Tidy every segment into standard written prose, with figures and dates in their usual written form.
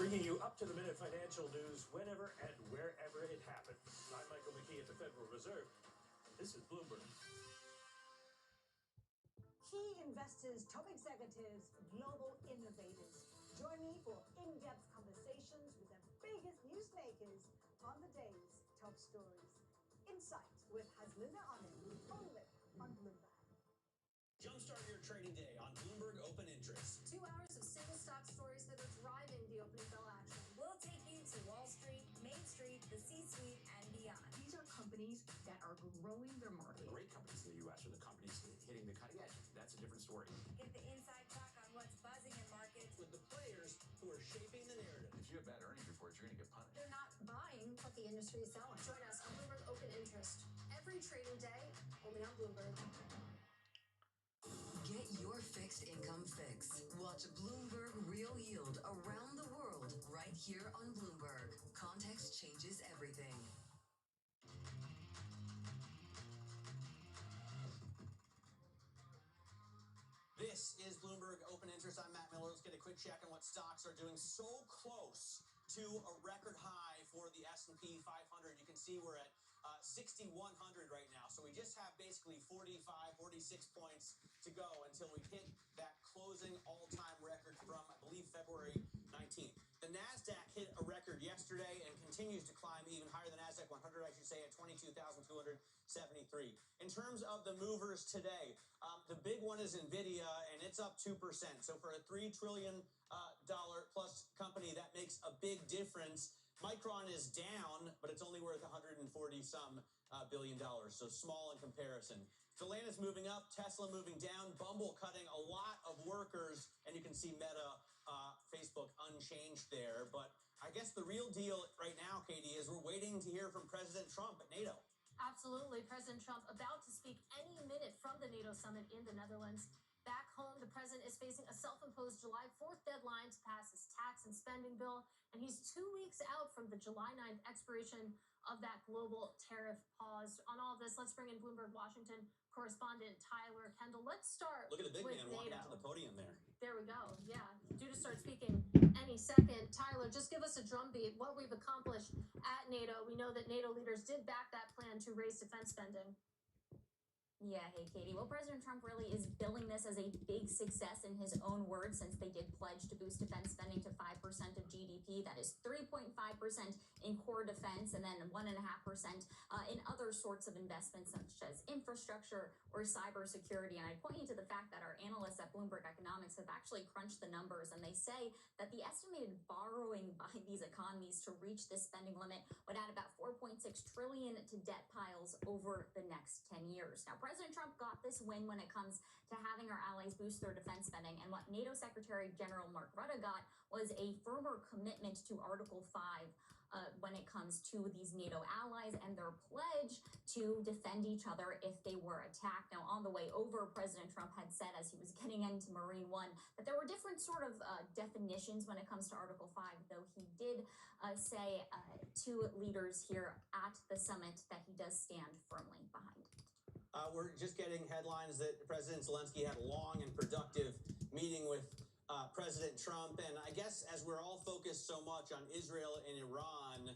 Bringing you up-to-the-minute financial news whenever and wherever it happens. I'm Michael McKee at the Federal Reserve. This is Bloomberg. Key investors, top executives, global innovators. Join me for in-depth conversations with the biggest newsmakers on the day's top stories. Insight with Haslinda Ahmed, only on Bloomberg. Jumpstart your trading day on Bloomberg Open Interest. 2 hours of single stock stories that are driving the opening bell action. We'll take you to Wall Street, Main Street, the C-suite, and beyond. These are companies that are growing their market. The great companies in the U.S. are the companies hitting the cutting edge. That's a different story. Get the inside track on what's buzzing in markets with the players who are shaping the narrative. If you have bad earnings reports, you're going to get punished. They're not buying what the industry is selling. Join us on Bloomberg Open Interest every trading day, only on Bloomberg. Get your fixed income fix. Watch Bloomberg Real Yield around the world right here on Bloomberg. Context changes everything. This is Bloomberg Open Interest. I'm Matt Miller. Let's get a quick check on what stocks are doing. So close to a record high for the S&P 500. You can see we're at 6,100 right now. So we just have basically 45, 46 points to go until we hit that closing all-time record from, I believe, February 19th. The NASDAQ hit a record yesterday and continues to climb even higher than NASDAQ 100, I should say, at 22,273. In terms of the movers today, the big one is NVIDIA, and it's up 2%. So for a $3 trillion plus company, that makes a big difference. Micron is down, but it's only worth 140-some billion dollars, so small in comparison. Stellantis moving up, Tesla moving down, Bumble cutting a lot of workers, and you can see Meta, Facebook unchanged there. But I guess the real deal right now, Katie, is we're waiting to hear from President Trump at NATO. Absolutely. President Trump about to speak any minute from the NATO summit in the Netherlands. Back home, the president is facing a self-imposed July 4th deadline to pass his tax and spending bill, and he's 2 weeks out from the July 9th expiration of that global tariff pause. On all of this, let's bring in Bloomberg Washington correspondent Tyler Kendall. Let's start Look at the big with man walking NATO. out to the podium there. There we go. Yeah, due to start speaking any second. Tyler, just give us a drumbeat, what we've accomplished at NATO. We know that NATO leaders did back that plan to raise defense spending. Yeah, hey, Katie. Well, President Trump really is billing this as a big success in his own words, since they did pledge to boost defense spending to 5% of GDP. That is 3.5% in core defense, and then 1.5% in other sorts of investments such as infrastructure or cybersecurity. And I point you to the fact that our analysts at Bloomberg Economics have actually crunched the numbers, and they say that the estimated borrowing by these economies to reach this spending limit would add about $4.6 trillion to debt piles over the next 10 years. Now, President Trump got this win when it comes to having our allies boost their defense spending. And what NATO Secretary General Mark Rutte got was a firmer commitment to Article 5 when it comes to these NATO allies and their pledge to defend each other if they were attacked. Now, on the way over, President Trump had said as he was getting into Marine One that there were different sort of definitions when it comes to Article 5, though he did say to leaders here at the summit that he does stand firmly behind it. We're just getting headlines that President Zelensky had a long and productive meeting with President Trump. And I guess as we're all focused so much on Israel and Iran,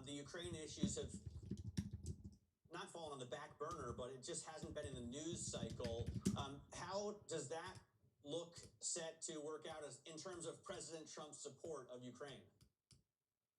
the Ukraine issues have not fallen on the back burner, but it just hasn't been in the news cycle. How does that look set to work out as in terms of President Trump's support of Ukraine?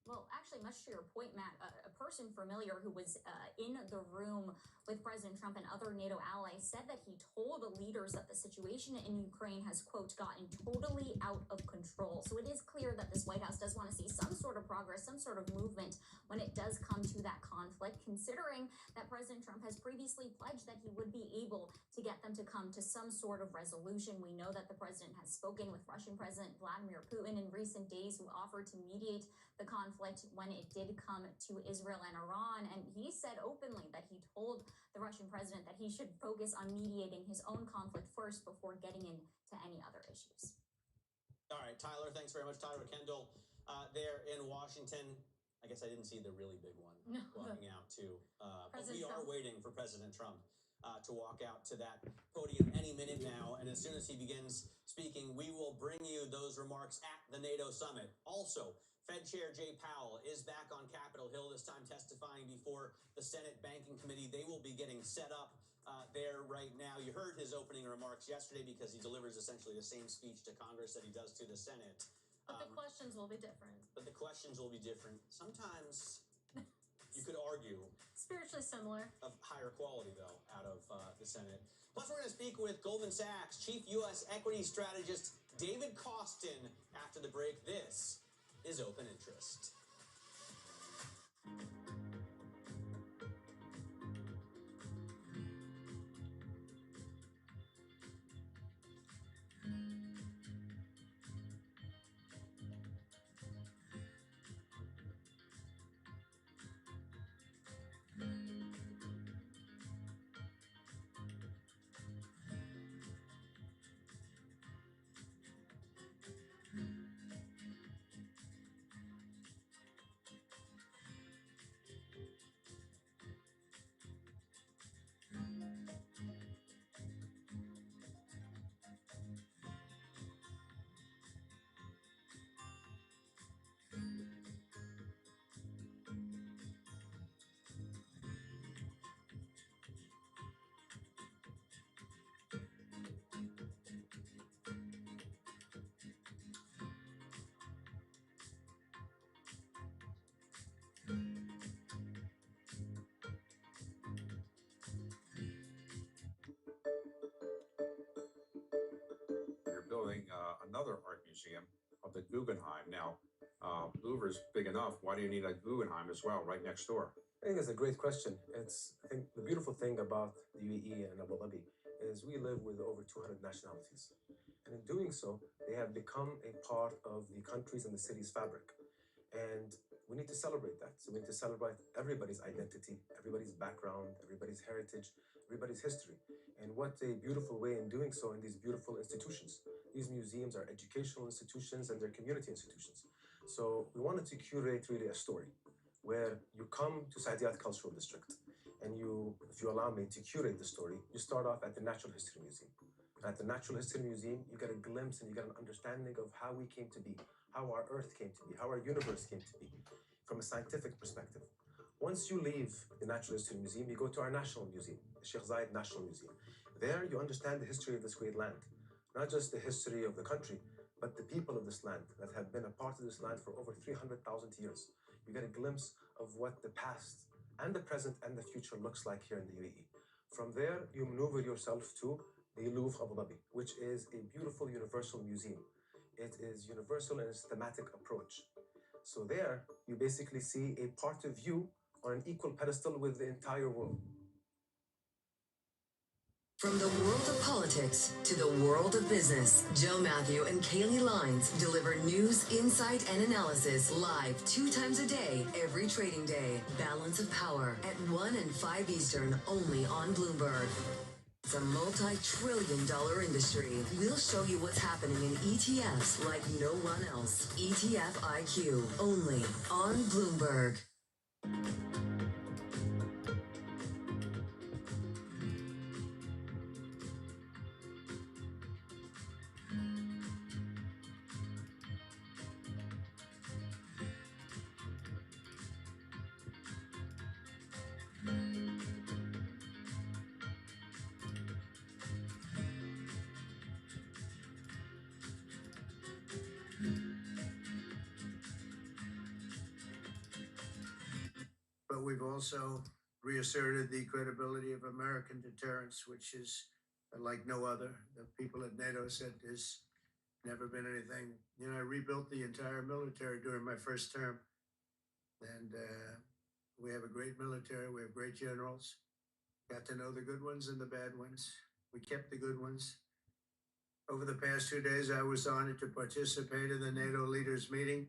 Well, actually, much to your point, Matt, a person familiar who was in the room with President Trump and other NATO allies said that he told the leaders that the situation in Ukraine has, quote, gotten totally out of control. So it is clear that this White House does want to see some sort of progress, some sort of movement when it does come to that conflict, considering that President Trump has previously pledged that he would be able to get them to come to some sort of resolution. We know that the president has spoken with Russian President Vladimir Putin in recent days, who offered to mediate the conflict when it did come to Israel and Iran. And he said openly that he told the Russian president that he should focus on mediating his own conflict first before getting into any other issues. All right, Tyler, thanks very much. Tyler Kendall there in Washington. I guess I didn't see the really big one walking out too. But we are waiting for President Trump to walk out to that podium any minute now. And as soon as he begins speaking, we will bring you those remarks at the NATO summit. Also, Fed Chair Jay Powell is back on Capitol Hill, this time testifying before the Senate Banking Committee. They will be getting set up there right now. You heard his opening remarks yesterday because he delivers essentially the same speech to Congress that he does to the Senate. But the questions will be different. But the questions will be different. Sometimes you could argue spiritually similar. Of higher quality, though, out of the Senate. Plus, we're going to speak with Goldman Sachs Chief U.S. Equity Strategist David Kostin after the break. This is Open Interest. Building another art museum of the Guggenheim. Now, Louvre's big enough. Why do you need a Guggenheim as well, right next door? I think it's a great question. I think the beautiful thing about the UAE and Abu Dhabi is we live with over 200 nationalities. And in doing so, they have become a part of the country's and the city's fabric. And we need to celebrate that. So we need to celebrate everybody's identity, everybody's background, everybody's heritage, everybody's history. And what a beautiful way in doing so in these beautiful institutions. These museums are educational institutions and they're community institutions. So we wanted to curate really a story where you come to Saadiyat Cultural District and you, if you allow me to curate the story, you start off at the Natural History Museum. At the Natural History Museum, you get a glimpse and you get an understanding of how we came to be, how our Earth came to be, how our universe came to be, from a scientific perspective. Once you leave the Natural History Museum, you go to our National Museum, the Sheikh Zayed National Museum. There, you understand the history of this great land. Not just the history of the country, but the people of this land that have been a part of this land for over 300,000 years. You get a glimpse of what the past and the present and the future looks like here in the UAE. From there, you maneuver yourself to the Louvre Abu Dhabi, which is a beautiful universal museum. It is universal in its thematic approach. So there, you basically see a part of you on an equal pedestal with the entire world. From the world of politics to the world of business, Joe Matthew and Kaylee Lines deliver news, insight, and analysis live 2 times a day, every trading day. Balance of Power at 1 and 5 Eastern, only on Bloomberg. It's a multi-trillion-dollar industry. We'll show you what's happening in ETFs like no one else. ETF IQ, only on Bloomberg. but we've also reasserted the credibility of American deterrence, which is like no other. The people at NATO said there's never been anything. You know, I rebuilt the entire military during my first term, and we have a great military. We have great generals. Got to know the good ones and the bad ones. We kept the good ones. Over the past 2 days, I was honored to participate in the NATO leaders meeting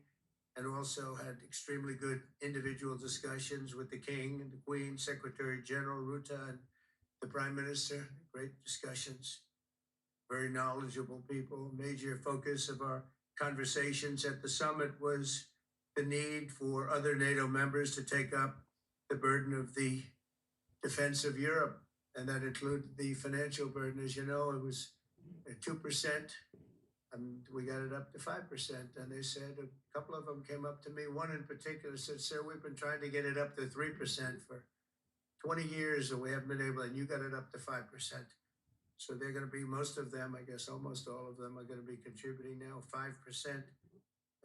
and also had extremely good individual discussions with the King and the Queen, Secretary General Ruta, and the Prime Minister. Great discussions. Very knowledgeable people. Major focus of our conversations at the summit was the need for other NATO members to take up the burden of the defense of Europe, and that included the financial burden. As you know, it was 2%, and we got it up to 5%. And they said, a couple of them came up to me, one in particular said, "Sir, we've been trying to get it up to 3% for 20 years, and we haven't been able, and you got it up to 5%. So they're going to be, most of them, I guess almost all of them, are going to be contributing now 5%,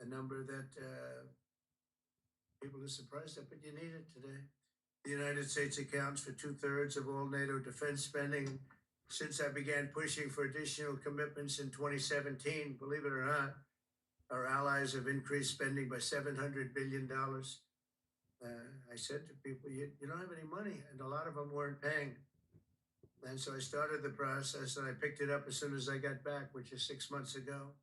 a number that people are surprised at, but you need it today. The United States accounts for 2/3 of all NATO defense spending. Since I began pushing for additional commitments in 2017, believe it or not, our allies have increased spending by $700 billion. I said to people, you don't have any money, and a lot of them weren't paying. And so I started the process, and I picked it up as soon as I got back, which is 6 months ago.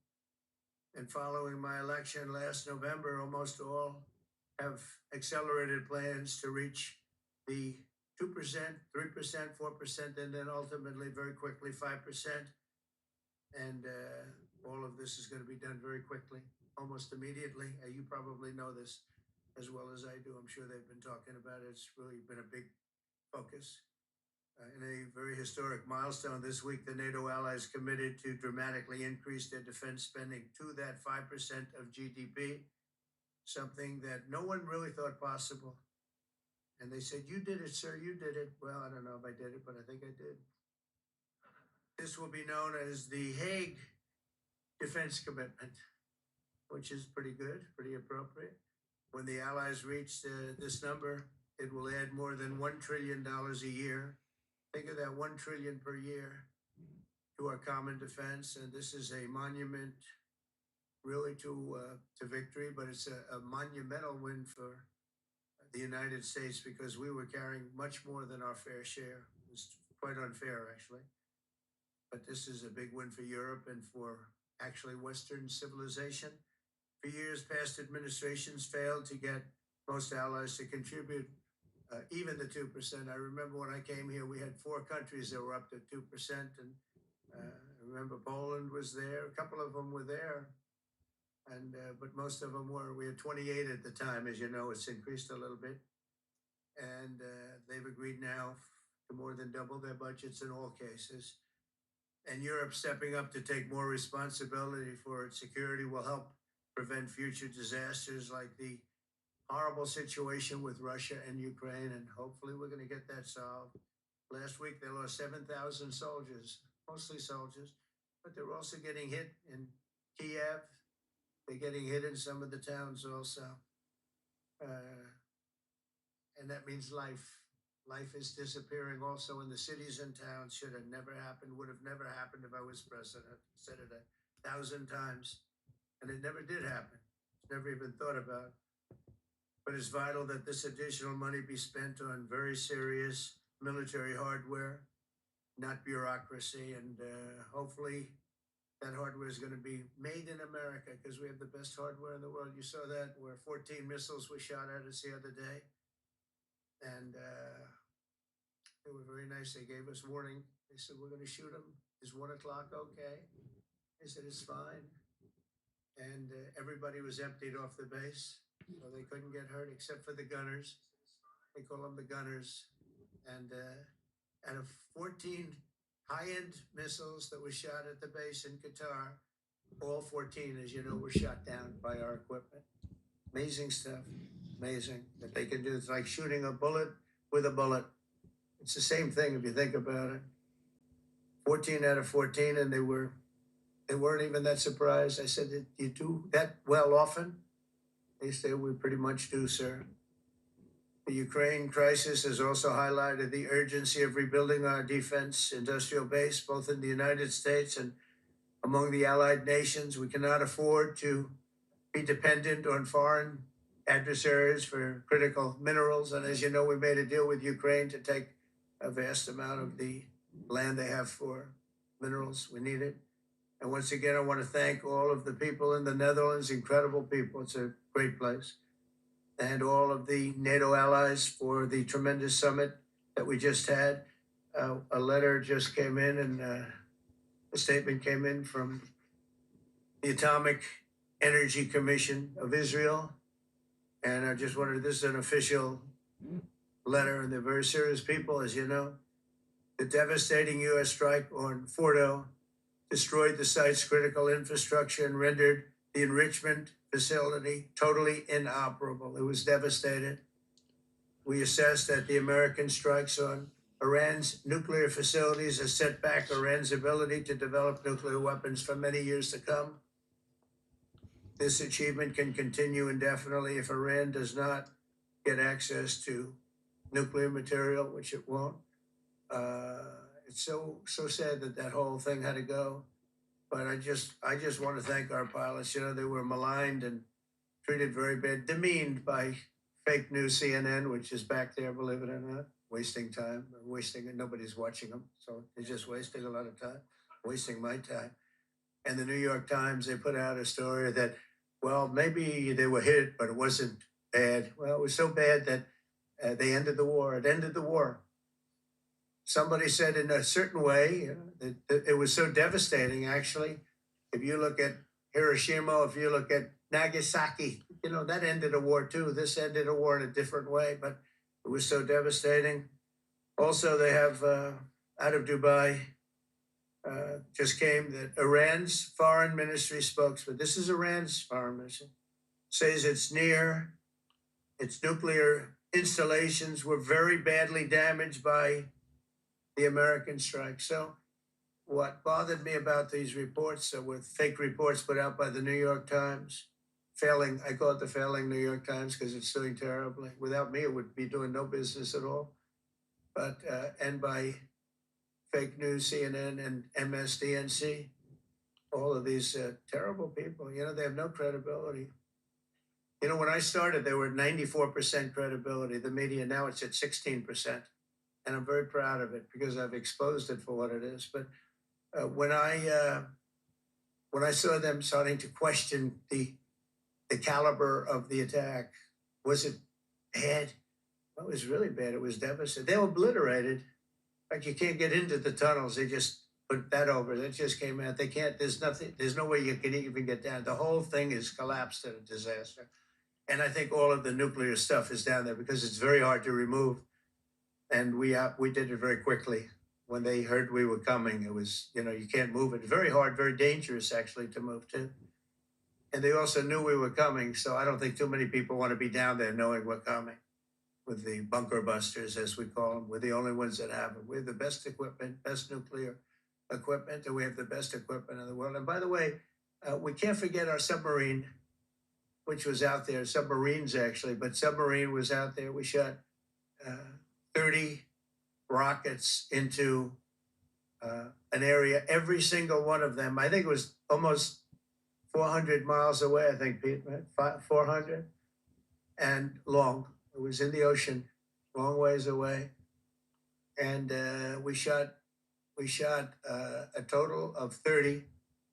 And following my election last November, almost all have accelerated plans to reach the 2%, 3%, 4%, and then ultimately, very quickly, 5%. And all of this is going to be done very quickly, almost immediately. You probably know this as well as I do. I'm sure they've been talking about it. It's really been a big focus. In a very historic milestone this week, the NATO allies committed to dramatically increase their defense spending to that 5% of GDP, something that no one really thought possible. And they said, "You did it, sir, you did it." Well, I don't know if I did it, but I think I did. This will be known as the Hague Defense Commitment, which is pretty good, pretty appropriate. When the allies reach this number, it will add more than $1 trillion a year. Think of that, $1 trillion per year to our common defense. And this is a monument really to victory, but it's a monumental win for the United States because we were carrying much more than our fair share. It was quite unfair, actually. But this is a big win for Europe and for actually Western civilization. For years, past administrations failed to get most allies to contribute even the 2%. I remember when I came here, we had 4 countries that were up to 2%. And I remember Poland was there. A couple of them were there. And but most of them were. We had 28 at the time. As you know, it's increased a little bit. And they've agreed now to more than double their budgets in all cases. And Europe stepping up to take more responsibility for its security will help prevent future disasters like the horrible situation with Russia and Ukraine, and hopefully we're going to get that solved. Last week, they lost 7,000 soldiers, mostly soldiers, but they're also getting hit in Kiev. They're getting hit in some of the towns also. And that means life. Life is disappearing also in the cities and towns. Should have never happened, would have never happened if I was president. I said it 1,000 times. And it never did happen. It's never even thought about. But it's vital that this additional money be spent on very serious military hardware, not bureaucracy. And hopefully that hardware is going to be made in America because we have the best hardware in the world. You saw that where 14 missiles were shot at us the other day. And they were very nice. They gave us warning. They said, "We're going to shoot them. Is 1 o'clock okay?" They said, "It's fine." And everybody was emptied off the base. So they couldn't get hurt except for the gunners. They call them the gunners. And out of 14 high-end missiles that were shot at the base in Qatar, all 14, as you know, were shot down by our equipment. Amazing stuff. Amazing that they can do. It's like shooting a bullet with a bullet. It's the same thing if you think about it. 14 out of 14, and they weren't even that surprised. I said, "Did you do that well often?" They said, "We pretty much do, sir." The Ukraine crisis has also highlighted the urgency of rebuilding our defense industrial base, both in the United States and among the allied nations. We cannot afford to be dependent on foreign adversaries for critical minerals. And as you know, we made a deal with Ukraine to take a vast amount of the land they have for minerals. We need it. And once again, I want to thank all of the people in the Netherlands, incredible people. It's a great place. And all of the NATO allies for the tremendous summit that we just had. A letter just came in, and a statement came in from the Atomic Energy Commission of Israel. And I just wondered, this is an official letter, and they're very serious people, as you know. The devastating U.S. strike on Fordo destroyed the site's critical infrastructure and rendered the enrichment facility totally inoperable. It was devastated. We assessed that the American strikes on Iran's nuclear facilities has set back Iran's ability to develop nuclear weapons for many years to come. This achievement can continue indefinitely if Iran does not get access to nuclear material, which it won't. It's so sad that whole thing had to go. But I just want to thank our pilots. You know, they were maligned and treated very bad, demeaned by fake news CNN, which is back there, believe it or not, wasting time, wasting it. Nobody's watching them. So they're just wasting a lot of time, wasting my time. And the New York Times, they put out a story that, well, maybe they were hit, but it wasn't bad. Well, it was so bad that they ended the war. It ended the war. Somebody said in a certain way, that it was so devastating, actually. If you look at Hiroshima, if you look at Nagasaki, you know, that ended a war too. This ended a war in a different way, but it was so devastating. Also, they have out of Dubai, just came that Iran's foreign ministry spokesman, this is Iran's foreign ministry, says its nuclear installations were very badly damaged by the American strike. So what bothered me about these reports were fake reports put out by the New York Times, failing, I call it the failing New York Times because it's doing terribly. Without me, it would be doing no business at all. But, and by fake news, CNN and MSDNC, all of these terrible people, you know, they have no credibility. You know, when I started, they were at 94% credibility, the media. Now it's at 16%. And I'm very proud of it because I've exposed it for what it is. But when I saw them starting to question the caliber of the attack, was it bad? Well, it was really bad. It was devastating. They were obliterated. Like, you can't get into the tunnels. They just put that over. That just came out. They can't, there's nothing, there's no way you can even get down. The whole thing is collapsed in a disaster. And I think all of the nuclear stuff is down there because it's very hard to remove. And we did it very quickly. When they heard we were coming, it was, you know, you can't move it. Very hard, very dangerous, actually, to move to. And they also knew we were coming. So I don't think too many people want to be down there knowing we're coming. With the bunker busters, as we call them. We're the only ones that have them. We have the best equipment, best nuclear equipment, and we have the best equipment in the world. And by the way, we can't forget our submarine, which was out there. Submarines, actually, but submarine was out there. We shot 30 rockets into an area. Every single one of them, I think it was almost 400 miles away, I think, Pete, right? 400 and long. It was in the ocean, long ways away. And we shot a total of 30.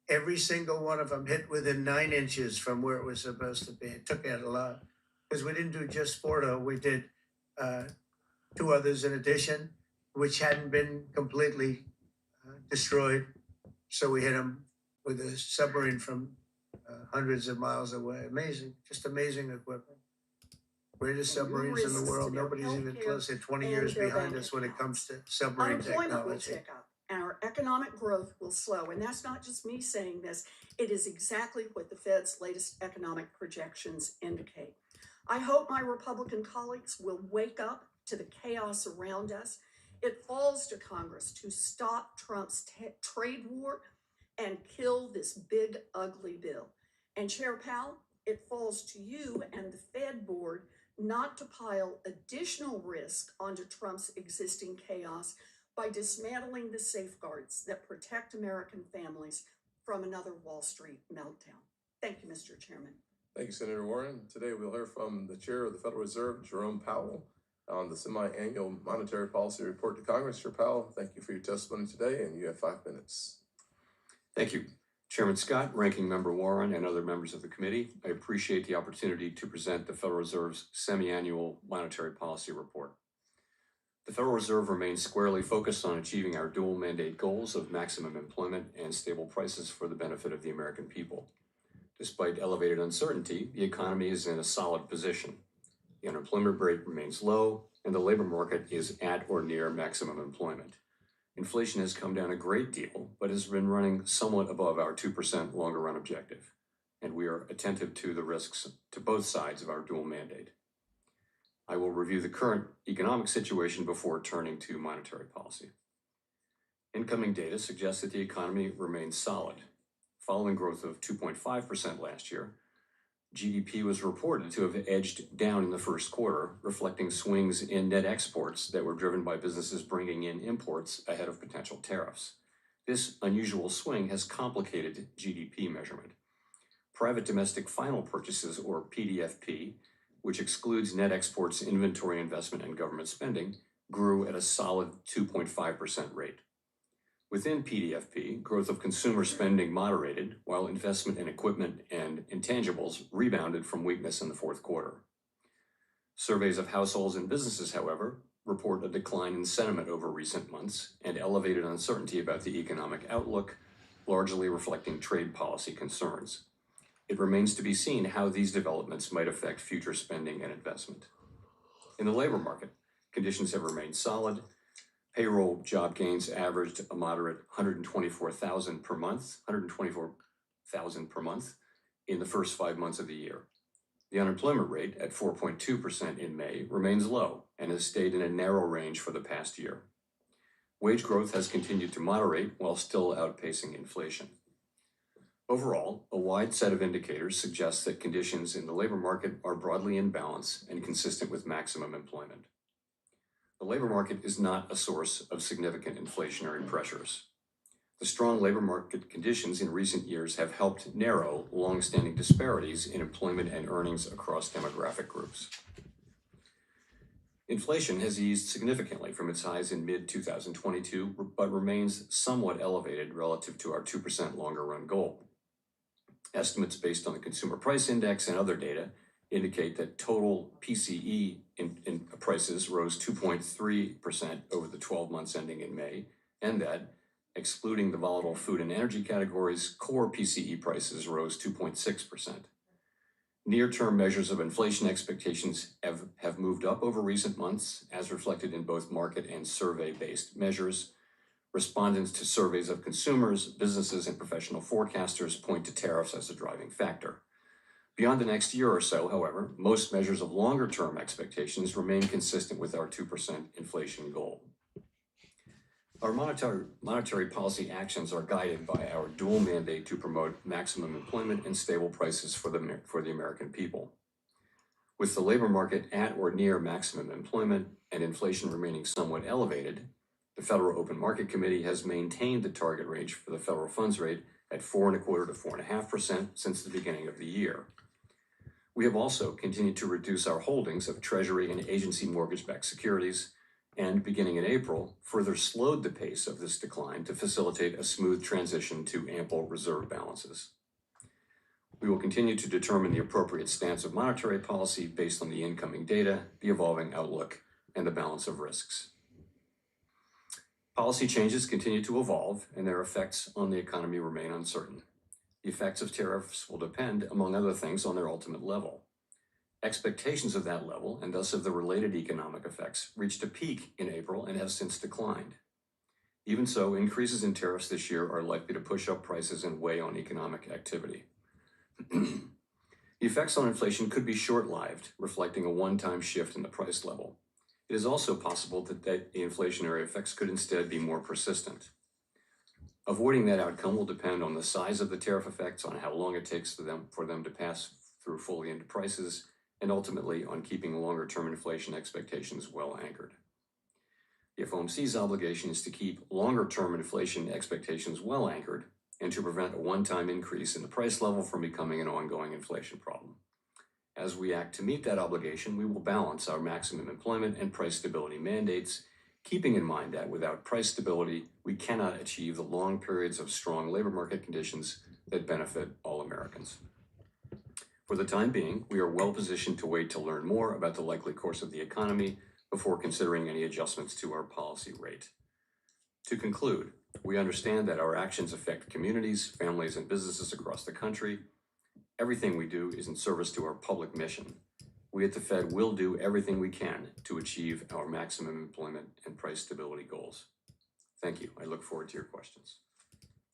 Every single one of them hit within 9 inches from where it was supposed to be. It took out a lot because we didn't do just Fordo. We did 2 others in addition, which hadn't been completely destroyed. So we hit them with a submarine from hundreds of miles away. Amazing, just amazing equipment. Greatest submarines in the world. Nobody's even close. They're 20 years behind us when it comes to submarine Unemployment will technology. tick up and our economic growth will slow. And that's not just me saying this. It is exactly what the Fed's latest economic projections indicate. I hope my Republican colleagues will wake up to the chaos around us. It falls to Congress to stop Trump's trade war and kill this big, ugly bill. And Chair Powell, it falls to you and the Fed board not to pile additional risk onto Trump's existing chaos by dismantling the safeguards that protect American families from another Wall Street meltdown. Thank you, Mr. Chairman. Thank you, Senator Warren. Today we'll hear from the Chair of the Federal Reserve, Jerome Powell, on the semi-annual monetary policy report to Congress. Chair Powell, thank you for your testimony today, and you have 5 minutes. Thank you. Chairman Scott, Ranking Member Warren, and other members of the committee, I appreciate the opportunity to present the Federal Reserve's semi-annual monetary policy report. The Federal Reserve remains squarely focused on achieving our dual mandate goals of maximum employment and stable prices for the benefit of the American people. Despite elevated uncertainty, the economy is in a solid position. The unemployment rate remains low, and the labor market is at or near maximum employment. Inflation has come down a great deal, but has been running somewhat above our 2% longer run objective, and we are attentive to the risks to both sides of our dual mandate. I will review the current economic situation before turning to monetary policy. Incoming data suggests that the economy remains solid. Following growth of 2.5% last year, GDP was reported to have edged down in the first quarter, reflecting swings in net exports that were driven by businesses bringing in imports ahead of potential tariffs. This unusual swing has complicated GDP measurement. Private domestic final purchases, or PDFP, which excludes net exports, inventory investment, and government spending, grew at a solid 2.5% rate. Within PDFP, growth of consumer spending moderated, while investment in equipment and intangibles rebounded from weakness in the fourth quarter. Surveys of households and businesses, however, report a decline in sentiment over recent months and elevated uncertainty about the economic outlook, largely reflecting trade policy concerns. It remains to be seen how these developments might affect future spending and investment. In the labor market, conditions have remained solid. Payroll job gains averaged a moderate 124,000 per month in the first 5 months of the year. The unemployment rate at 4.2% in May remains low and has stayed in a narrow range for the past year. Wage growth has continued to moderate while still outpacing inflation. Overall, a wide set of indicators suggests that conditions in the labor market are broadly in balance and consistent with maximum employment. The labor market is not a source of significant inflationary pressures. The strong labor market conditions in recent years have helped narrow long-standing disparities in employment and earnings across demographic groups. Inflation has eased significantly from its highs in mid-2022, but remains somewhat elevated relative to our 2% longer-run goal. Estimates based on the Consumer Price Index and other data indicate that total PCE in prices rose 2.3% over the 12 months ending in May, and that, excluding the volatile food and energy categories, core PCE prices rose 2.6%. Near-term measures of inflation expectations have moved up over recent months, as reflected in both market and survey-based measures. Respondents to surveys of consumers, businesses, and professional forecasters point to tariffs as a driving factor. Beyond the next year or so, however, most measures of longer-term expectations remain consistent with our 2% inflation goal. Our monetary policy actions are guided by our dual mandate to promote maximum employment and stable prices for the American people. With the labor market at or near maximum employment and inflation remaining somewhat elevated, the Federal Open Market Committee has maintained the target range for the federal funds rate at 4.25% to 4.5% since the beginning of the year. We have also continued to reduce our holdings of Treasury and agency mortgage-backed securities, and beginning in April, further slowed the pace of this decline to facilitate a smooth transition to ample reserve balances. We will continue to determine the appropriate stance of monetary policy based on the incoming data, the evolving outlook, and the balance of risks. Policy changes continue to evolve, and their effects on the economy remain uncertain. The effects of tariffs will depend, among other things, on their ultimate level. Expectations of that level, and thus of the related economic effects, reached a peak in April and have since declined. Even so, increases in tariffs this year are likely to push up prices and weigh on economic activity. The effects on inflation could be short-lived, reflecting a one-time shift in the price level. It is also possible that the inflationary effects could instead be more persistent. Avoiding that outcome will depend on the size of the tariff effects, on how long it takes for them to pass through fully into prices, and ultimately on keeping longer-term inflation expectations well anchored. The FOMC's obligation is to keep longer-term inflation expectations well anchored and to prevent a one-time increase in the price level from becoming an ongoing inflation problem. As we act to meet that obligation, we will balance our maximum employment and price stability mandates, keeping in mind that without price stability, we cannot achieve the long periods of strong labor market conditions that benefit all Americans. For the time being, we are well positioned to wait to learn more about the likely course of the economy before considering any adjustments to our policy rate. To conclude, we understand that our actions affect communities, families, and businesses across the country. Everything we do is in service to our public mission. We at the Fed will do everything we can to achieve our maximum employment and price stability goals. Thank you. I look forward to your questions.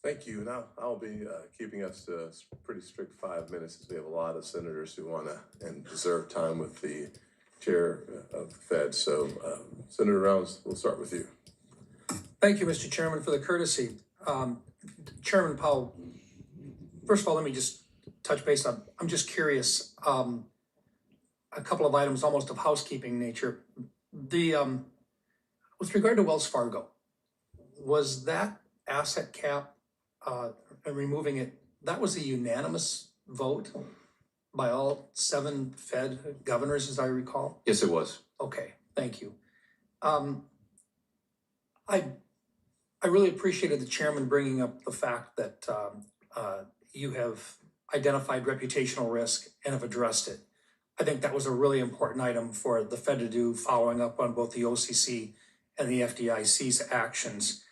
Thank you. Now I'll be keeping us to a pretty strict 5 minutes, as we have a lot of senators who want to and deserve time with the chair of the Fed. So, Senator Rounds, we'll start with you. Thank you, Mr. Chairman, for the courtesy. Chairman Powell, first of all, let me just touch base on, I'm just curious, a couple of items almost of housekeeping nature. With regard to Wells Fargo, was that asset cap and removing it, that was a unanimous vote by all 7 Fed governors, as I recall? Yes, it was. Okay, thank you. I really appreciated the chairman bringing up the fact that you have identified reputational risk and have addressed it. I think that was a really important item for the Fed to do, following up on both the OCC and the FDIC's actions.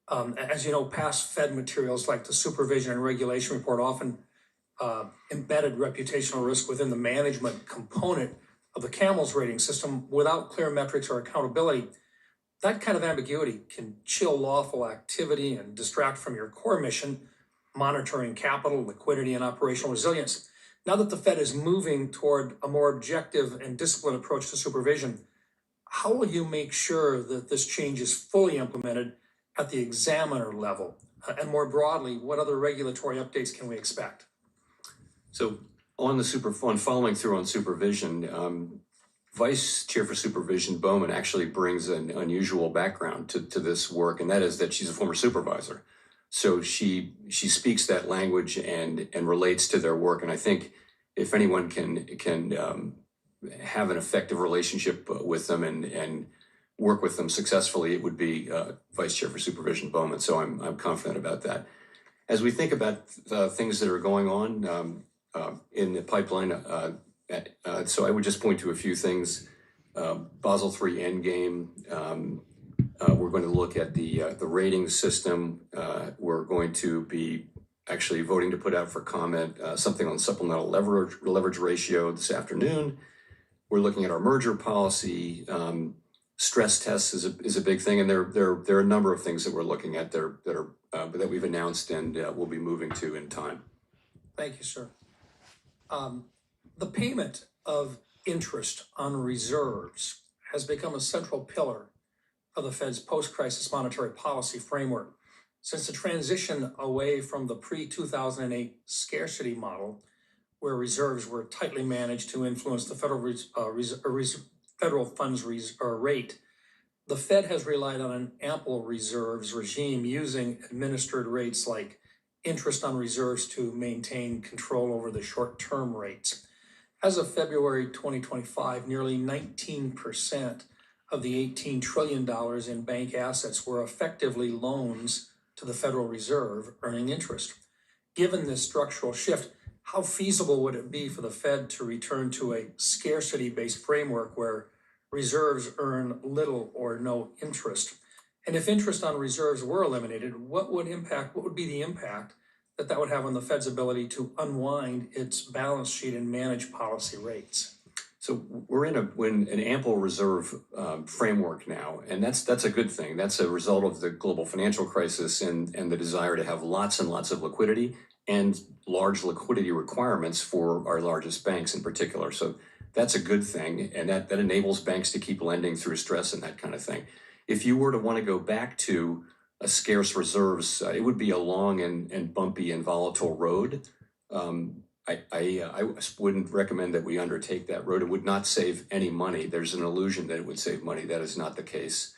As you know, past Fed materials like the Supervision and Regulation Report often embedded reputational risk within the management component of the CAMELS rating system without clear metrics or accountability. That kind of ambiguity can chill lawful activity and distract from your core mission, monitoring capital, liquidity, and operational resilience. Now that the Fed is moving toward a more objective and disciplined approach to supervision, how will you make sure that this change is fully implemented at the examiner level? And more broadly, what other regulatory updates can we expect? So on following through on supervision, Vice Chair for Supervision Bowman actually brings an unusual background to this work, and that is that she's a former supervisor. So she speaks that language and relates to their work. And I think if anyone can have an effective relationship with them and work with them successfully, it would be Vice Chair for Supervision Bowman. So I'm confident about that. As we think about things that are going on in the pipeline, so I would just point to a few things. Basel III Endgame. We're going to look at the rating system. We're going to be actually voting to put out for comment something on supplemental leverage ratio this afternoon. We're looking at our merger policy. Stress tests is a big thing, and there are a number of things that we're looking at that we've announced and we'll be moving to in time. Thank you, sir. The payment of interest on reserves has become a central pillar of the Fed's post-crisis monetary policy framework. Since the transition away from the pre-2008 scarcity model, where reserves were tightly managed to influence the federal funds rate, the Fed has relied on an ample reserves regime using administered rates like interest on reserves to maintain control over the short-term rates. As of February 2025, nearly 19% of the $18 trillion in bank assets were effectively loans to the Federal Reserve earning interest. Given this structural shift, how feasible would it be for the Fed to return to a scarcity-based framework where reserves earn little or no interest? And if interest on reserves were eliminated, what would be the impact that would have on the Fed's ability to unwind its balance sheet and manage policy rates? So we're in an ample reserve framework now, and that's a good thing. That's a result of the global financial crisis and the desire to have lots and lots of liquidity and large liquidity requirements for our largest banks in particular. So that's a good thing, and that enables banks to keep lending through stress and that kind of thing. If you were to want to go back to a scarce reserves, it would be a long and bumpy and volatile road. I wouldn't recommend that we undertake that road. It would not save any money. There's an illusion that it would save money. That is not the case.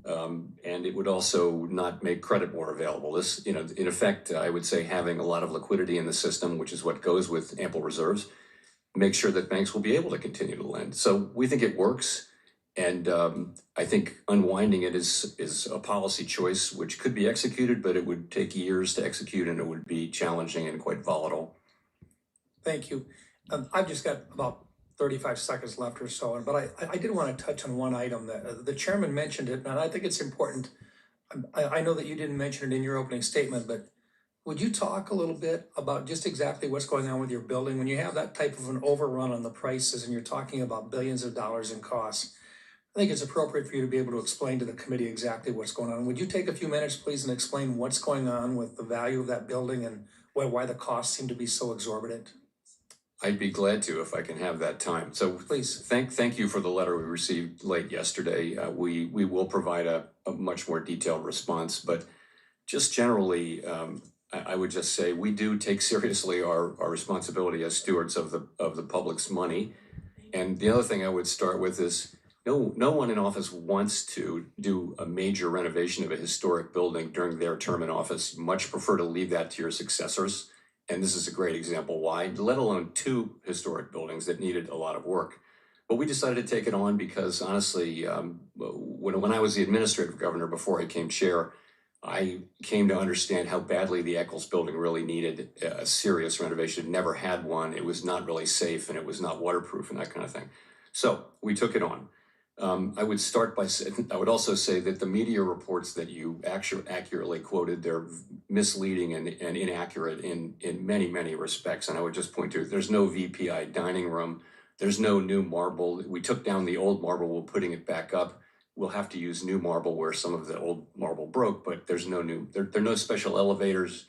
And it would also not make credit more available. This, you know, in effect, I would say having a lot of liquidity in the system, which is what goes with ample reserves, make sure that banks will be able to continue to lend. So we think it works. And I think unwinding it is a policy choice which could be executed, but it would take years to execute and it would be challenging and quite volatile. Thank you. I've just got about 35 seconds left or so, but I did want to touch on one item that the chairman mentioned it, and I think it's important. I know that you didn't mention it in your opening statement, but would you talk a little bit about just exactly what's going on with your building? When you have that type of an overrun on the prices and you're talking about billions of dollars in costs, I think it's appropriate for you to be able to explain to the committee exactly what's going on. Would you take a few minutes, please, and explain what's going on with the value of that building and why the costs seem to be so exorbitant? I'd be glad to if I can have that time. So please, thank you for the letter we received late yesterday. We will provide a much more detailed response, but just generally, I would just say we do take seriously our responsibility as stewards of the public's money. And the other thing I would start with is no one in office wants to do a major renovation of a historic building during their term in office. Much prefer to leave that to your successors. And this is a great example why, let alone two historic buildings that needed a lot of work. But we decided to take it on because honestly, when I was the administrative governor before I became chair, I came to understand how badly the Eccles building really needed a serious renovation. It never had one. It was not really safe and it was not waterproof and that kind of thing. So we took it on. I would start by saying, I would also say that the media reports that you accurately quoted, they're misleading and inaccurate in many, many respects. And I would just point to, there's no VPI dining room. There's no new marble. We took down the old marble, we're putting it back up. We'll have to use new marble where some of the old marble broke, but there's no new, there are no special elevators.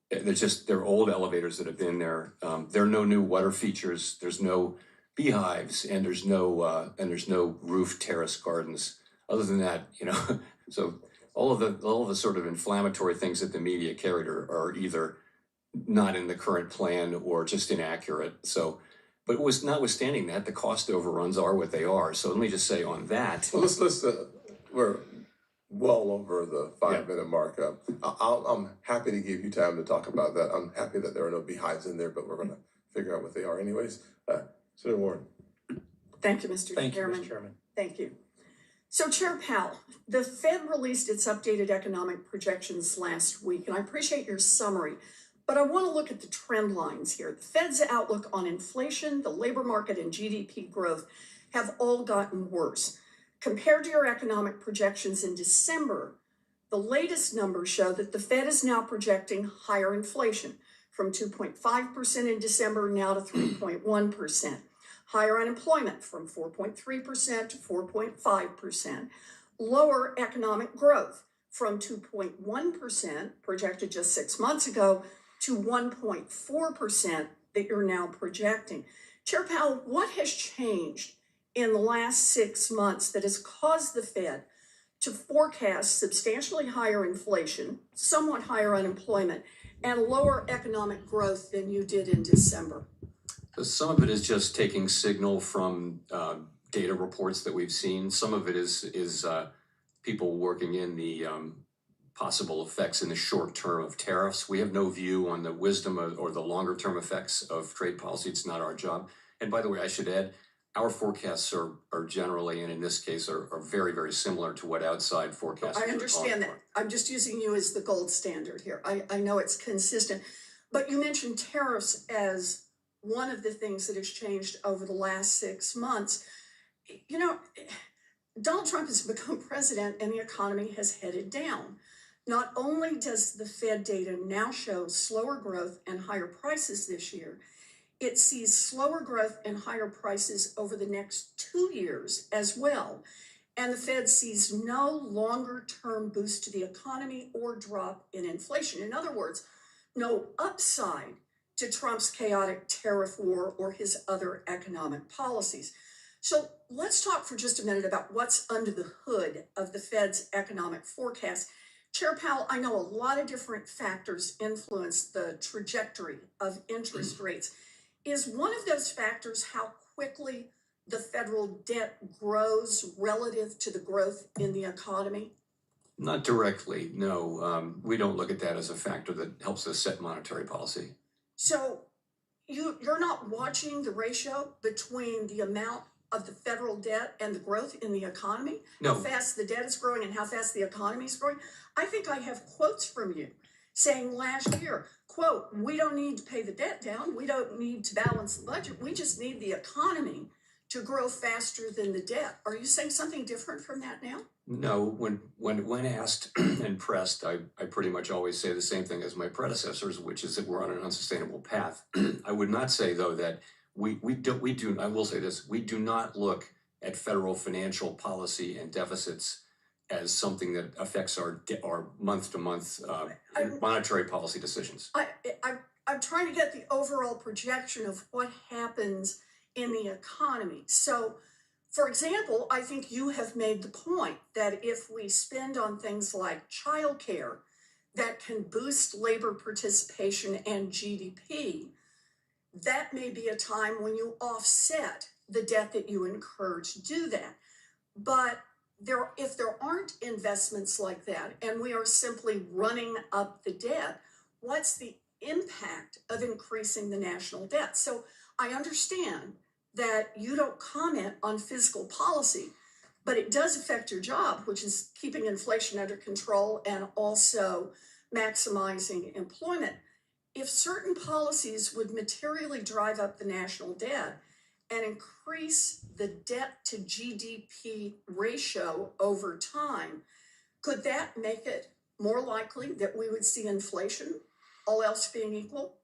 They're old elevators that have been there. There are no new water features. There's no beehives and there's no roof terrace gardens. Other than that, you know, so all of the sort of inflammatory things that the media carried are either not in the current plan or just inaccurate. So, but it was notwithstanding that, the cost overruns are what they are. So let me just say on that. Well, let's we're well over the 5-minute mark. I'm happy to give you time to talk about that. I'm happy that there are no beehives in there, but we're going to figure out what they are anyways. Senator Warren. Thank you, Mr. Chairman. Mr. Chairman. Thank you. So, Chair Powell, the Fed released its updated economic projections last week, and I appreciate your summary, but I want to look at the trend lines here. The Fed's outlook on inflation, the labor market, and GDP growth have all gotten worse. Compared to your economic projections in December, the latest numbers show that the Fed is now projecting higher inflation from 2.5% in December now to 3.1%. Higher unemployment from 4.3% to 4.5%. Lower economic growth from 2.1% projected just 6 months ago to 1.4% that you're now projecting. Chair Powell, what has changed in the last 6 months that has caused the Fed to forecast substantially higher inflation, somewhat higher unemployment, and lower economic growth than you did in December? So some of it is just taking signal from data reports that we've seen. Some of it is people working in the possible effects in the short term of tariffs. We have no view on the wisdom or the longer term effects of trade policy. It's not our job. And by the way, I should add, our forecasts are generally, and in this case, are very, very similar to what outside forecasters are. I understand that. I'm just using you as the gold standard here. I know it's consistent. But you mentioned tariffs as one of the things that has changed over the last 6 months. You know, Donald Trump has become president and the economy has headed down. Not only does the Fed data now show slower growth and higher prices this year, it sees slower growth and higher prices over the next 2 years as well. And the Fed sees no longer-term boost to the economy or drop in inflation. In other words, no upside to Trump's chaotic tariff war or his other economic policies. So let's talk for just a minute about what's under the hood of the Fed's economic forecast. Chair Powell, I know a lot of different factors influence the trajectory of interest rates. Is one of those factors how quickly the federal debt grows relative to the growth in the economy? Not directly, no. We don't look at that as a factor that helps us set monetary policy. So you're not watching the ratio between the amount of the federal debt and the growth in the economy? No. How fast the debt is growing and how fast the economy is growing? I think I have quotes from you saying last year, quote, we don't need to pay the debt down. We don't need to balance the budget. We just need the economy to grow faster than the debt. Are you saying something different from that now? No, when asked and pressed, I pretty much always say the same thing as my predecessors, which is that we're on an unsustainable path. I would not say, though, that we do, I will say this, we do not look at federal financial policy and deficits as something that affects our month-to-month monetary policy decisions. I'm trying to get the overall projection of what happens in the economy. So, for example, I think you have made the point that if we spend on things like childcare that can boost labor participation and GDP, that may be a time when you offset the debt that you incur to do that. But if there aren't investments like that and we are simply running up the debt, what's the impact of increasing the national debt? So I understand that you don't comment on fiscal policy, but it does affect your job, which is keeping inflation under control and also maximizing employment. If certain policies would materially drive up the national debt and increase the debt to GDP ratio over time, could that make it more likely that we would see inflation, all else being equal?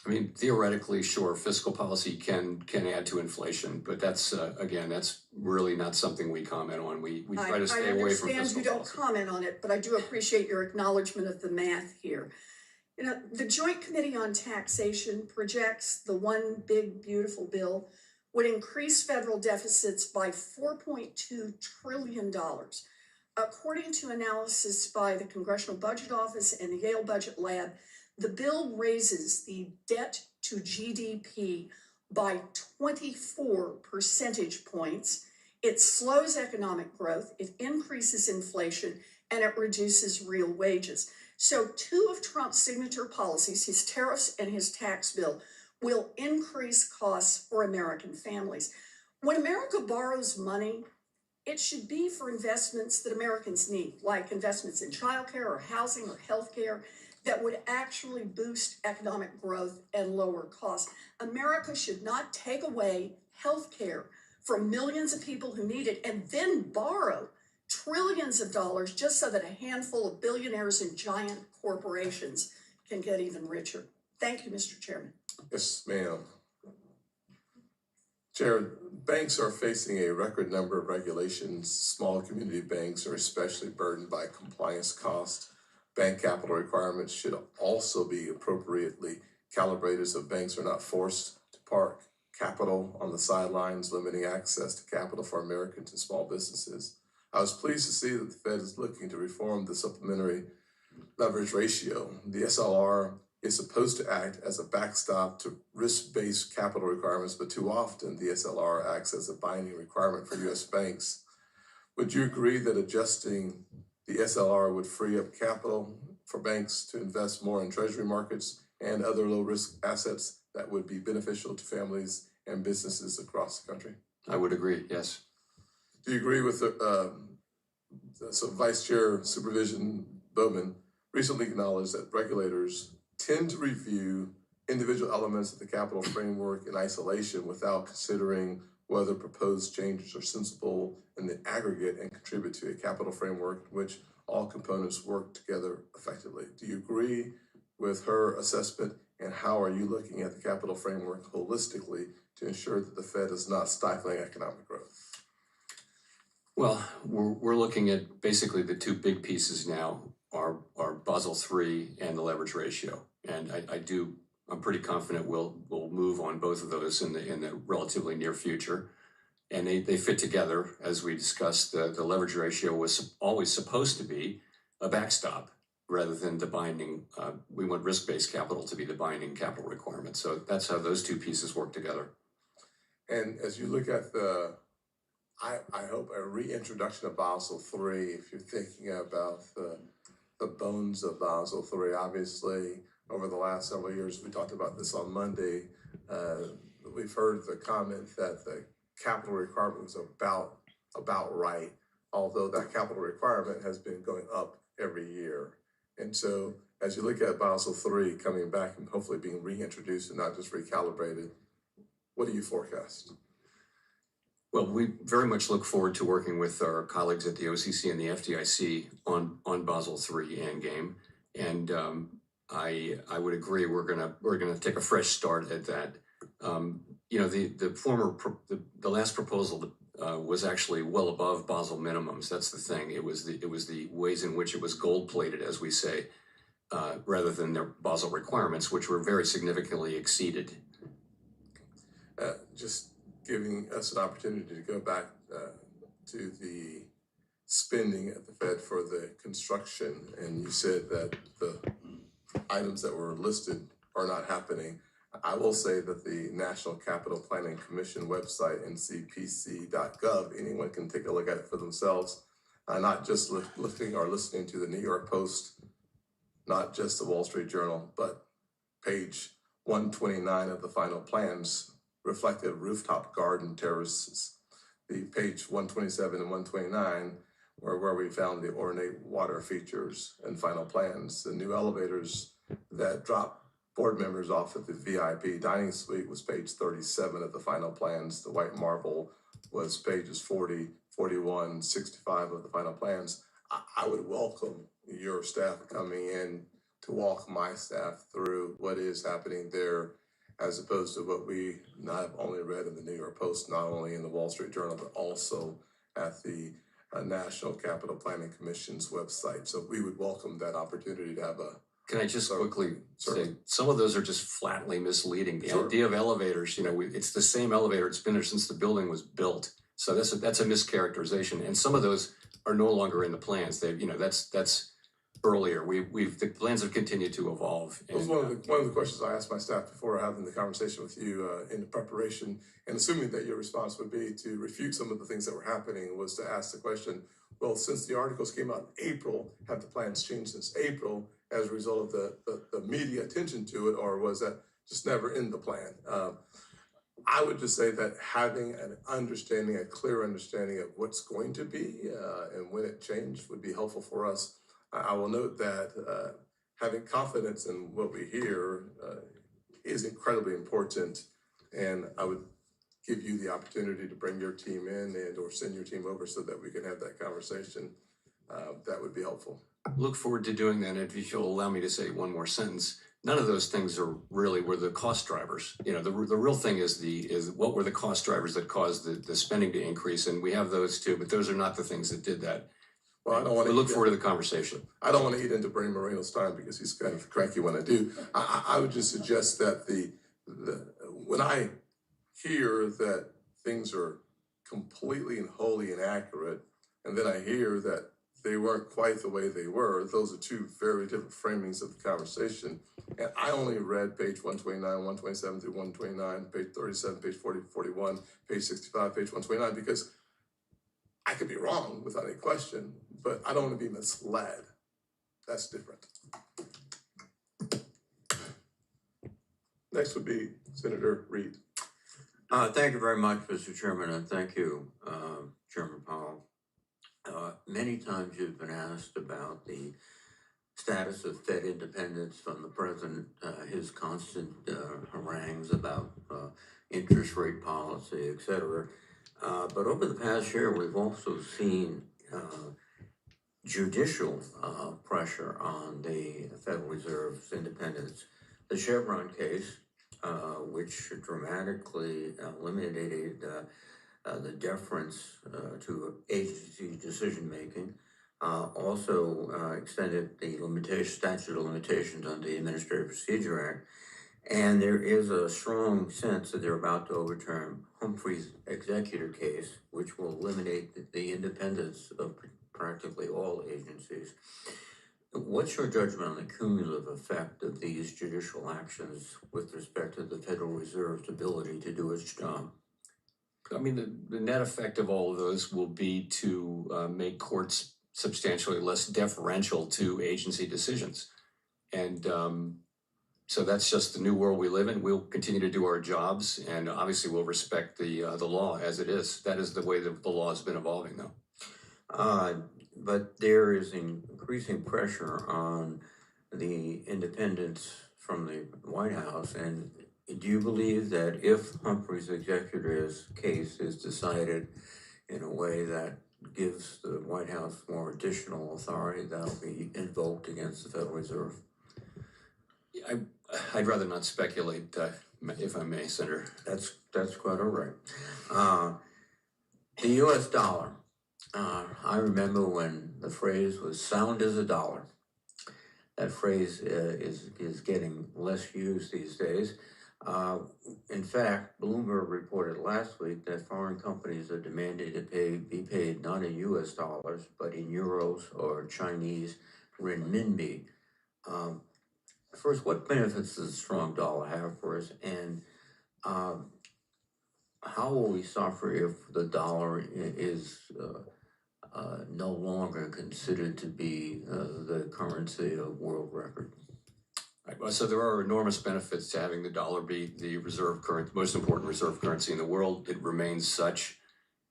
I mean, theoretically, sure, fiscal policy can add to inflation, but that's, again, that's really not something we comment on. We try to stay away from fiscal policy. I understand you don't comment on it, but I do appreciate your acknowledgement of the math here. You know, the Joint Committee on Taxation projects the one big, beautiful bill would increase federal deficits by $4.2 trillion. According to analysis by the Congressional Budget Office and the Yale Budget Lab, the bill raises the debt to GDP by 24 percentage points. It slows economic growth, it increases inflation, and it reduces real wages. So two of Trump's signature policies, his tariffs and his tax bill, will increase costs for American families. When America borrows money, it should be for investments that Americans need, like investments in childcare or housing or healthcare that would actually boost economic growth and lower costs. America should not take away healthcare from millions of people who need it and then borrow trillions of dollars just so that a handful of billionaires and giant corporations can get even richer. Thank you, Mr. Chairman. Yes, ma'am. Chair, banks are facing a record number of regulations. Small community banks are especially burdened by compliance costs. Bank capital requirements should also be appropriately calibrated so banks are not forced to park capital on the sidelines, limiting access to capital for Americans and small businesses. I was pleased to see that the Fed is looking to reform the supplementary leverage ratio. The SLR is supposed to act as a backstop to risk-based capital requirements, but too often the SLR acts as a binding requirement for U.S. banks. Would you agree that adjusting the SLR would free up capital for banks to invest more in treasury markets and other low-risk assets that would be beneficial to families and businesses across the country? I would agree, yes. Do you agree with so Vice Chair Supervision Bowman recently acknowledged that regulators tend to review individual elements of the capital framework in isolation without considering whether proposed changes are sensible in the aggregate and contribute to a capital framework in which all components work together effectively? Do you agree with her assessment, and how are you looking at the capital framework holistically to ensure that the Fed is not stifling economic growth? Well, we're looking at basically the two big pieces now are Basel III and the leverage ratio. And I'm pretty confident we'll move on both of those in the relatively near future. And they fit together. As we discussed, the leverage ratio was always supposed to be a backstop rather than the binding. We want risk-based capital to be the binding capital requirement. So that's how those two pieces work together. And as you look at I hope a reintroduction of Basel III, if you're thinking about the bones of Basel III, obviously over the last several years, we talked about this on Monday, we've heard the comment that the capital requirement was about right, although that capital requirement has been going up every year. And so as you look at Basel III coming back and hopefully being reintroduced and not just recalibrated, what do you forecast? Well, we very much look forward to working with our colleagues at the OCC and the FDIC on Basel III endgame, and I would agree we're gonna take a fresh start at that. You know, the last proposal was actually well above Basel minimums. That's the thing. It was the ways in which it was gold plated, as we say, rather than their Basel requirements, which were very significantly exceeded. Just giving us an opportunity to go back to the spending at the Fed for the construction, and you said that the items that were listed are not happening. I will say that the National Capital Planning Commission website, ncpc.gov, anyone can take a look at it for themselves, not just looking or listening to the New York Post, not just the Wall Street Journal, but page 129 of the final plans reflected rooftop garden terraces. The page 127 and 129 were where we found the ornate water features and final plans. The new elevators that drop board members off at the VIP dining suite was page 37 of the final plans. The white marble was pages 40, 41, 65 of the final plans. I would welcome your staff coming in to walk my staff through what is happening there, as opposed to what we not have only read in the New York Post, not only in the Wall Street Journal, but also at the National Capital Planning Commission's website. So we would welcome that opportunity to have a... Can I just quickly say, some of those are just flatly misleading. The idea of elevators, you know, it's the same elevator. It's been there since the building was built. So that's a mischaracterization. And some of those are no longer in the plans. They, you know, that's earlier. The plans have continued to evolve. That was one of the questions I asked my staff before having the conversation with you in the preparation, and assuming that your response would be to refute some of the things that were happening, was to ask the question, well, since the articles came out in April, have the plans changed since April as a result of the media attention to it, or was that just never in the plan? I would just say that having an understanding, a clear understanding of what's going to be and when it changed would be helpful for us. I will note that having confidence in what we hear is incredibly important, and I would give you the opportunity to bring your team in and or send your team over so that we can have that conversation. That would be helpful. Look forward to doing that. If you'll allow me to say one more sentence, none of those things were the cost drivers. You know, the real thing is what were the cost drivers that caused the spending to increase, and we have those too, but those are not the things that did that. Well, I don't want to look forward to the conversation. I don't want to eat into Bernie Moreno's time because he's kind of cranky when I do. I would just suggest that when I hear that things are completely and wholly inaccurate, and then I hear that they weren't quite the way they were, those are two very different framings of the conversation. And I only read page 129, 127 through 129, page 37, page 40, 41, page 65, page 129, because I could be wrong without any question, but I don't want to be misled. That's different. Next would be Senator Reid. Thank you very much, Mr. Chairman, and thank you, Chairman Powell. Many times you've been asked about the status of Fed independence from the president, his constant harangues about interest rate policy, et cetera. But over the past year, we've also seen judicial pressure on the Federal Reserve's independence. The Chevron case, which dramatically eliminated the deference to agency decision-making, also extended the statute of limitations on the Administrative Procedure Act. And there is a strong sense that they're about to overturn Humphrey's executor case, which will eliminate the independence of practically all agencies. What's your judgment on the cumulative effect of these judicial actions with respect to the Federal Reserve's ability to do its job? I mean, the net effect of all of those will be to make courts substantially less deferential to agency decisions. And so that's just the new world we live in. We'll continue to do our jobs, and obviously we'll respect the law as it is. That is the way that the law has been evolving, though. But there is increasing pressure on the independents from the White House. And do you believe that if Humphrey's executor's case is decided in a way that gives the White House more additional authority, that'll be invoked against the Federal Reserve? I'd rather not speculate, if I may, Senator. That's quite all right. The U.S. dollar. I remember when the phrase was sound as a dollar. That phrase is getting less used these days. In fact, Bloomberg reported last week that foreign companies are demanding to be paid not in U.S. dollars, but in euros or Chinese renminbi. First, what benefits does a strong dollar have for us, and how will we suffer if the dollar is no longer considered to be the currency of world record? Right, well, so there are enormous benefits to having the dollar be the most important reserve currency in the world. It remains such,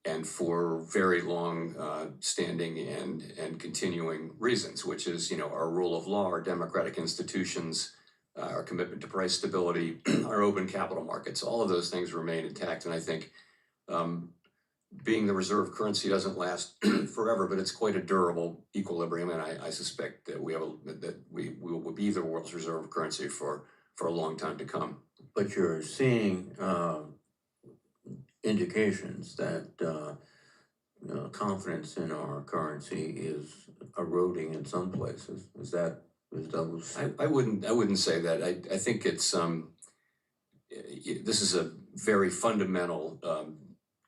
and for very long standing and continuing reasons, which is, our rule of law, our democratic institutions, our commitment to price stability, our open capital markets. All of those things remain intact. And I think being the reserve currency doesn't last forever, but it's quite a durable equilibrium. And I suspect that we will be the world's reserve currency for a long time to come. But you're seeing indications that confidence in our currency is eroding in some places. Is that those? I wouldn't say that. I think it's this is a very fundamental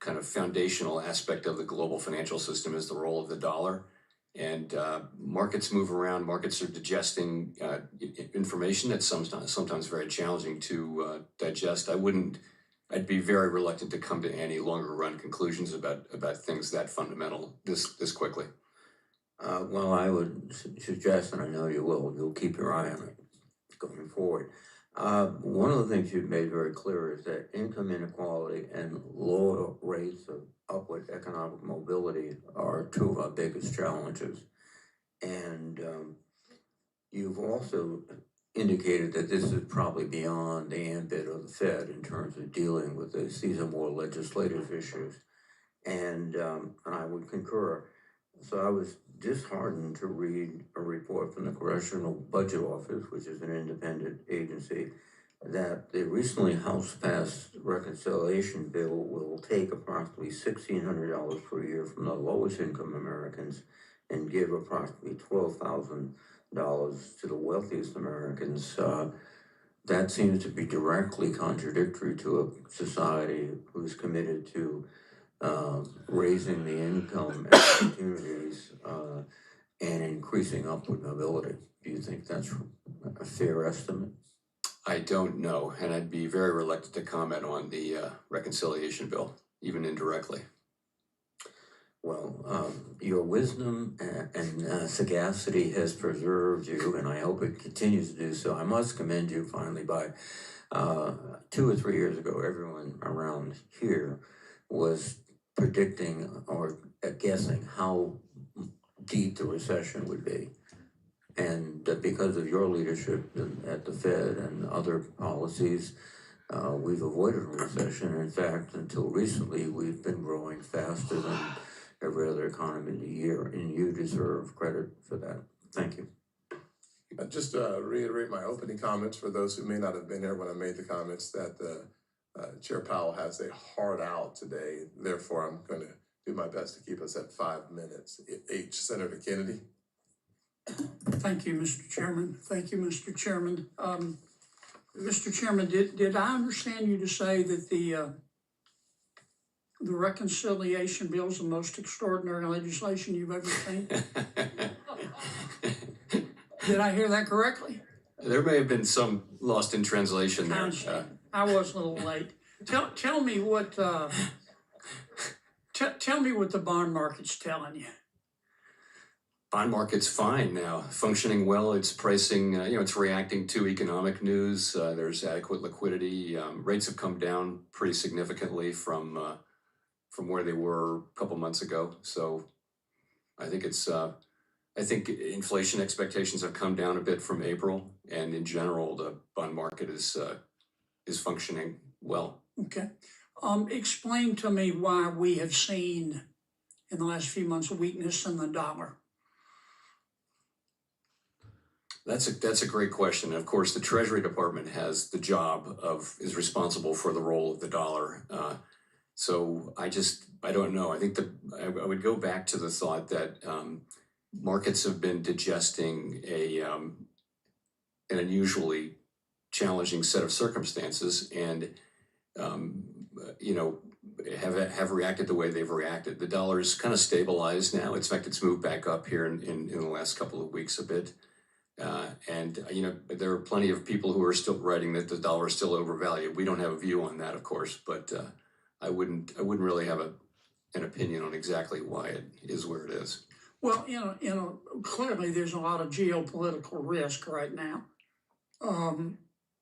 kind of foundational aspect of the global financial system, is the role of the dollar. And markets move around. Markets are digesting information that's sometimes very challenging to digest. I'd be very reluctant to come to any longer run conclusions about things that fundamental this quickly. Well, I would suggest, and I know you'll keep your eye on it going forward. One of the things you've made very clear is that income inequality and low rates of upward economic mobility are two of our biggest challenges. And you've also indicated that this is probably beyond the ambit of the Fed in terms of dealing with this. These are more legislative issues. And I would concur. So I was disheartened to read a report from the Congressional Budget Office, which is an independent agency, that the recently House-passed reconciliation bill will take approximately $1,600 per year from the lowest income Americans and give approximately $12,000 to the wealthiest Americans. That seems to be directly contradictory to a society who's committed to raising the income opportunities and increasing upward mobility. Do you think that's a fair estimate? I don't know, and I'd be very reluctant to comment on the reconciliation bill, even indirectly. Well, your wisdom and sagacity has preserved you, and I hope it continues to do so. I must commend you finally by 2 or 3 years ago, everyone around here was predicting or guessing how deep the recession would be. And because of your leadership at the Fed and other policies, we've avoided a recession. In fact, until recently, we've been growing faster than every other economy in the year, and you deserve credit for that. Thank you. Just to reiterate my opening comments for those who may not have been here when I made the comments, that Chair Powell has a hard out today. Therefore, I'm going to do my best to keep us at 5 minutes. Senator Kennedy. Thank you, Mr. Chairman. Thank you, Mr. Chairman. Mr. Chairman, did I understand you to say that the reconciliation bill is the most extraordinary legislation you've ever seen? Did I hear that correctly? There may have been some lost in translation there. I was a little late. Tell me what tell me what the bond market's telling you. Bond market's fine now, functioning well. It's pricing, it's reacting to economic news. There's adequate liquidity. Rates have come down pretty significantly from where they were a couple months ago. So I think I think inflation expectations have come down a bit from April, and in general, the bond market is functioning well. Okay. Explain to me why we have seen in the last few months a weakness in the dollar. That's a great question. Of course, the Treasury Department is responsible for the role of the dollar. So I don't know. I think I would go back to the thought that markets have been digesting an unusually challenging set of circumstances, and have reacted the way they've reacted. The dollar's kind of stabilized now. In fact, it's moved back up here in the last couple of weeks a bit. There are plenty of people who are still writing that the dollar is still overvalued. We don't have a view on that, of course, but I wouldn't really have an opinion on exactly why it is where it is. Well, clearly there's a lot of geopolitical risk right now,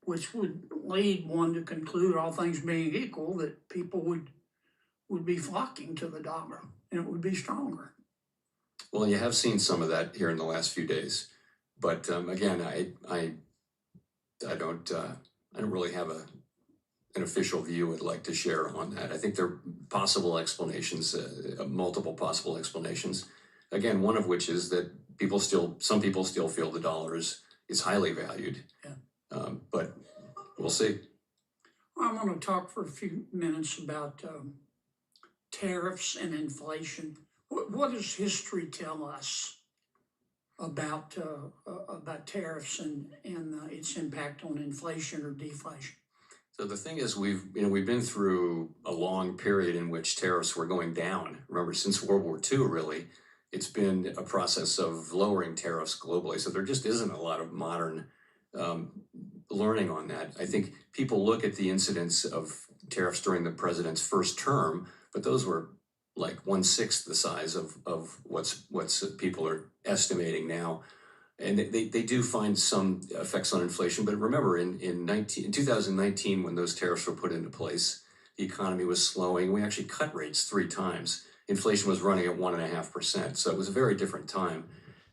which would lead one to conclude, all things being equal, that people would be flocking to the dollar and it would be stronger. Well, you have seen some of that here in the last few days, but again, I don't really have an official view I'd like to share on that. I think there are possible explanations, multiple possible explanations. Again, one of which is that some people still feel the dollar is highly valued. Yeah. But we'll see. I want to talk for a few minutes about tariffs and inflation. What does history tell us about tariffs and its impact on inflation or deflation? So the thing is, we've been through a long period in which tariffs were going down. Remember, since World War II, really, it's been a process of lowering tariffs globally. So there just isn't a lot of modern learning on that. I think people look at the incidence of tariffs during the president's first term, but those were like 1/6 the size of what's people are estimating now. And they do find some effects on inflation. But remember, in 2019, when those tariffs were put into place, the economy was slowing. We actually cut rates 3 times. Inflation was running at 1.5%. So it was a very different time.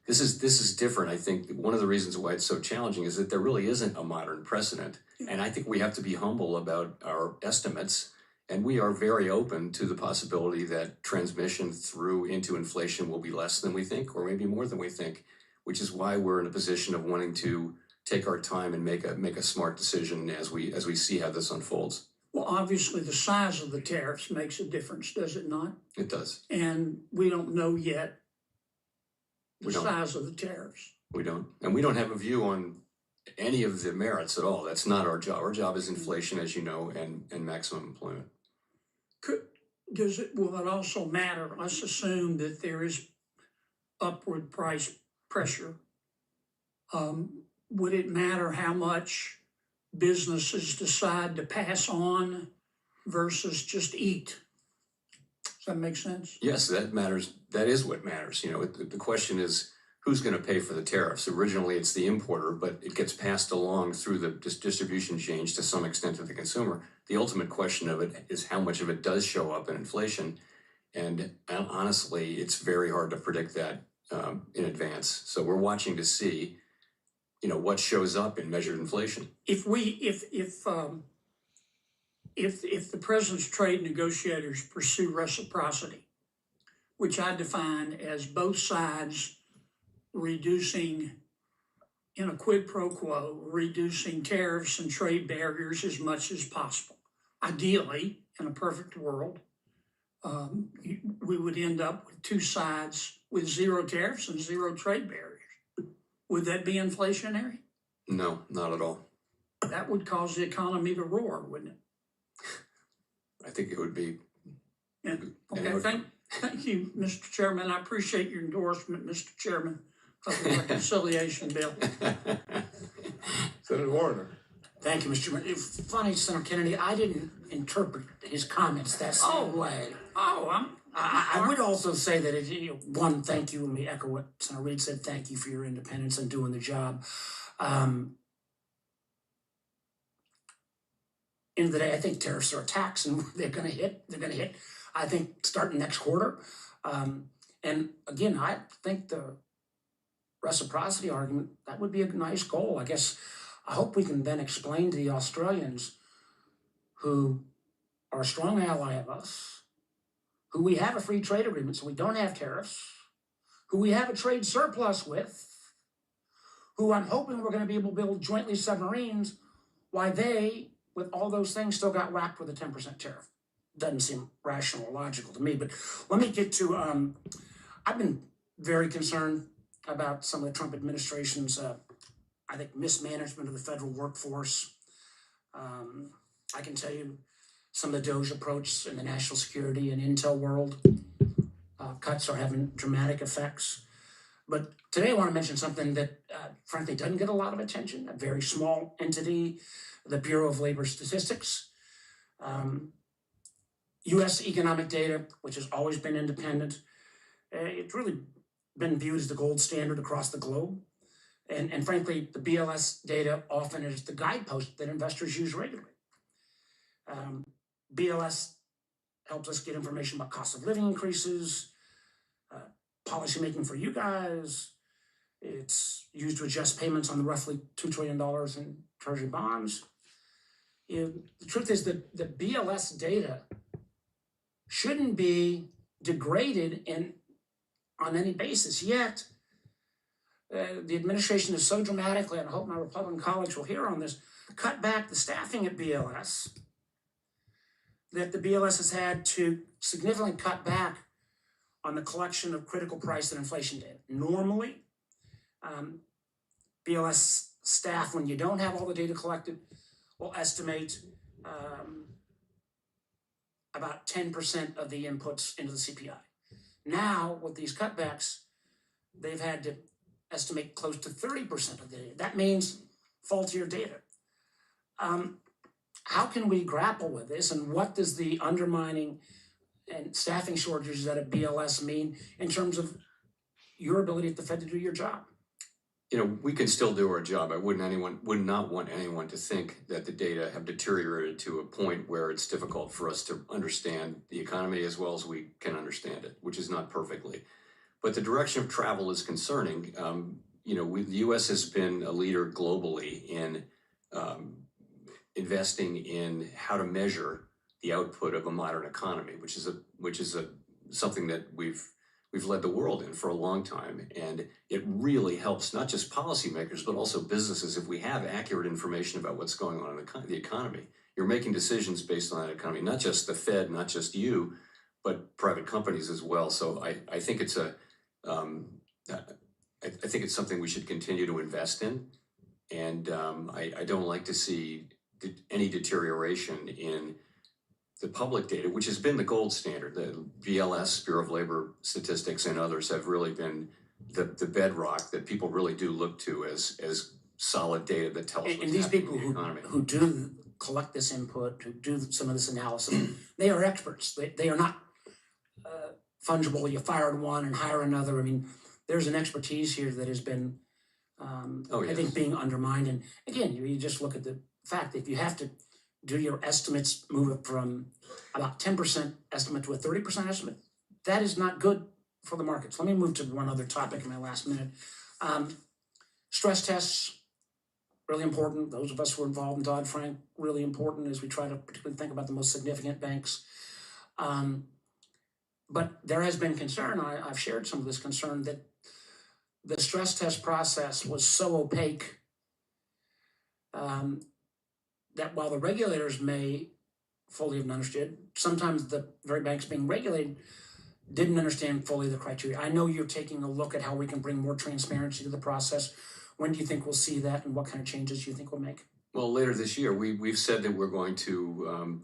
This is different. I think one of the reasons why it's so challenging is that there really isn't a modern precedent. And I think we have to be humble about our estimates. And we are very open to the possibility that transmission through into inflation will be less than we think, or maybe more than we think, which is why we're in a position of wanting to take our time and make a smart decision as we see how this unfolds. Well, obviously the size of the tariffs makes a difference, does it not? It does. And we don't know yet the size of the tariffs. We don't. And we don't have a view on any of the merits at all. That's not our job. Our job is inflation, as you know, and maximum employment. Will it also matter? Let's assume that there is upward price pressure. Would it matter how much businesses decide to pass on versus just eat? Does that make sense? Yes, that matters. That is what matters. The question is, who's going to pay for the tariffs? Originally, it's the importer, but it gets passed along through the distribution chain to some extent to the consumer. The ultimate question of it is how much of it does show up in inflation. And honestly, it's very hard to predict that in advance. So we're watching to see, what shows up in measured inflation. If the president's trade negotiators pursue reciprocity, which I define as both sides reducing, in a quid pro quo, reducing tariffs and trade barriers as much as possible. Ideally, in a perfect world, we would end up with 2 sides with 0 tariffs and 0 trade barriers. Would that be inflationary? No, not at all. That would cause the economy to roar, wouldn't it? I think it would be. Yeah. Okay, thank you, Mr. Chairman. I appreciate your endorsement, Mr. Chairman of the reconciliation bill. Senator Warner. Thank you, Mr. Chairman. Funny, Senator Kennedy, I didn't interpret his comments that same way. I would also say that, one, thank you, and we echo what Senator Reid said, thank you for your independence and doing the job. End of the day, I think tariffs are a tax and they're going to hit, I think, starting next quarter. And again, I think the reciprocity argument, that would be a nice goal. I guess, I hope we can then explain to the Australians who are a strong ally of us, who we have a free trade agreement, so we don't have tariffs, who we have a trade surplus with, who I'm hoping we're going to be able to build jointly submarines, why they, with all those things, still got whacked with a 10% tariff. Doesn't seem rational or logical to me. But let me get to, I've been very concerned about some of the Trump administration's, I think, mismanagement of the federal workforce. I can tell you some of the DOGE approach in the national security and intel world. Cuts are having dramatic effects. But today I want to mention something that, frankly, doesn't get a lot of attention. A very small entity, the Bureau of Labor Statistics. U.S. economic data, which has always been independent, it's really been viewed as the gold standard across the globe. And frankly, the BLS data often is the guidepost that investors use regularly. BLS helps us get information about cost of living increases, policy making for you guys. It's used to adjust payments on the roughly $2 trillion in Treasury bonds. The truth is that the BLS data shouldn't be degraded on any basis, yet the administration has so dramatically, and I hope my Republican colleagues will hear on this, cut back the staffing at BLS, that the BLS has had to significantly cut back on the collection of critical price and inflation data. Normally, BLS staff, when you don't have all the data collected, will estimate about 10% of the inputs into the CPI. Now, with these cutbacks, they've had to estimate close to 30% of the data. That means faultier data. How can we grapple with this, and what does the undermining and staffing shortages at a BLS mean in terms of your ability at the Fed to do your job? You know, we can still do our job. I would not want anyone to think that the data have deteriorated to a point where it's difficult for us to understand the economy as well as we can understand it, which is not perfectly. But the direction of travel is concerning. The U.S. has been a leader globally in investing in how to measure the output of a modern economy, which is something that we've led the world in for a long time. And it really helps not just policymakers, but also businesses. If we have accurate information about what's going on in the economy, you're making decisions based on that economy, not just the Fed, not just you, but private companies as well. So I think it's I think it's something we should continue to invest in. And I don't like to see any deterioration in the public data, which has been the gold standard. The BLS, Bureau of Labor Statistics, and others have really been the bedrock that people really do look to as solid data that tells us. And these people who do collect this input, who do some of this analysis, they are experts. They are not fungible. You fired one and hire another. I mean, there's an expertise here that has been, I think, being undermined. And again, you just look at the fact that if you have to do your estimates, move it from about 10% estimate to a 30% estimate, that is not good for the markets. Let me move to one other topic in my last minute. Stress tests, really important. Those of us who are involved in Dodd-Frank, really important as we try to particularly think about the most significant banks. But there has been concern, I've shared some of this concern, that the stress test process was so opaque that while the regulators may fully have understood, sometimes the very banks being regulated didn't understand fully the criteria. I know you're taking a look at how we can bring more transparency to the process. When do you think we'll see that, and what kind of changes do you think we'll make? Well, later this year, we've said that we're going to,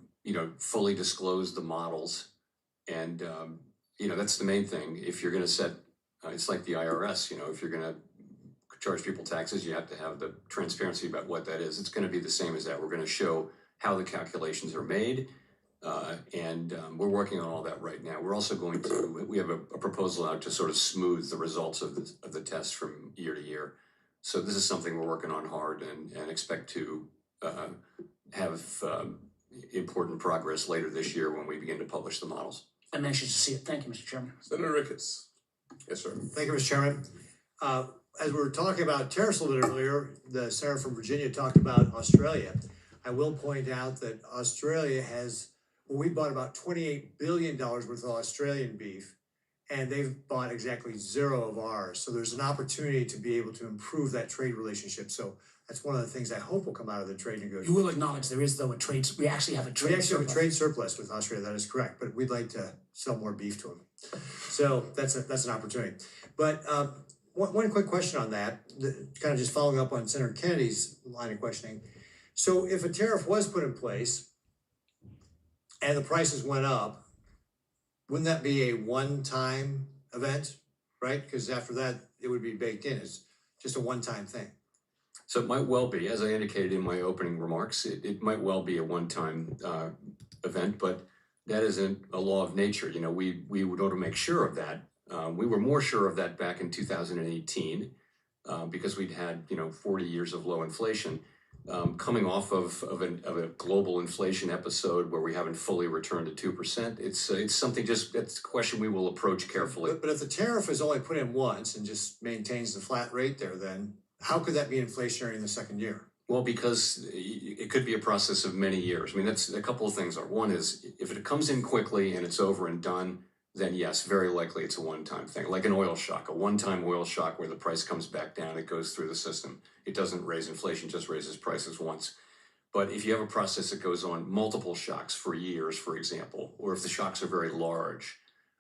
fully disclose the models. And, that's the main thing. If you're going to set, it's like the IRS, if you're going to charge people taxes, you have to have the transparency about what that is. It's going to be the same as that. We're going to show how the calculations are made, and we're working on all that right now. We're also going to, we have a proposal out to sort of smooth the results of the test from year to year. So this is something we're working on hard and expect to have important progress later this year when we begin to publish the models. I'm anxious to see it. Thank you, Mr. Chairman. Senator Ricketts. Yes, sir. Thank you, Mr. Chairman. As we were talking about tariffs a little bit earlier, the senator from Virginia talked about Australia. I will point out that Australia has, well, we bought about $28 billion worth of Australian beef, and they've bought exactly zero of ours. So there's an opportunity to be able to improve that trade relationship. So that's one of the things I hope will come out of the trade negotiations. You will acknowledge there is, though, we actually have a trade surplus. We actually have a trade surplus with Australia, that is correct, but we'd like to sell more beef to them. So that's an opportunity. But one quick question on that, kind of just following up on Senator Kennedy's line of questioning. So if a tariff was put in place and the prices went up, wouldn't that be a one-time event, right? Because after that, it would be baked in. It's just a one-time thing. So it might well be, as I indicated in my opening remarks, it might well be a one-time event, but that isn't a law of nature. You know, we would ought to make sure of that. We were more sure of that back in 2018 because we'd had, 40 years of low inflation. Coming off of a global inflation episode where we haven't fully returned to 2%, it's something that's a question we will approach carefully. But if the tariff is only put in once and just maintains the flat rate there, then how could that be inflationary in the second year? Well, because it could be a process of many years. I mean, that's a couple of things. One is if it comes in quickly and it's over and done, then yes, very likely it's a one-time thing, like an oil shock, a one-time oil shock where the price comes back down, it goes through the system. It doesn't raise inflation, just raises prices once. But if you have a process that goes on multiple shocks for years, for example, or if the shocks are very large,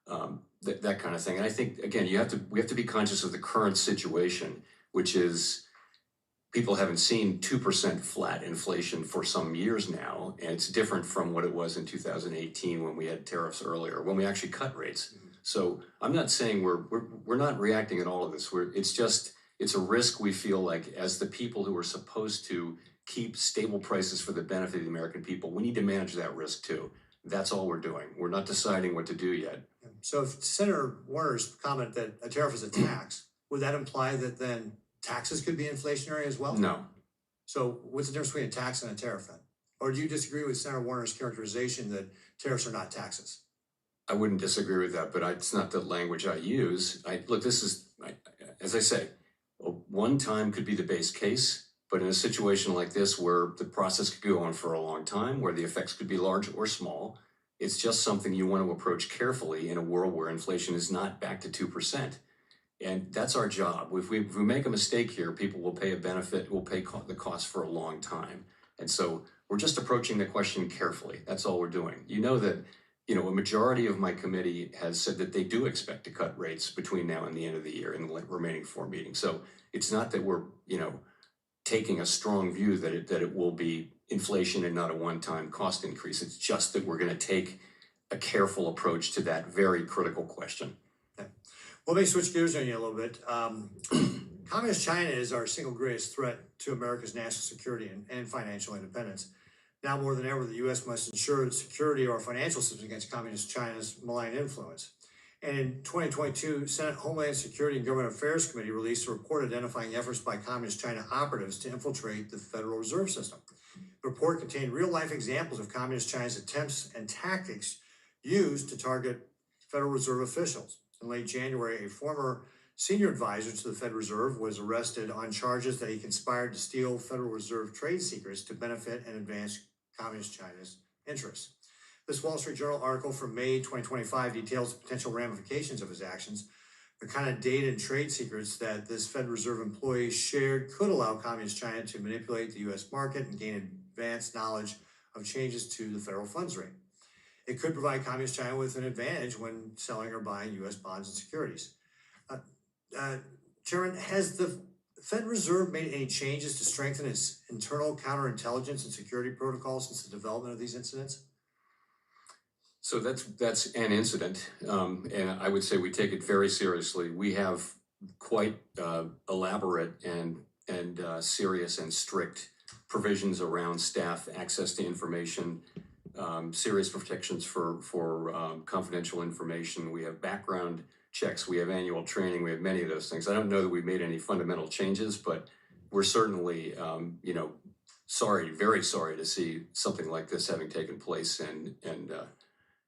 that kind of thing. And I think, again, we have to be conscious of the current situation, which is people haven't seen 2% flat inflation for some years now, and it's different from what it was in 2018 when we had tariffs earlier, when we actually cut rates. So I'm not saying we're not reacting at all of this. It's a risk we feel like as the people who are supposed to keep stable prices for the benefit of the American people, we need to manage that risk too. That's all we're doing. We're not deciding what to do yet. So if Senator Warner's comment that a tariff is a tax, would that imply that then taxes could be inflationary as well? No. So what's the difference between a tax and a tariff then? Or do you disagree with Senator Warner's characterization that tariffs are not taxes? I wouldn't disagree with that, but it's not the language I use. Look, this is, as I say, one time could be the base case, but in a situation like this where the process could go on for a long time, where the effects could be large or small, it's just something you want to approach carefully in a world where inflation is not back to 2%. And that's our job. If we make a mistake here, people will pay will pay the cost for a long time. And so we're just approaching the question carefully. That's all we're doing. You know that, a majority of my committee has said that they do expect to cut rates between now and the end of the year in the remaining 4 meetings. So it's not that we're, taking a strong view that it will be inflation and not a one-time cost increase. It's just that we're going to take a careful approach to that very critical question. Well, let me switch gears on you a little bit. Communist China is our single greatest threat to America's national security and financial independence. Now more than ever, the U.S. must ensure the security of our financial system against Communist China's malign influence. And in 2022, Senate Homeland Security and Government Affairs Committee released a report identifying efforts by Communist China operatives to infiltrate the Federal Reserve System. The report contained real-life examples of Communist China's attempts and tactics used to target Federal Reserve officials. In late January, a former senior advisor to the Fed Reserve was arrested on charges that he conspired to steal Federal Reserve trade secrets to benefit and advance Communist China's interests. This Wall Street Journal article from May 2025 details the potential ramifications of his actions. The kind of data and trade secrets that this Fed Reserve employee shared could allow Communist China to manipulate the U.S. market and gain advanced knowledge of changes to the federal funds rate. It could provide Communist China with an advantage when selling or buying U.S. bonds and securities. Chairman, has the Fed Reserve made any changes to strengthen its internal counterintelligence and security protocols since the development of these incidents? So that's an incident, and I would say we take it very seriously. We have quite elaborate and serious and strict provisions around staff access to information, serious protections for confidential information. We have background checks, we have annual training, we have many of those things. I don't know that we made any fundamental changes, but we're certainly, sorry, very sorry to see something like this having taken place. And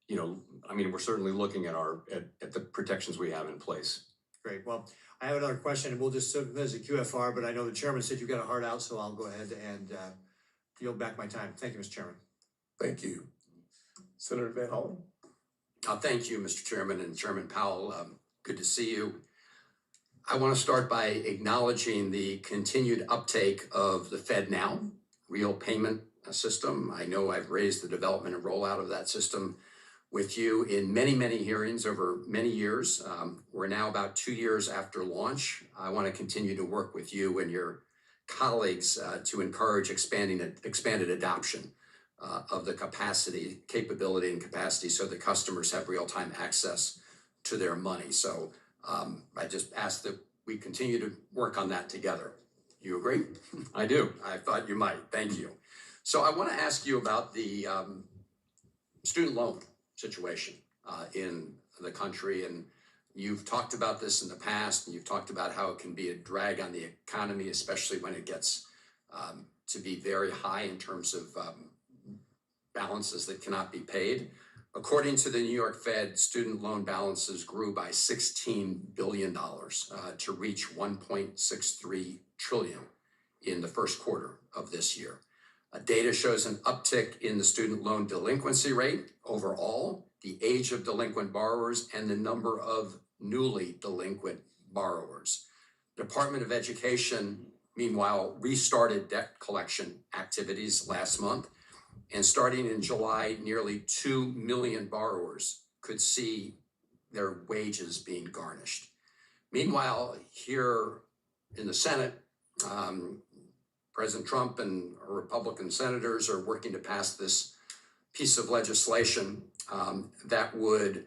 we're certainly looking at at the protections we have in place. Great. Well, I have another question, and we'll just submit as a QFR, but I know the chairman said you got a heart out, so I'll go ahead and yield back my time. Thank you, Mr. Chairman. Thank you. Senator Van Hollen. Thank you, Mr. Chairman and Chairman Powell. Good to see you. I want to start by acknowledging the continued uptake of the FedNow real payment system. I know I've raised the development and rollout of that system with you in many, many hearings over many years. We're now about 2 years after launch. I want to continue to work with you and your colleagues to encourage expanded adoption of the capability and capacity so that customers have real-time access to their money. So I just ask that we continue to work on that together. You agree? I do. I thought you might. Thank you. So I want to ask you about the student loan situation in the country. And you've talked about this in the past, and you've talked about how it can be a drag on the economy, especially when it gets to be very high in terms of balances that cannot be paid. According to the New York Fed, student loan balances grew by $16 billion to reach $1.63 trillion in the first quarter of this year. Data shows an uptick in the student loan delinquency rate overall, the age of delinquent borrowers, and the number of newly delinquent borrowers. The Department of Education, meanwhile, restarted debt collection activities last month. And starting in July, nearly 2 million borrowers could see their wages being garnished. Meanwhile, here in the Senate, President Trump and Republican senators are working to pass this piece of legislation that would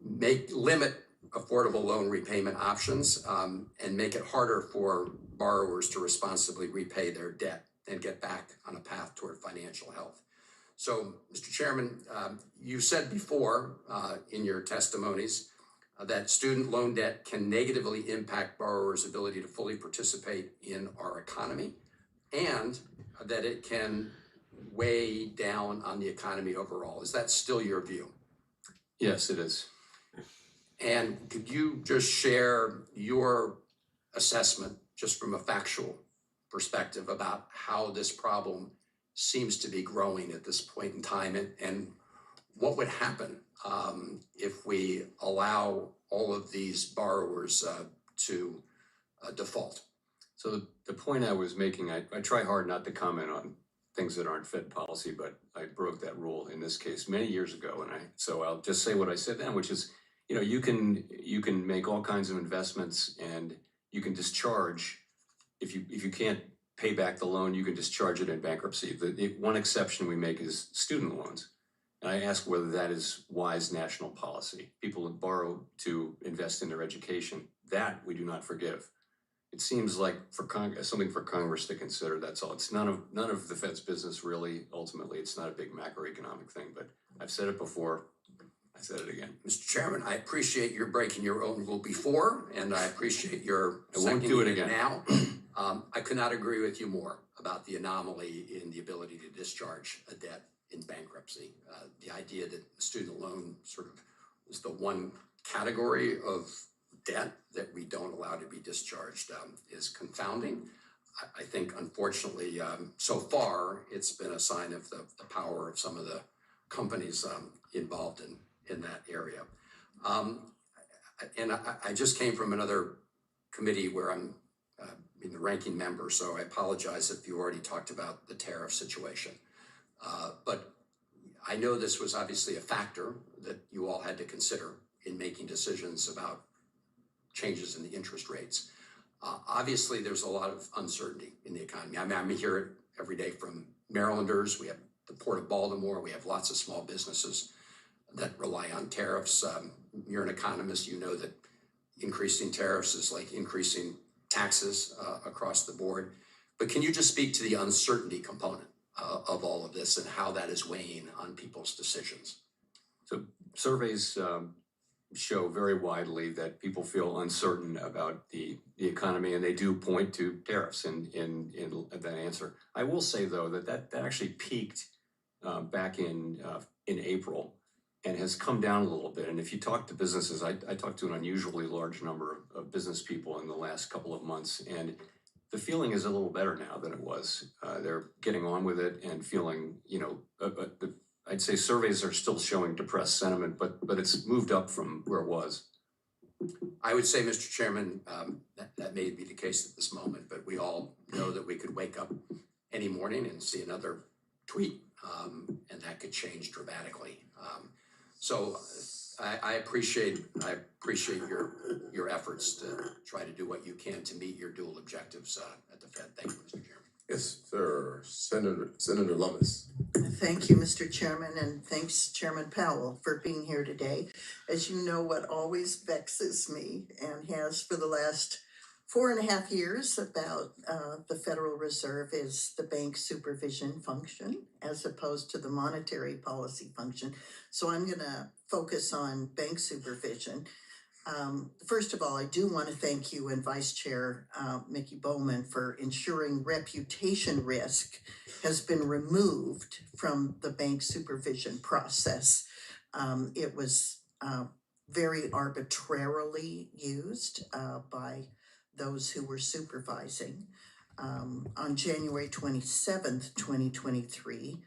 limit affordable loan repayment options and make it harder for borrowers to responsibly repay their debt and get back on a path toward financial health. So, Mr. Chairman, you said before in your testimonies that student loan debt can negatively impact borrowers' ability to fully participate in our economy, and that it can weigh down on the economy overall. Is that still your view? Yes, it is. And could you just share your assessment, just from a factual perspective, about how this problem seems to be growing at this point in time, and what would happen if we allow all of these borrowers to default? So the point I was making, I try hard not to comment on things that aren't Fed policy, but I broke that rule in this case many years ago, so I'll just say what I said then, which is, you can make all kinds of investments, and you can discharge if you can't pay back the loan, you can discharge it in bankruptcy. The one exception we make is student loans. And I ask whether that is wise national policy. People would borrow to invest in their education. That we do not forgive. It seems like something for Congress to consider, that's all. It's none of the Fed's business, really. Ultimately, it's not a big macroeconomic thing, but I've said it before. I said it again. Mr. Chairman, I appreciate your breaking your own rule before, and I appreciate your I won't do it again now. I could not agree with you more about the anomaly in the ability to discharge a debt in bankruptcy. The idea that student loan sort of is the one category of debt that we don't allow to be discharged is confounding. I think, unfortunately, so far, it's been a sign of the power of some of the companies involved in that area. And I just came from another committee where I'm the ranking member, so I apologize if you already talked about the tariff situation. But I know this was obviously a factor that you all had to consider in making decisions about changes in the interest rates. Obviously, there's a lot of uncertainty in the economy. I mean, I hear it every day from Marylanders. We have the Port of Baltimore. We have lots of small businesses that rely on tariffs. You're an economist. You know that increasing tariffs is like increasing taxes across the board. But can you just speak to the uncertainty component of all of this and how that is weighing on people's decisions? So surveys show very widely that people feel uncertain about the economy, and they do point to tariffs in that answer. I will say, though, that actually peaked back in April and has come down a little bit. And if you talk to businesses, I talked to an unusually large number of business people in the last couple of months, and the feeling is a little better now than it was. They're getting on with it and feeling, I'd say surveys are still showing depressed sentiment, but it's moved up from where it was. I would say, Mr. Chairman, that may be the case at this moment, but we all know that we could wake up any morning and see another tweet, and that could change dramatically. So I appreciate your efforts to try to do what you can to meet your dual objectives at the Fed. Thank you, Mr. Chairman. Yes, sir. Senator Lummis. Thank you, Mr. Chairman, and thanks, Chairman Powell, for being here today. As you know, what always vexes me and has for the last 4.5 years about the Federal Reserve is the bank supervision function as opposed to the monetary policy function. So I'm going to focus on bank supervision. First of all, I do want to thank you and Vice Chair Mickey Bowman for ensuring reputation risk has been removed from the bank supervision process. It was very arbitrarily used by those who were supervising. On January 27th, 2023,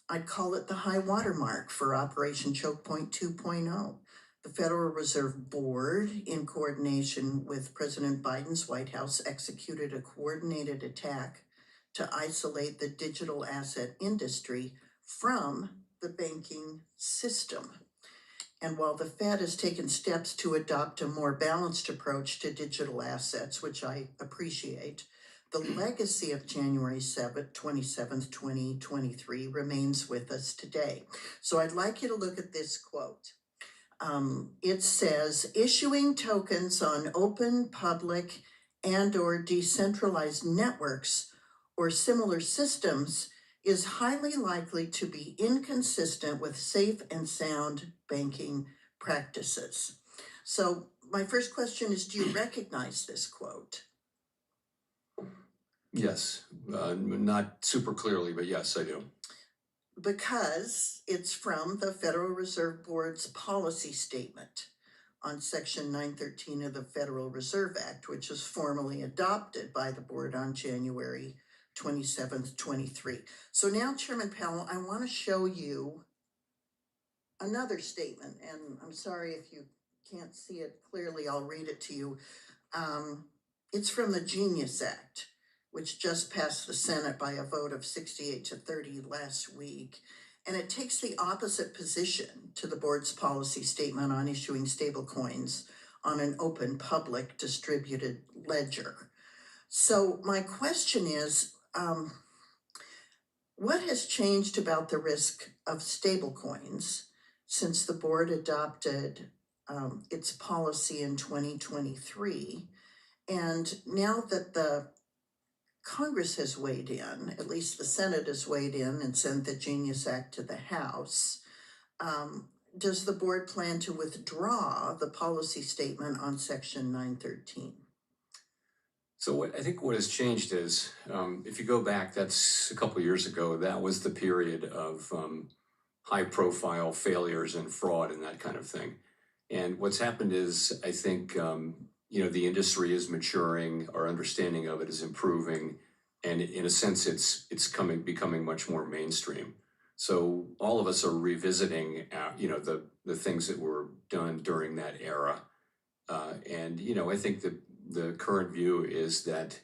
I'd call it the high watermark for Operation Choke Point 2.0. The Federal Reserve Board, in coordination with President Biden's White House, executed a coordinated attack to isolate the digital asset industry from the banking system. And while the Fed has taken steps to adopt a more balanced approach to digital assets, which I appreciate, the legacy of January 27th, 2023 remains with us today. So I'd like you to look at this quote. It says, issuing tokens on open, public, and/or decentralized networks or similar systems is highly likely to be inconsistent with safe and sound banking practices. So my first question is, do you recognize this quote? Yes, not super clearly, but yes, I do. Because it's from the Federal Reserve Board's policy statement on Section 913 of the Federal Reserve Act, which was formally adopted by the board on January 27th, 23. So now, Chairman Powell, I want to show you another statement, and I'm sorry if you can't see it clearly, I'll read it to you. It's from the Genius Act, which just passed the Senate by a vote of 68-30 last week. And it takes the opposite position to the board's policy statement on issuing stablecoins on an open, public, distributed ledger. So my question is, what has changed about the risk of stablecoins since the board adopted its policy in 2023? And now that the Congress has weighed in, at least the Senate has weighed in and sent the Genius Act to the House, does the board plan to withdraw the policy statement on Section 913? So I think what has changed is, if you go back, that's a couple of years ago, that was the period of high-profile failures and fraud and that kind of thing. And what's happened is, I think, the industry is maturing, our understanding of it is improving, and in a sense, it's becoming much more mainstream. So all of us are revisiting, the things that were done during that era, and I think that the current view is that,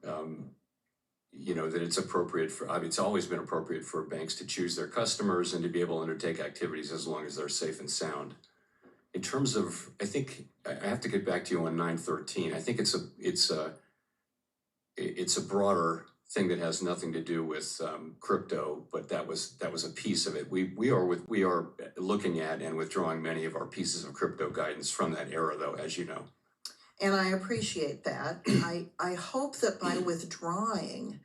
that it's appropriate it's always been appropriate for banks to choose their customers and to be able to undertake activities as long as they're safe and sound. In terms of, I think I have to get back to you on 913. I think it's a broader thing that has nothing to do with crypto, but that was a piece of it. We are looking at and withdrawing many of our pieces of crypto guidance from that era, though, as you know. And I appreciate that. I hope that by withdrawing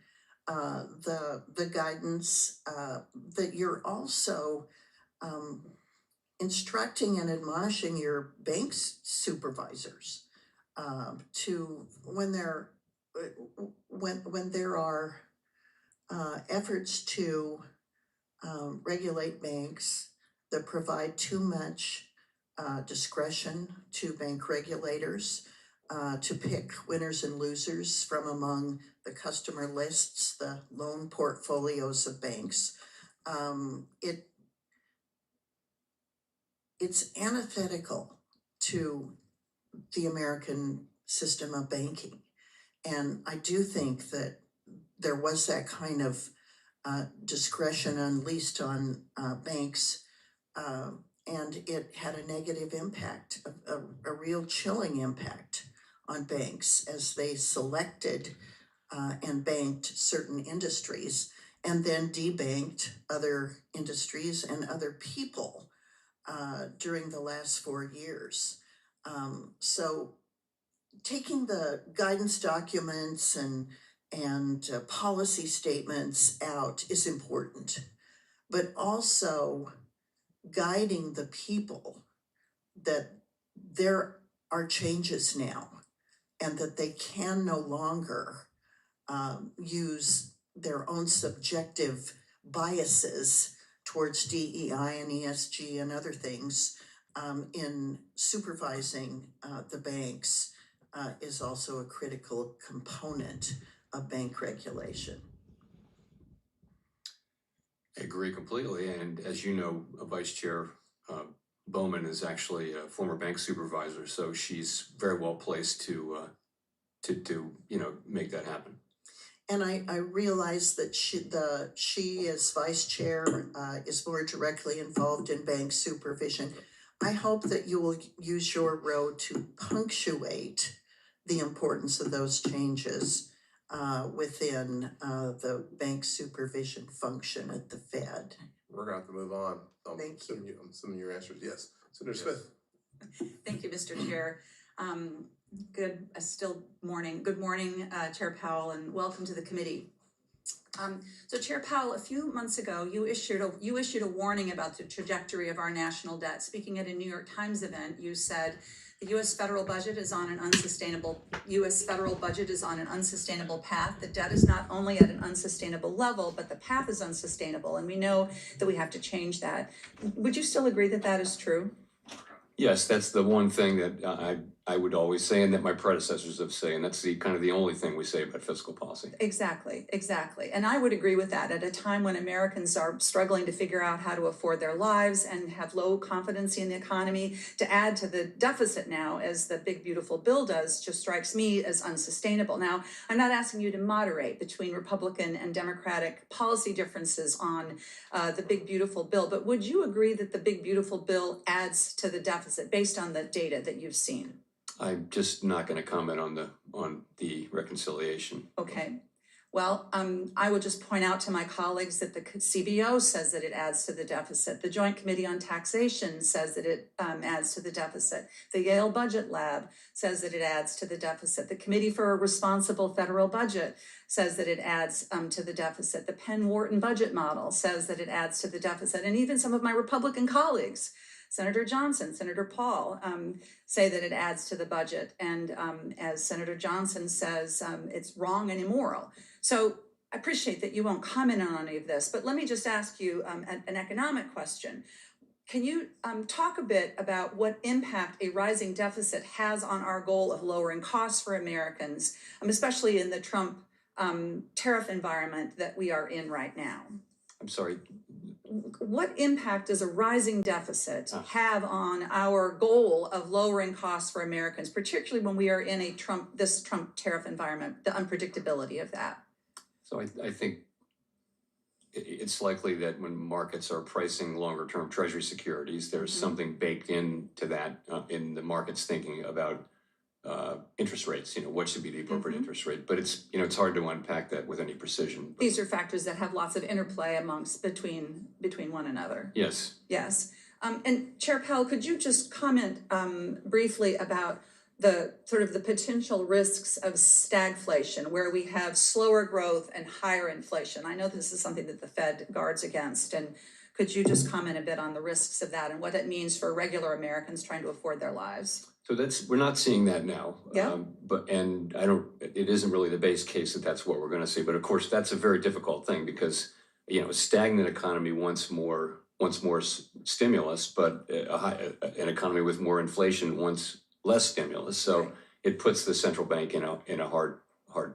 the guidance, that you're also instructing and admonishing your bank's supervisors to when there are efforts to regulate banks that provide too much discretion to bank regulators to pick winners and losers from among the customer lists, the loan portfolios of banks. It's antithetical to the American system of banking. And I do think that there was that kind of discretion unleashed on banks, and it had a negative impact, a real chilling impact on banks as they selected and banked certain industries and then debanked other industries and other people during the last 4 years. So taking the guidance documents and policy statements out is important, but also guiding the people that there are changes now and that they can no longer use their own subjective biases towards DEI and ESG and other things in supervising the banks is also a critical component of bank regulation. I agree completely. And as you know, Vice Chair Bowman is actually a former bank supervisor, so she's very well placed to make that happen. And I realize that she as vice chair is more directly involved in bank supervision. I hope that you will use your role to punctuate the importance of those changes within the bank supervision function at the Fed. We're going to have to move on. Thank you. I'm assuming your answers yes. Senator Smith. Thank you, Mr. Chair. Good morning, Chair Powell, and welcome to the committee. So Chair Powell, a few months ago, you issued a warning about the trajectory of our national debt. Speaking at a New York Times event, you said the U.S. federal budget is on an unsustainable path. The debt is not only at an unsustainable level, but the path is unsustainable, and we know that we have to change that. Would you still agree that that is true? Yes, that's the one thing that I would always say, and that my predecessors have said, and that's the kind of the only thing we say about fiscal policy. Exactly. And I would agree with that at a time when Americans are struggling to figure out how to afford their lives and have low confidence in the economy. To add to the deficit now, as the big beautiful bill does, just strikes me as unsustainable. Now, I'm not asking you to moderate between Republican and Democratic policy differences on the big beautiful bill, but would you agree that the big beautiful bill adds to the deficit based on the data that you've seen? I'm just not going to comment on the reconciliation. Okay. Well, I will just point out to my colleagues that the CBO says that it adds to the deficit. The Joint Committee on Taxation says that it adds to the deficit. The Yale Budget Lab says that it adds to the deficit. The Committee for a Responsible Federal Budget says that it adds to the deficit. The Penn-Wharton budget model says that it adds to the deficit. And even some of my Republican colleagues, Senator Johnson, Senator Paul, say that it adds to the budget. And as Senator Johnson says, it's wrong and immoral. So I appreciate that you won't comment on any of this, but let me just ask you an economic question. Can you talk a bit about what impact a rising deficit has on our goal of lowering costs for Americans, especially in the Trump tariff environment that we are in right now? I'm sorry. What impact does a rising deficit have on our goal of lowering costs for Americans, particularly when we are in this Trump tariff environment, the unpredictability of that? So I think it's likely that when markets are pricing longer term Treasury securities, there's something baked into that in the market's thinking about interest rates, what should be the appropriate interest rate, but it's, it's hard to unpack that with any precision. These are factors that have lots of interplay between one another. Yes. Yes. And Chair Powell, could you just comment briefly about the sort of the potential risks of stagflation, where we have slower growth and higher inflation? I know this is something that the Fed guards against, and could you just comment a bit on the risks of that and what it means for regular Americans trying to afford their lives? So we're not seeing that now. Yeah. It isn't really the base case that that's what we're going to see. But of course, that's a very difficult thing because, a stagnant economy wants more stimulus, but an economy with more inflation wants less stimulus. So it puts the central bank in a hard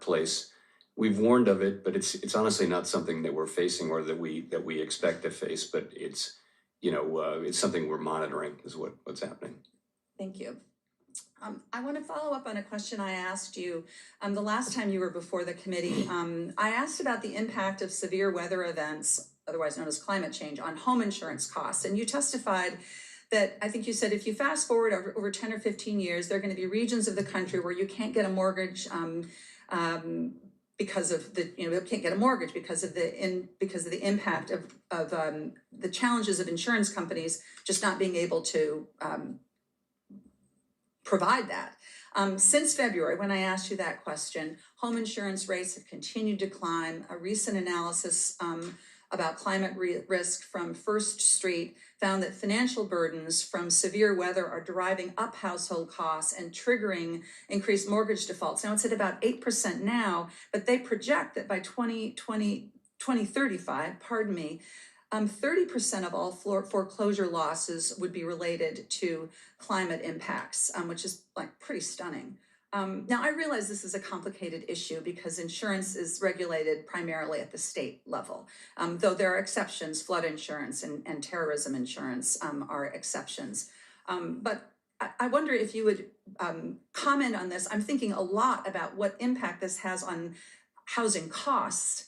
place. We've warned of it, but it's honestly not something that we're facing or that we expect to face. But it's something we're monitoring is what's happening. Thank you. I want to follow up on a question I asked you the last time you were before the committee. I asked about the impact of severe weather events, otherwise known as climate change, on home insurance costs. And you testified that, I think you said, if you fast forward over 10 or 15 years, there are going to be regions of the country where you can't get a mortgage because of the, you can't get a mortgage because of the impact of the challenges of insurance companies just not being able to provide that. Since February, when I asked you that question, home insurance rates have continued to climb. A recent analysis about climate risk from First Street found that financial burdens from severe weather are driving up household costs and triggering increased mortgage defaults. Now it's at about 8% now, but they project that by 2035, 30% of all foreclosure losses would be related to climate impacts, which is pretty stunning. Now, I realize this is a complicated issue because insurance is regulated primarily at the state level, though there are exceptions. Flood insurance and terrorism insurance are exceptions. But I wonder if you would comment on this. I'm thinking a lot about what impact this has on housing costs,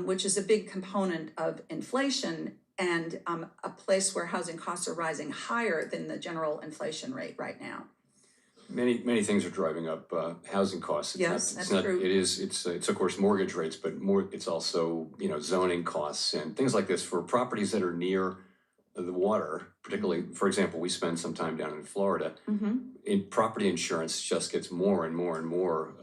which is a big component of inflation and a place where housing costs are rising higher than the general inflation rate right now. Many things are driving up housing costs. That's true. It's of course mortgage rates, but it's also zoning costs and things like this for properties that are near the water. Particularly, for example, we spend some time down in Florida. Property insurance just gets more and more and more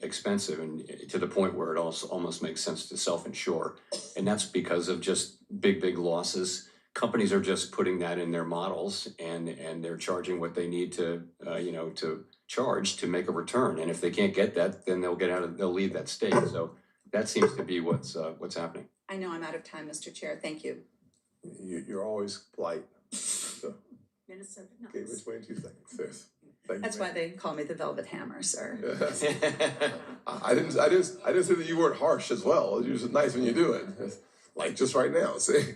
expensive, and to the point where it also almost makes sense to self-insure, and that's because of just big losses. Companies are just putting that in their models, and they're charging what they need to to charge to make a return. And if they can't get that, then they'll leave that state. So that seems to be what's happening. I know I'm out of time, Mr. Chair. Thank you. You're always polite. So. Minnesota, no. Okay, which way in 2 seconds? Yes. That's why they call me the Velvet Hammer, sir. I didn't say that you weren't harsh as well. You're just nice when you do it, like just right now. See,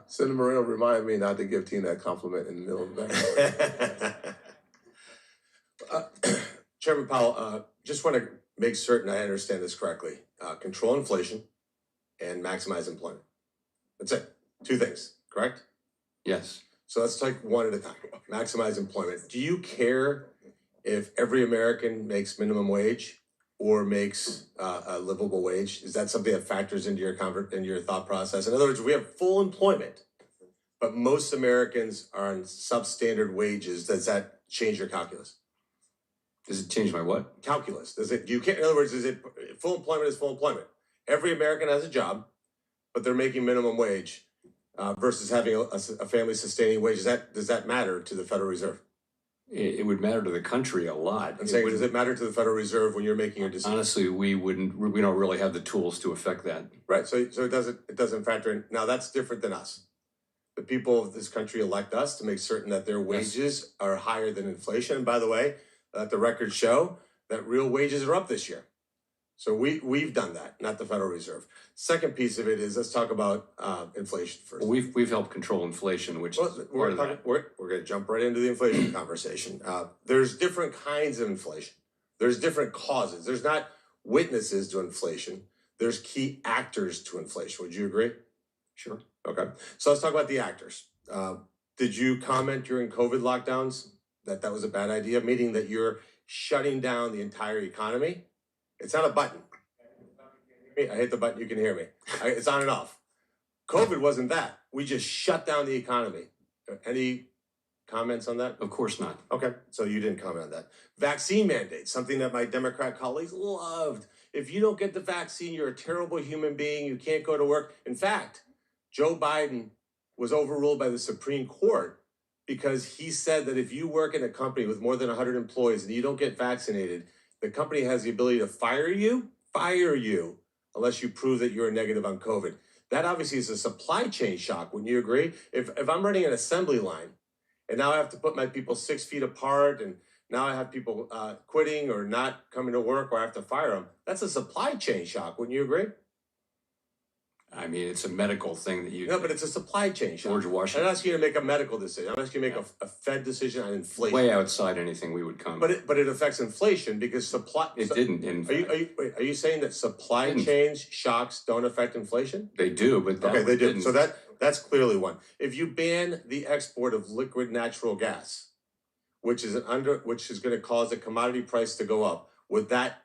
Senator Moreno reminded me not to give Tina a compliment in the middle of the day. Chairman Powell, just want to make certain I understand this correctly. Control inflation and maximize employment. That's it. 2 things, correct? Yes. So let's take one at a time. Maximize employment. Do you care if every American makes minimum wage or makes a livable wage? Is that something that factors into your thought process? In other words, we have full employment, but most Americans are on substandard wages. Does that change your calculus? Does it change my what? Calculus. Do you care? In other words, is it full employment is full employment? Every American has a job, but they're making minimum wage. Versus having a family sustaining wage. Does that matter to the Federal Reserve? It would matter to the country a lot. I'm saying, does it matter to the Federal Reserve when you're making your decision? Honestly, we don't really have the tools to affect that. Right. So it doesn't factor in. Now that's different than us. The people of this country elect us to make certain that their wages are higher than inflation. And by the way, let the records show that real wages are up this year. So we've done that, not the Federal Reserve. Second piece of it is, let's talk about inflation first. Well, we've helped control inflation, which is we're going to jump right into the inflation conversation. There's different kinds of inflation. There's different causes. There's not witnesses to inflation. There's key actors to inflation. Would you agree? Sure. Okay. So let's talk about the actors. Did you comment during COVID lockdowns that was a bad idea, meaning that you're shutting down the entire economy. It's not a button. I hit the button, you can hear me. It's on and off. COVID wasn't that. We just shut down the economy. Any comments on that? Of course not. Okay, so you didn't comment on that. Vaccine mandates, something that my Democrat colleagues loved. If you don't get the vaccine, you're a terrible human being. You can't go to work. In fact, Joe Biden was overruled by the Supreme Court because he said that if you work in a company with more than 100 employees and you don't get vaccinated, the company has the ability to fire you, unless you prove that you're negative on COVID. That obviously is a supply chain shock. Wouldn't you agree? If I'm running an assembly line and now I have to put my people 6 feet apart and now I have people quitting or not coming to work or I have to fire them, that's a supply chain shock. Wouldn't you agree? I mean, it's a medical thing that you... No, but it's a supply chain shock. George Washington. I'm not asking you to make a medical decision. I'm asking you to make a Fed decision on inflation. Way outside anything we would come. But it affects inflation because supply... It didn't. Are you saying that supply chain shocks don't affect inflation? They do, but that okay, they do. didn't. So that's clearly one. If you ban the export of liquid natural gas, which is going to cause the commodity price to go up, would that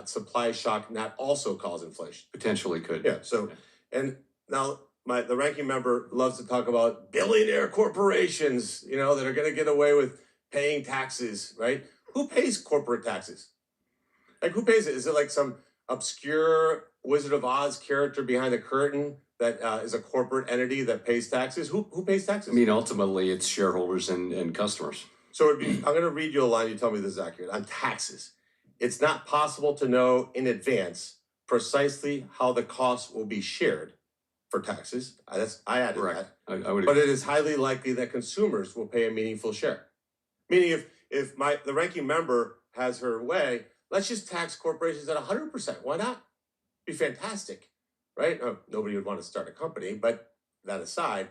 supply shock not also cause inflation? Potentially could. Yeah. So, and now the ranking member loves to talk about billionaire corporations, that are going to get away with paying taxes, right? Who pays corporate taxes? Like, who pays it? Is it like some obscure Wizard of Oz character behind the curtain that is a corporate entity that pays taxes? Who pays taxes? I mean, ultimately, it's shareholders and customers. So I'm going to read you a line. You tell me this is accurate. On taxes, it's not possible to know in advance precisely how the costs will be shared for taxes. I added Correct. that. I would But it is highly likely that consumers will pay a meaningful share. Meaning if the ranking member has her way, let's just tax corporations at 100%. Why not? Be fantastic, right? Nobody would want to start a company, but that aside,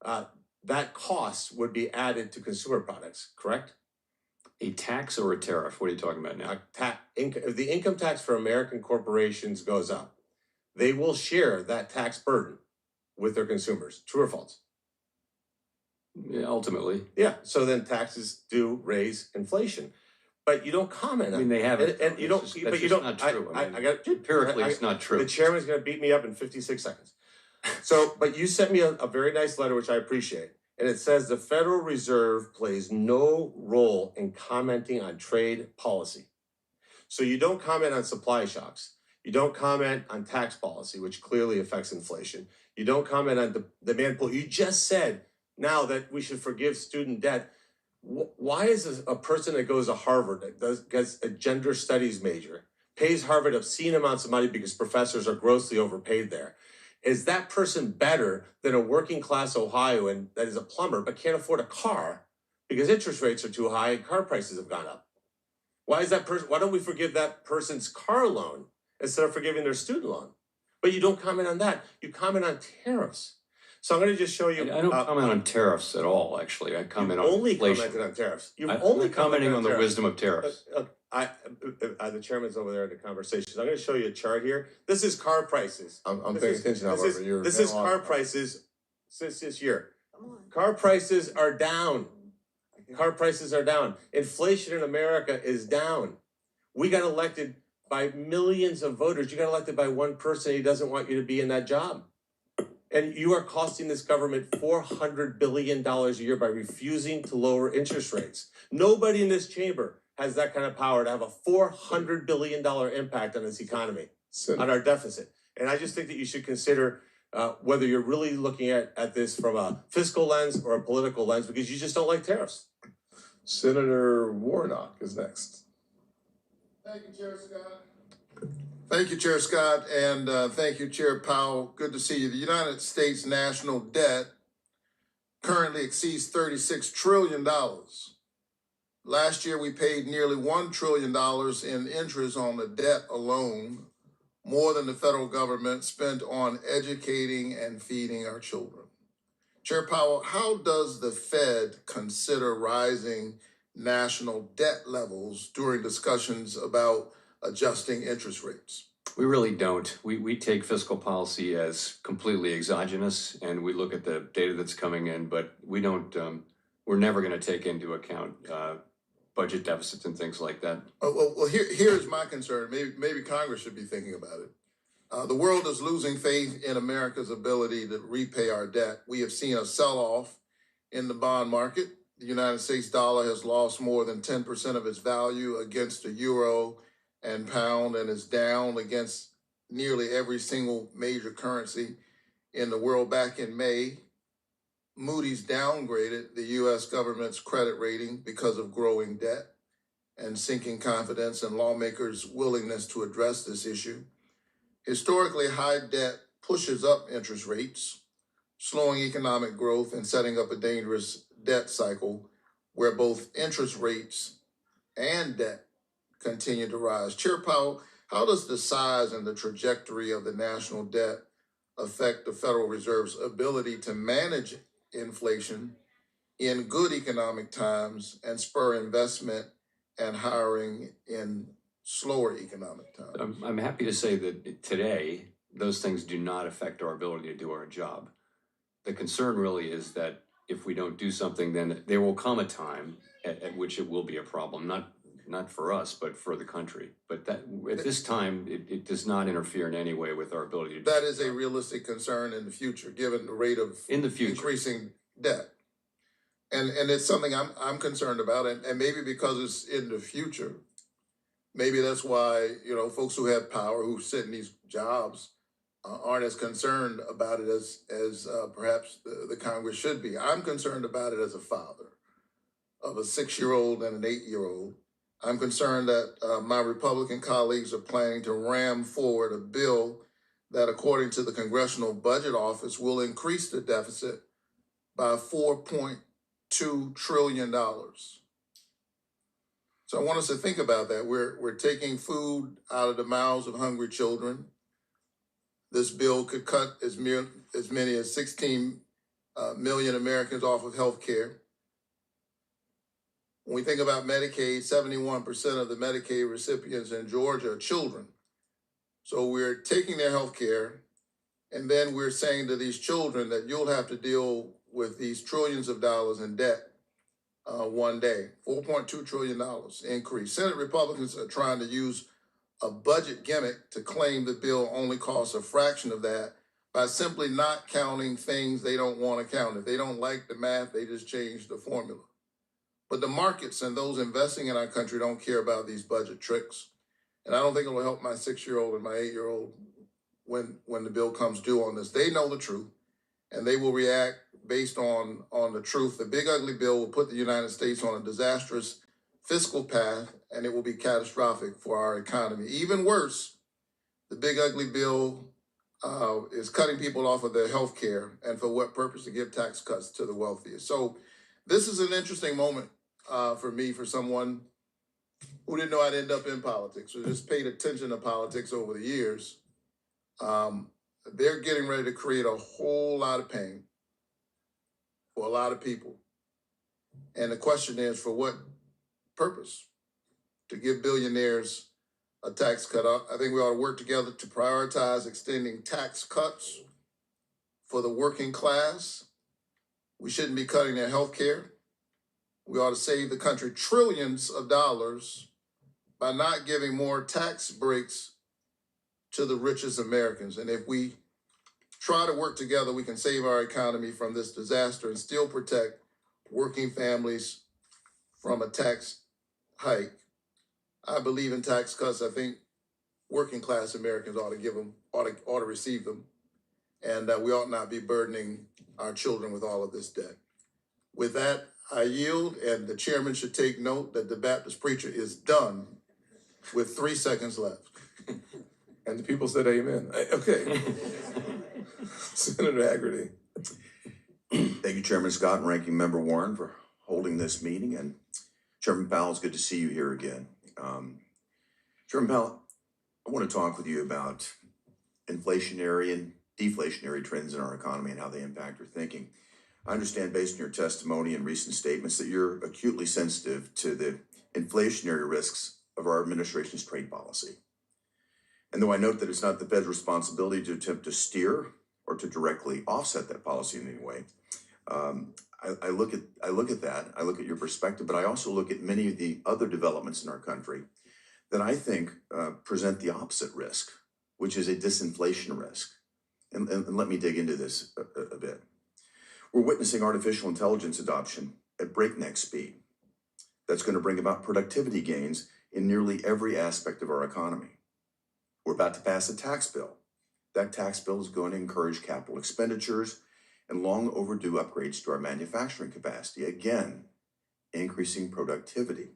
that cost would be added to consumer products, correct? A tax or a tariff? What are you talking about now? If the income tax for American corporations goes up, they will share that tax burden with their consumers. True or false? Yeah, ultimately. Yeah. So then taxes do raise inflation, but you don't comment on. I mean, they have it. And you don't. But you don't. Not true. I got empirically, it's not true. The chairman's going to beat me up in 56 seconds. So, but you sent me a very nice letter, which I appreciate. And it says the Federal Reserve plays no role in commenting on trade policy. So you don't comment on supply shocks. You don't comment on tax policy, which clearly affects inflation. You don't comment on the demand pull. You just said now that we should forgive student debt. Why is a person that goes to Harvard, that gets a gender studies major, pays Harvard obscene amounts of money because professors are grossly overpaid there? Is that person better than a working class Ohioan that is a plumber but can't afford a car because interest rates are too high and car prices have gone up? Why don't we forgive that person's car loan instead of forgiving their student loan? But you don't comment on that. You comment on tariffs. So I'm going to just show you. I don't comment on tariffs at all, actually. I comment on only inflation. commented on tariffs. You've I'm only commenting on the tariffs. wisdom of tariffs. The chairman's over there in the conversation. So I'm going to show you a chart here. This is car prices. I'm paying attention, however. This is car prices since this year. Car prices are down. Car prices are down. Inflation in America is down. We got elected by millions of voters. You got elected by one person. He doesn't want you to be in that job. And you are costing this government $400 billion a year by refusing to lower interest rates. Nobody in this chamber has that kind of power to have a $400 billion impact on this economy, on our deficit. And I just think that you should consider whether you're really looking at this from a fiscal lens or a political lens, because you just don't like tariffs. Senator Warnock is next. Thank you, Chair Scott. Thank you, Chair Scott, and thank you, Chair Powell. Good to see you. The United States national debt currently exceeds $36 trillion. Last year, we paid nearly $1 trillion in interest on the debt alone, more than the federal government spent on educating and feeding our children. Chair Powell, how does the Fed consider rising national debt levels during discussions about adjusting interest rates? We really don't. We take fiscal policy as completely exogenous, and we look at the data that's coming in, but we don't. We're never going to take into account budget deficits and things like that. Here's my concern. Maybe Congress should be thinking about it. The world is losing faith in America's ability to repay our debt. We have seen a sell-off in the bond market. The United States dollar has lost more than 10% of its value against the euro and pound, and is down against nearly every single major currency in the world. Back in May, Moody's downgraded the U.S. government's credit rating because of growing debt and sinking confidence in lawmakers' willingness to address this issue. Historically, high debt pushes up interest rates, slowing economic growth and setting up a dangerous debt cycle where both interest rates and debt continue to rise. Chair Powell, how does the size and the trajectory of the national debt affect the Federal Reserve's ability to manage inflation in good economic times and spur investment and hiring in slower economic times? I'm happy to say that today, those things do not affect our ability to do our job. The concern really is that if we don't do something, then there will come a time at which it will be a problem, not for us, but for the country. But that at this time, it does not interfere in any way with our ability to do that is a realistic concern in the future, given the rate of increasing debt. And it's something I'm concerned about, and maybe because it's in the future, maybe that's why, folks who have power, who sit in these jobs, aren't as concerned about it as perhaps the Congress should be. I'm concerned about it as a father of a 6-year-old and an 8-year-old. I'm concerned that my Republican colleagues are planning to ram forward a bill that, according to the Congressional Budget Office, will increase the deficit by $4.2 trillion. So I want us to think about that. We're taking food out of the mouths of hungry children. This bill could cut as many as 16 million Americans off of health care. When we think about Medicaid, 71% of the Medicaid recipients in Georgia are children. So we're taking their health care, and then we're saying to these children that you'll have to deal with these trillions of dollars in debt one day. $4.2 trillion increase. Senate Republicans are trying to use a budget gimmick to claim the bill only costs a fraction of that by simply not counting things they don't want to count. If they don't like the math, they just change the formula. But the markets and those investing in our country don't care about these budget tricks. And I don't think it will help my 6-year-old and my 8-year-old when the bill comes due on this. They know the truth, and they will react based on the truth. The big ugly bill will put the United States on a disastrous fiscal path, and it will be catastrophic for our economy. Even worse, the big ugly bill is cutting people off of their health care, and for what purpose? To give tax cuts to the wealthiest. So this is an interesting moment for me, for someone who didn't know I'd end up in politics, or just paid attention to politics over the years. They're getting ready to create a whole lot of pain for a lot of people. And the question is, for what purpose? To give billionaires a tax cut. I think we ought to work together to prioritize extending tax cuts for the working class. We shouldn't be cutting their health care. We ought to save the country trillions of dollars by not giving more tax breaks to the richest Americans. And if we try to work together, we can save our economy from this disaster and still protect working families from a tax hike. I believe in tax cuts. I think working class Americans ought to receive them. And we ought not be burdening our children with all of this debt. With that, I yield, and the chairman should take note that the Baptist preacher is done with 3 seconds left. And the people said amen. Okay. Senator Haggerty. Thank you, Chairman Scott and Ranking Member Warren, for holding this meeting. And Chairman Powell, it's good to see you here again. Chairman Powell, I want to talk with you about inflationary and deflationary trends in our economy and how they impact your thinking. I understand, based on your testimony and recent statements, that you're acutely sensitive to the inflationary risks of our administration's trade policy. And though I note that it's not the Fed's responsibility to attempt to steer or to directly offset that policy in any way, I look at that, I look at your perspective, but I also look at many of the other developments in our country that I think present the opposite risk, which is a disinflation risk. And let me dig into this a bit. We're witnessing artificial intelligence adoption at breakneck speed. That's going to bring about productivity gains in nearly every aspect of our economy. We're about to pass a tax bill. That tax bill is going to encourage capital expenditures and long overdue upgrades to our manufacturing capacity, again, increasing productivity.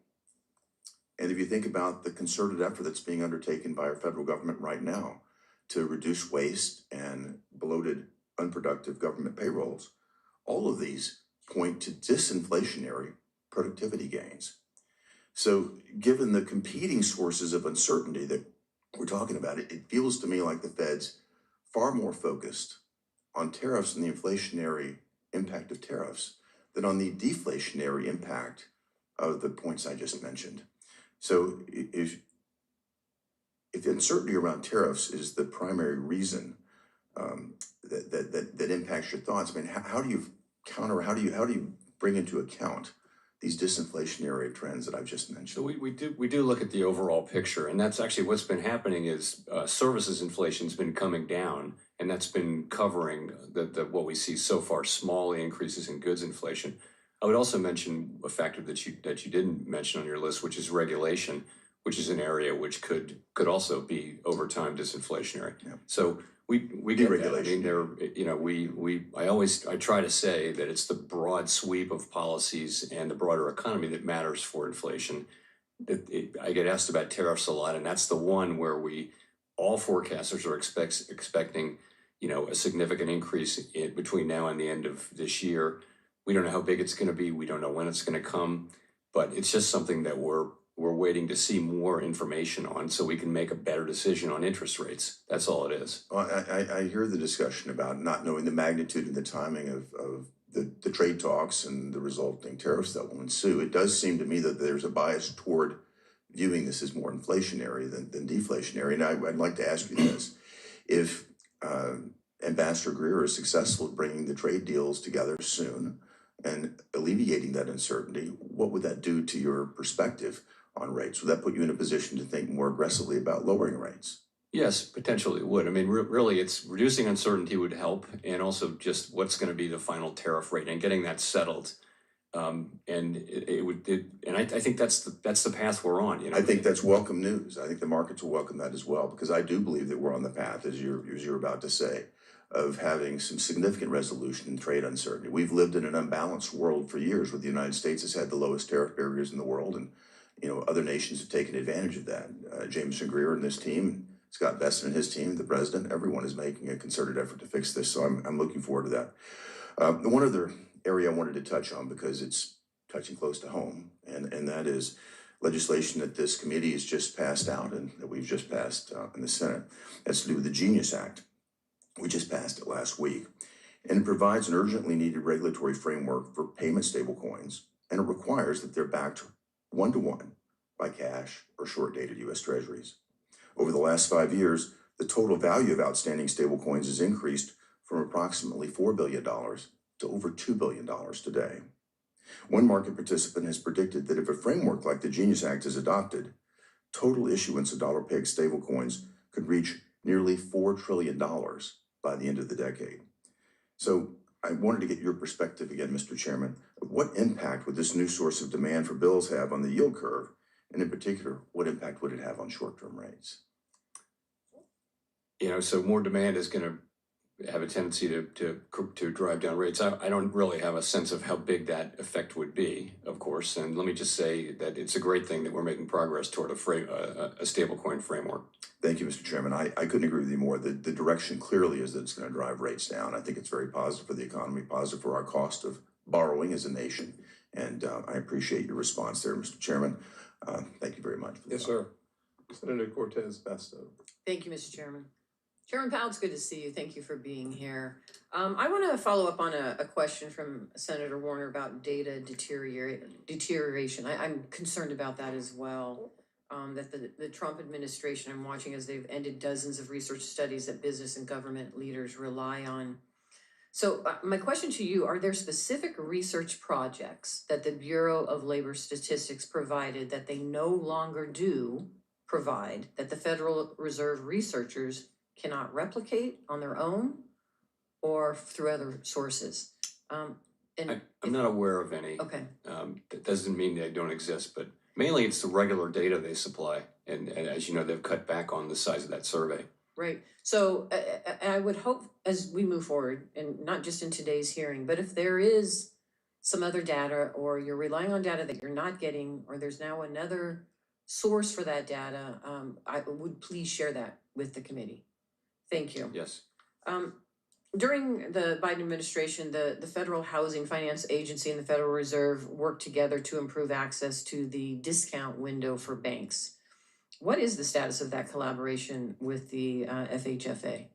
And if you think about the concerted effort that's being undertaken by our federal government right now to reduce waste and bloated, unproductive government payrolls, all of these point to disinflationary productivity gains. So given the competing sources of uncertainty that we're talking about, it feels to me like the Fed's far more focused on tariffs and the inflationary impact of tariffs than on the deflationary impact of the points I just mentioned. So if the uncertainty around tariffs is the primary reason that impacts your thoughts, I mean, how do you counter, how do you bring into account these disinflationary trends that I've just mentioned? So we do look at the overall picture, and that's actually what's been happening is services inflation's been coming down, and that's been covering the what we see so far, small increases in goods inflation. I would also mention a factor that you didn't mention on your list, which is regulation, which is an area which could also be over time disinflationary. Yeah. So we get that. I mean, I try to say that it's the broad sweep of policies and the broader economy that matters for inflation. I get asked about tariffs a lot, and that's the one where all forecasters are expecting, a significant increase between now and the end of this year. We don't know how big it's going to be. We don't know when it's going to come, but it's just something that we're waiting to see more information on so we can make a better decision on interest rates. That's all it is. Well, I hear the discussion about not knowing the magnitude and the timing of the trade talks and the resulting tariffs that will ensue. It does seem to me that there's a bias toward viewing this as more inflationary than deflationary. And I'd like to ask you this. If Ambassador Greer is successful at bringing the trade deals together soon and alleviating that uncertainty, what would that do to your perspective on rates? Would that put you in a position to think more aggressively about lowering rates? Yes, potentially it would. I mean, really, it's reducing uncertainty would help, and also just what's going to be the final tariff rate and getting that settled. And I think that's the path we're on. I think that's welcome news. I think the markets will welcome that as well, because I do believe that we're on the path, as you're about to say, of having some significant resolution in trade uncertainty. We've lived in an unbalanced world for years, where the United States has had the lowest tariff barriers in the world, and other nations have taken advantage of that. Jameson Greer and this team, Scott Bessent and his team, the president, everyone is making a concerted effort to fix this. So I'm looking forward to that. One other area I wanted to touch on, because it's touching close to home, and that is legislation that this committee has just passed out and that we've just passed in the Senate. That's to do with the Genius Act. We just passed it last week, and it provides an urgently needed regulatory framework for payment stablecoins, and it requires that they're backed one-to-one by cash or short-dated U.S. Treasuries. Over the last 5 years, the total value of outstanding stablecoins has increased from approximately $4 billion to over $2 billion today. One market participant has predicted that if a framework like the Genius Act is adopted, total issuance of dollar-pegged stablecoins could reach nearly $4 trillion by the end of the decade. So I wanted to get your perspective again, Mr. Chairman, of what impact would this new source of demand for bills have on the yield curve, and in particular, what impact would it have on short-term rates? So more demand is going to have a tendency to drive down rates. I don't really have a sense of how big that effect would be, of course. And let me just say that it's a great thing that we're making progress toward a stablecoin framework. Thank you, Mr. Chairman. I couldn't agree with you more. The direction clearly is that it's going to drive rates down. I think it's very positive for the economy, positive for our cost of borrowing as a nation. And I appreciate your response there, Mr. Chairman. Thank you very much. Yes, sir. Senator Cortez Masto. Thank you, Mr. Chairman. Chairman Powell, it's good to see you. Thank you for being here. I want to follow up on a question from Senator Warner about data deterioration. I'm concerned about that as well. That the Trump administration, I'm watching as they've ended dozens of research studies that business and government leaders rely on. So my question to you, are there specific research projects that the Bureau of Labor Statistics provided that they no longer do provide, that the Federal Reserve researchers cannot replicate on their own or through other sources? I'm not aware of any. Okay. That doesn't mean they don't exist, but mainly it's the regular data they supply. And as you know, they've cut back on the size of that survey. Right. So I would hope as we move forward, and not just in today's hearing, but if there is some other data or you're relying on data that you're not getting, or there's now another source for that data, I would please share that with the committee. Thank you. Yes. During the Biden administration, the Federal Housing Finance Agency and the Federal Reserve worked together to improve access to the discount window for banks. What is the status of that collaboration with the FHFA?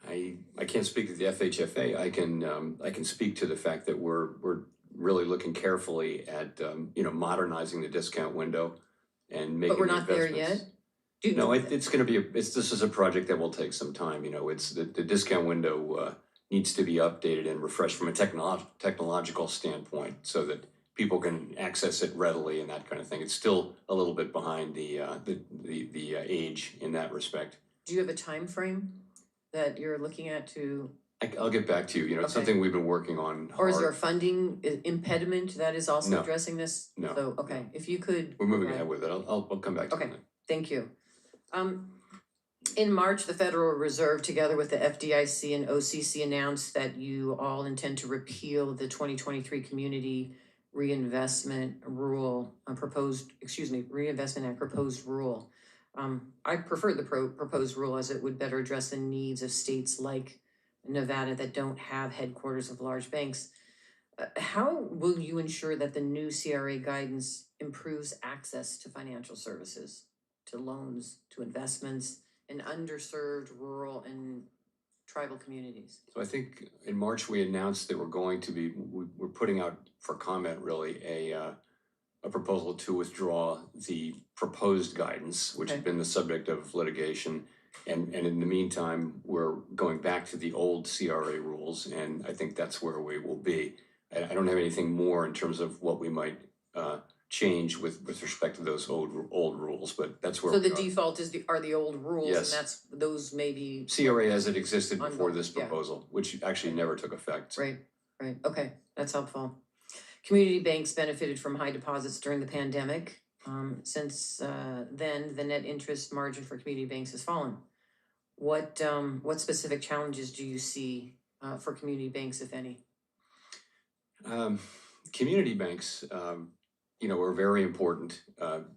I can't speak to the FHFA. I can speak to the fact that we're really looking carefully at modernizing the discount window and making. But we're not there investments. yet. No, it's going to be this is a project that will take some time. It's the discount window needs to be updated and refreshed from a technological standpoint so that people can access it readily and that kind of thing. It's still a little bit behind the age in that respect. Do you have a time frame that you're looking at to? I'll get back to you. It's Okay. something we've been working on hard. Or is there a funding impediment that is also No. addressing this? No. So, okay, if you could. We're moving provide- ahead with it. I'll come back to Okay. that. Thank you. In March, the Federal Reserve, together with the FDIC and OCC, announced that you all intend to repeal the 2023 Community Reinvestment Rule, Reinvestment Act proposed rule. I prefer the proposed rule as it would better address the needs of states like Nevada that don't have headquarters of large banks. How will you ensure that the new CRA guidance improves access to financial services, to loans, to investments in underserved rural and tribal communities? So I think in March we announced that we're putting out for comment really a proposal to withdraw the proposed guidance, which has Okay. been the subject of litigation. And in the meantime, we're going back to the old CRA rules, and I think that's where we will be. I don't have anything more in terms of what we might change with respect to those old rules, but that's where So we the are. default are the old rules, Yes. and those may be. CRA as it existed before Ongoing, this yeah. proposal, which actually never took effect. Right, okay, that's helpful. Community banks benefited from high deposits during the pandemic. Since then, the net interest margin for community banks has fallen. What specific challenges do you see for community banks, if any? Community banks, are very important.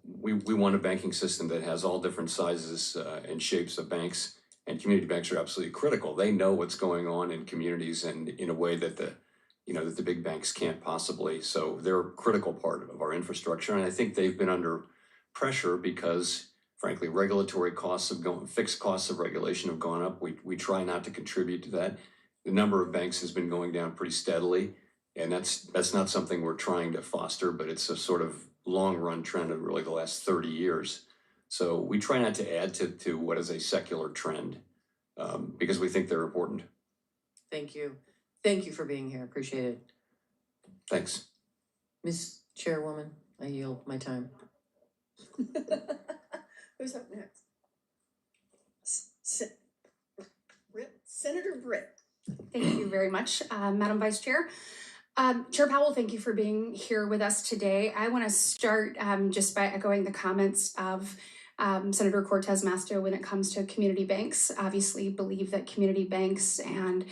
We want a banking system that has all different sizes and shapes of banks, and community banks are absolutely critical. They know what's going on in communities and in a way that the big banks can't possibly. So they're a critical part of our infrastructure, and I think they've been under pressure because, frankly, regulatory costs fixed costs of regulation have gone up. We try not to contribute to that. The number of banks has been going down pretty steadily. And that's not something we're trying to foster, but it's a sort of long run trend of really the last 30 years. So we try not to add to what is a secular trend because we think they're important. Thank you. Thank you for being here. Appreciate it. Thanks. Ms. Chairwoman, I yield my time. Who's up next? Senator Britt. Thank you very much, Madam Vice Chair. Chair Powell, thank you for being here with us today. I want to start just by echoing the comments of Senator Cortez Masto when it comes to community banks. Obviously believe that community banks and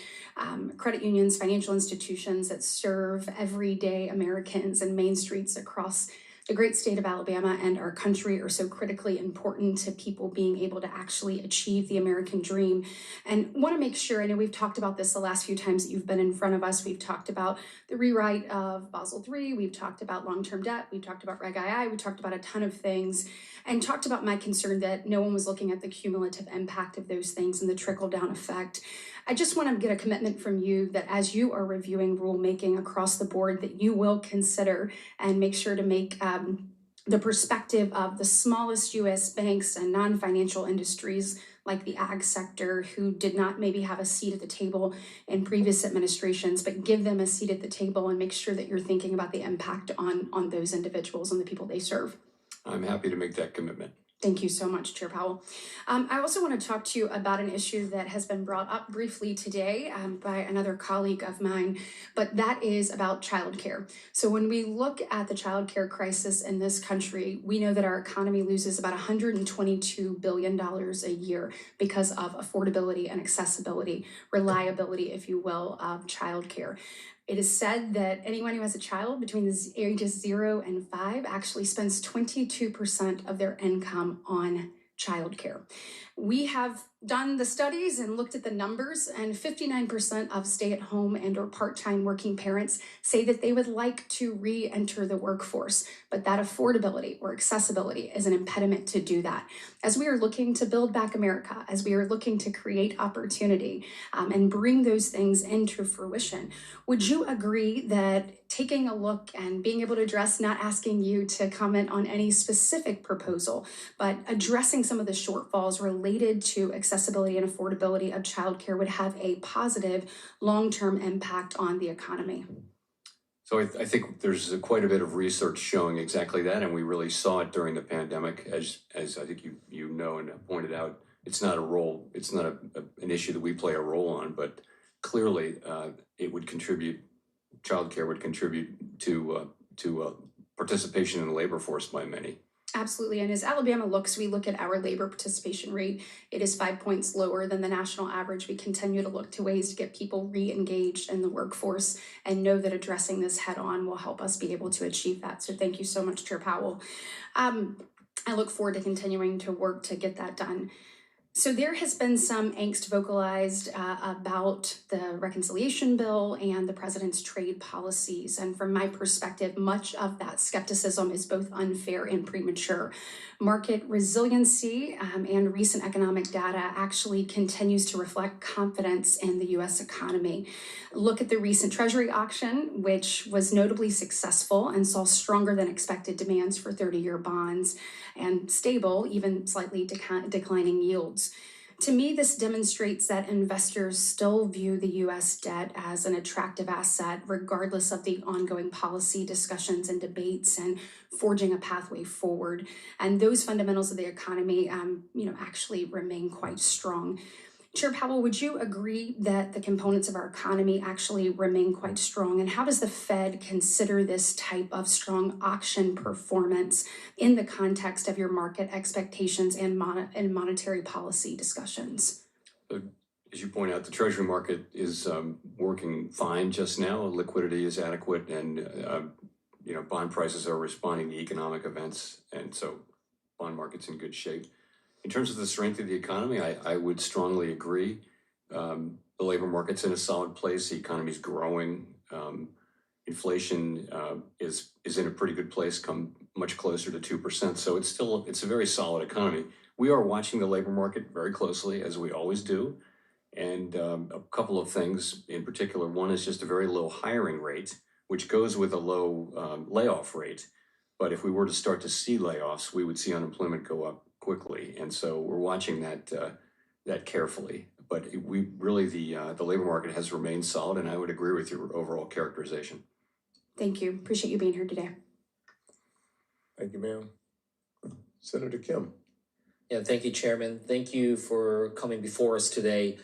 credit unions, financial institutions that serve everyday Americans and main streets across the great state of Alabama and our country are so critically important to people being able to actually achieve the American dream. And want to make sure, I know we've talked about this the last few times that you've been in front of us. We've talked about the rewrite of Basel III. We've talked about long-term debt. We've talked about Reg II. We talked about a ton of things and talked about my concern that no one was looking at the cumulative impact of those things and the trickle-down effect. I just want to get a commitment from you that as you are reviewing rulemaking across the board, that you will consider and make sure to make the perspective of the smallest U.S. banks and non-financial industries like the ag sector, who did not maybe have a seat at the table in previous administrations, but give them a seat at the table and make sure that you're thinking about the impact on those individuals and the people they serve. I'm happy to make that commitment. Thank you so much, Chair Powell. I also want to talk to you about an issue that has been brought up briefly today by another colleague of mine, but that is about childcare. So when we look at the childcare crisis in this country, we know that our economy loses about $122 billion a year because of affordability and accessibility, reliability, if you will, of childcare. It is said that anyone who has a child between the ages 0 and 5 actually spends 22% of their income on childcare. We have done the studies and looked at the numbers, and 59% of stay-at-home and or part-time working parents say that they would like to re-enter the workforce, but that affordability or accessibility is an impediment to do that. As we are looking to build back America, as we are looking to create opportunity and bring those things into fruition, would you agree that taking a look and being able to address, not asking you to comment on any specific proposal, but addressing some of the shortfalls related to accessibility and affordability of childcare would have a positive long-term impact on the economy? So I think there's quite a bit of research showing exactly that, and we really saw it during the pandemic. As I think you know and have pointed out, it's not an issue that we play a role on, but clearly it would contribute. Childcare would contribute to participation in the labor force by many. Absolutely, and as Alabama looks, we look at our labor participation rate. It is 5 points lower than the national average. We continue to look to ways to get people re-engaged in the workforce and know that addressing this head on will help us be able to achieve that. So thank you so much, Chair Powell. I look forward to continuing to work to get that done. So there has been some angst vocalized about the reconciliation bill and the president's trade policies. And from my perspective, much of that skepticism is both unfair and premature. Market resiliency and recent economic data actually continues to reflect confidence in the U.S. economy. Look at the recent Treasury auction, which was notably successful and saw stronger than expected demands for 30-year bonds and stable, even slightly declining yields. To me, this demonstrates that investors still view the U.S. debt as an attractive asset, regardless of the ongoing policy discussions and debates and forging a pathway forward. And those fundamentals of the economy, actually remain quite strong. Chair Powell, would you agree that the components of our economy actually remain quite strong? And how does the Fed consider this type of strong auction performance in the context of your market expectations and monetary policy discussions? As you point out, the Treasury market is working fine just now. Liquidity is adequate, and bond prices are responding to economic events, and so bond market's in good shape. In terms of the strength of the economy, I would strongly agree. The labor market's in a solid place. The economy's growing. Inflation is in a pretty good place, come much closer to 2%. So it's a very solid economy. We are watching the labor market very closely, as we always do. And a couple of things in particular. One is just a very low hiring rate, which goes with a low layoff rate. But if we were to start to see layoffs, we would see unemployment go up quickly, and so we're watching that carefully. But we really the labor market has remained solid, and I would agree with your overall characterization. Thank you. Appreciate you being here today. Thank you, ma'am. Senator Kim. Yeah, thank you, Chairman. Thank you for coming before us today.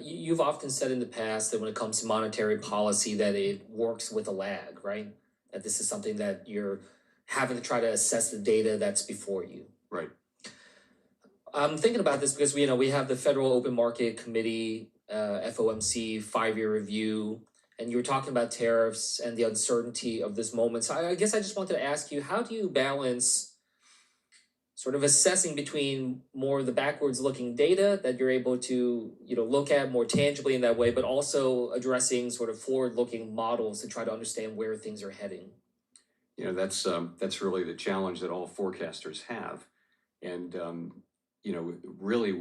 You've often said in the past that when it comes to monetary policy that it works with a lag, right? That this is something that you're having to try to assess the data that's before you. Right. I'm thinking about this because we have the Federal Open Market Committee, FOMC 5-year review, and you were talking about tariffs and the uncertainty of this moment. So I guess I just wanted to ask you, how do you balance sort of assessing between more of the backwards looking data that you're able to look at more tangibly in that way, but also addressing sort of forward looking models to try to understand where things are heading? That's really the challenge that all forecasters have. And really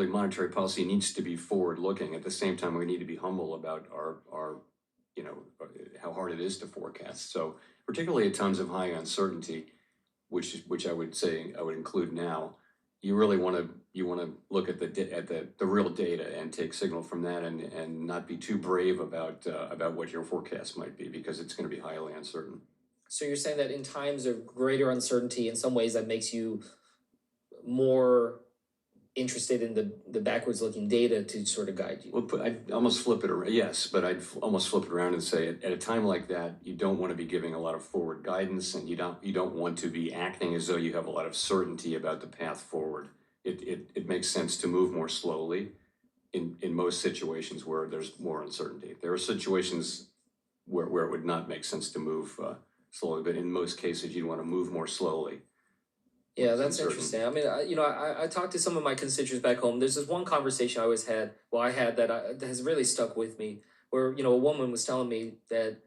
monetary policy needs to be forward looking. At the same time, we need to be humble about our how hard it is to forecast. So particularly at times of high uncertainty, which I would say I would include now, you really want to look at the real data and take signal from that, and not be too brave about what your forecast might be, because it's going to be highly uncertain. So you're saying that in times of greater uncertainty, in some ways that makes you more interested in the backwards looking data to sort of guide you? Well, I'd almost flip it around. Yes, but I'd almost flip it around and say at a time like that, you don't want to be giving a lot of forward guidance, and you don't want to be acting as though you have a lot of certainty about the path forward. It makes sense to move more slowly in most situations where there's more uncertainty. There are situations where it would not make sense to move slowly, but in most cases you want to move more slowly. Yeah, that's interesting. I mean, I talked to some of my constituents back home. There's this one conversation I had that has really stuck with me, where, a woman was telling me that,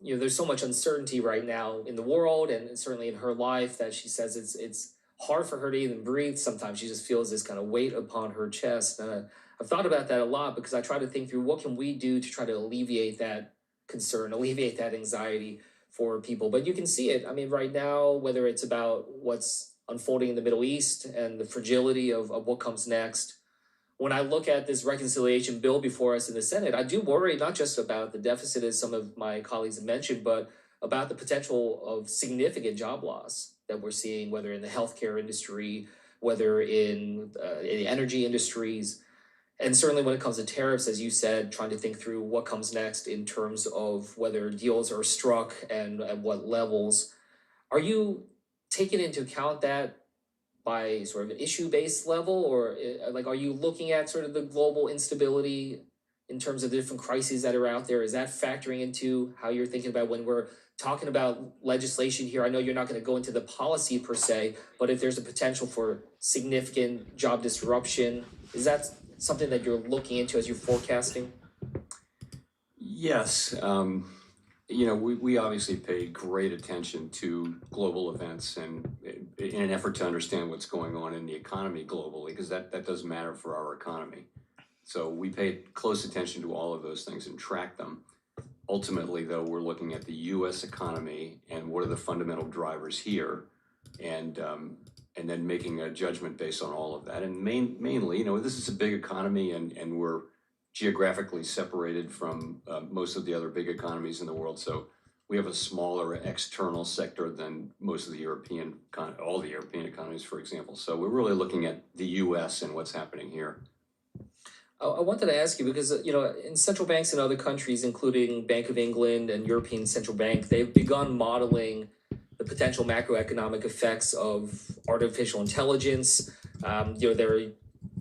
there's so much uncertainty right now in the world and certainly in her life, that she says it's hard for her to even breathe. Sometimes she just feels this kind of weight upon her chest. And I've thought about that a lot, because I try to think through what can we do to try to alleviate that concern, alleviate that anxiety for people. But you can see it. I mean, right now, whether it's about what's unfolding in the Middle East and the fragility of what comes next. When I look at this reconciliation bill before us in the Senate, I do worry not just about the deficit, as some of my colleagues have mentioned, but about the potential of significant job loss that we're seeing, whether in the healthcare industry, whether in the energy industries. And certainly when it comes to tariffs, as you said, trying to think through what comes next in terms of whether deals are struck and at what levels. Are you taking into account that by sort of an issue-based level, or are you looking at sort of the global instability in terms of the different crises that are out there? Is that factoring into how you're thinking about when we're talking about legislation here? I know you're not going to go into the policy per se, but if there's a potential for significant job disruption, is that something that you're looking into as you're forecasting? Yes. We obviously pay great attention to global events, and in an effort to understand what's going on in the economy globally, because that does matter for our economy. So we pay close attention to all of those things and track them. Ultimately, though, we're looking at the U.S. economy and what are the fundamental drivers here, and then making a judgment based on all of that. And mainly, this is a big economy, and we're geographically separated from most of the other big economies in the world. So we have a smaller external sector than most of the all the European economies, for example. So we're really looking at the U.S. and what's happening here. I wanted to ask you, because, in central banks in other countries, including Bank of England and European Central Bank, they've begun modeling the potential macroeconomic effects of artificial intelligence. They're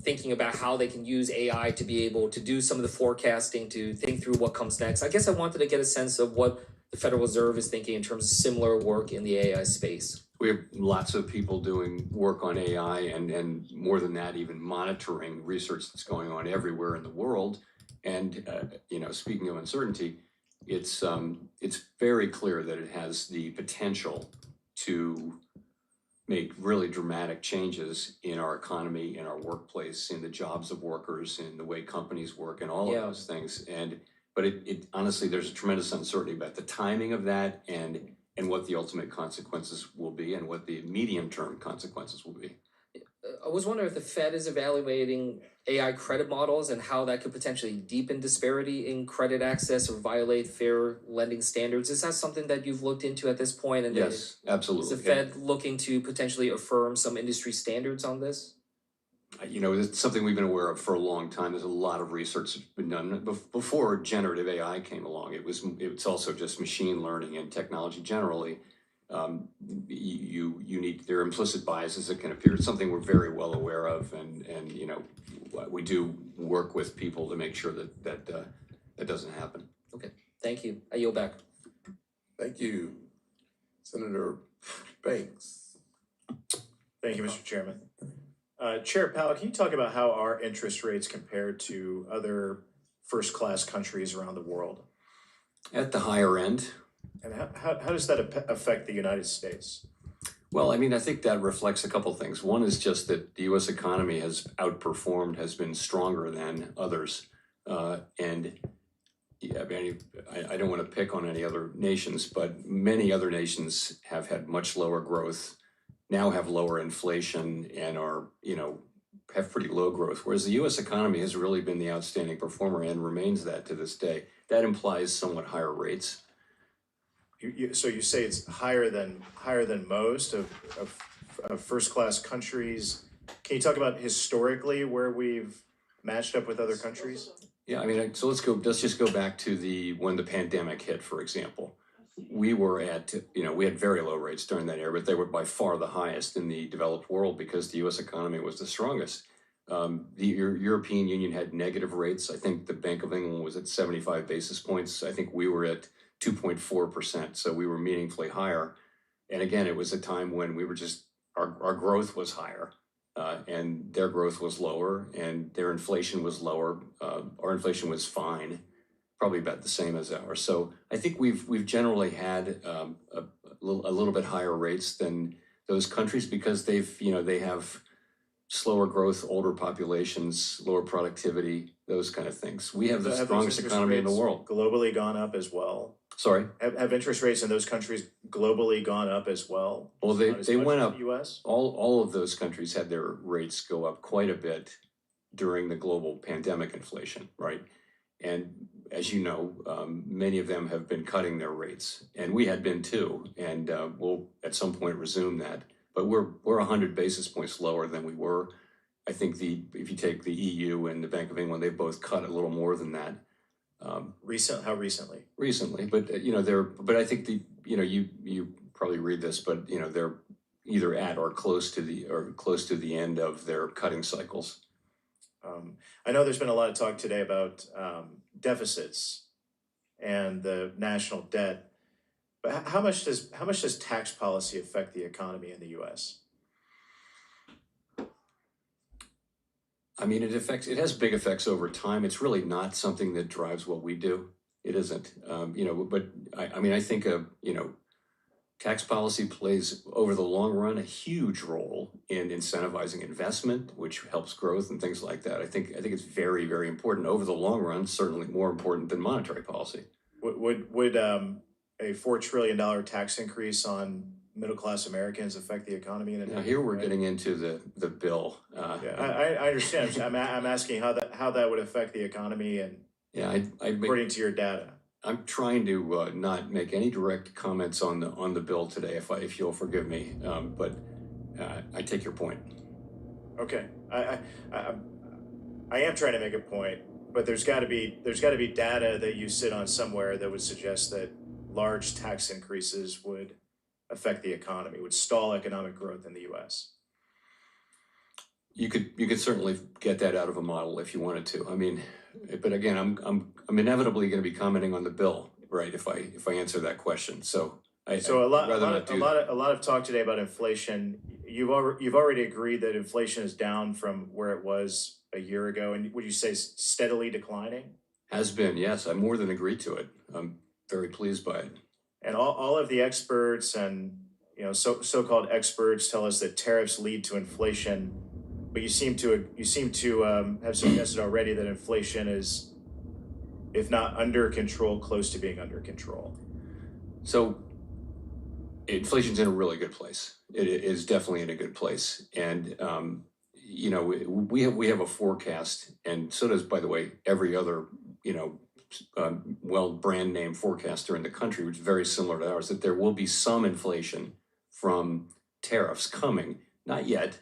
thinking about how they can use AI to be able to do some of the forecasting, to think through what comes next. I guess I wanted to get a sense of what the Federal Reserve is thinking in terms of similar work in the AI space. We have lots of people doing work on AI, and more than that, even monitoring research that's going on everywhere in the world. And speaking of uncertainty, it's very clear that it has the potential to make really dramatic changes in our economy, in our workplace, in the jobs of workers, in the way companies work, and all of those things. But it honestly, there's a tremendous uncertainty about the timing of that, and what the ultimate consequences will be, and what the medium-term consequences will be. I was wondering if the Fed is evaluating AI credit models and how that could potentially deepen disparity in credit access or violate fair lending standards. Is that something that you've looked into at this point? And yes, absolutely. Is the Fed looking to potentially affirm some industry standards on this? It's something we've been aware of for a long time. There's a lot of research that's been done. Before generative AI came along, it's also just machine learning and technology generally. There are implicit biases that can appear. It's something we're very well aware of, and we do work with people to make sure that doesn't happen. Okay, thank you. I yield back. Thank you, Senator Banks. Thank you, Mr. Chairman. Chair Powell, can you talk about how our interest rates compare to other first-class countries around the world? At the higher end. And how does that affect the United States? Well, I think that reflects a couple things. One is just that the U.S. economy has been stronger than others. I don't want to pick on any other nations, but many other nations have had much lower growth, now have lower inflation and are, have pretty low growth, whereas the U.S. economy has really been the outstanding performer and remains that to this day. That implies somewhat higher rates. So you say it's higher than most of first-class countries. Can you talk about historically where we've matched up with other countries? Yeah, I mean, so let's just go back to when the pandemic hit, for example. We were at, we had very low rates during that era, but they were by far the highest in the developed world because the U.S. economy was the strongest. The European Union had negative rates. I think the Bank of England was at 75 basis points. I think we were at 2.4%, so we were meaningfully higher. And again, it was a time when we were our growth was higher, and their growth was lower, and their inflation was lower. Our inflation was fine, probably about the same as ours. So I think we've generally had a little bit higher rates than those countries because they have slower growth, older populations, lower productivity, those kind of things. We have the strongest economy in the world. Globally gone up as well. Sorry? Have interest rates in those countries globally gone up as well? Well, they went up. The US? All of those countries had their rates go up quite a bit during the global pandemic inflation, right? And as you know, many of them have been cutting their rates, and we had been too. And we'll at some point resume that. But we're 100 basis points lower than we were. I think if you take the EU and the Bank of England, they've both cut a little more than that. How recently? Recently, but but I think you probably read this, but they're either at or close to the end of their cutting cycles. I know there's been a lot of talk today about deficits and the national debt, but how much does tax policy affect the economy in the U.S.? I mean, it has big effects over time. It's really not something that drives what we do. It isn't, but I think, tax policy plays over the long run a huge role in incentivizing investment, which helps growth and things like that. I think it's very, very important over the long run, certainly more important than monetary policy. Would a $4 trillion tax increase on middle-class Americans affect the economy? Now here we're getting into the bill. I understand. I'm asking how that would affect the economy and according to your data. I'm trying to not make any direct comments on the bill today, if you'll forgive me. But I take your point. Okay, I am trying to make a point, but there's got to be data that you sit on somewhere that would suggest that large tax increases would affect the economy, would stall economic growth in the U.S. You could certainly get that out of a model if you wanted to. I mean, but again, I'm inevitably going to be commenting on the bill, right? If I answer that question, a lot of talk today about inflation. You've already agreed that inflation is down from where it was a year ago, and would you say steadily declining? Has been, yes. I more than agreed to it. I'm very pleased by it. And all of the experts and so-called experts tell us that tariffs lead to inflation, but you seem to have suggested already that inflation is, if not under control, close to being under control. So inflation's in a really good place. It is definitely in a good place, and we have a forecast, and so does, by the way, every other brand name forecaster in the country, which is very similar to ours, that there will be some inflation from tariffs coming, not yet,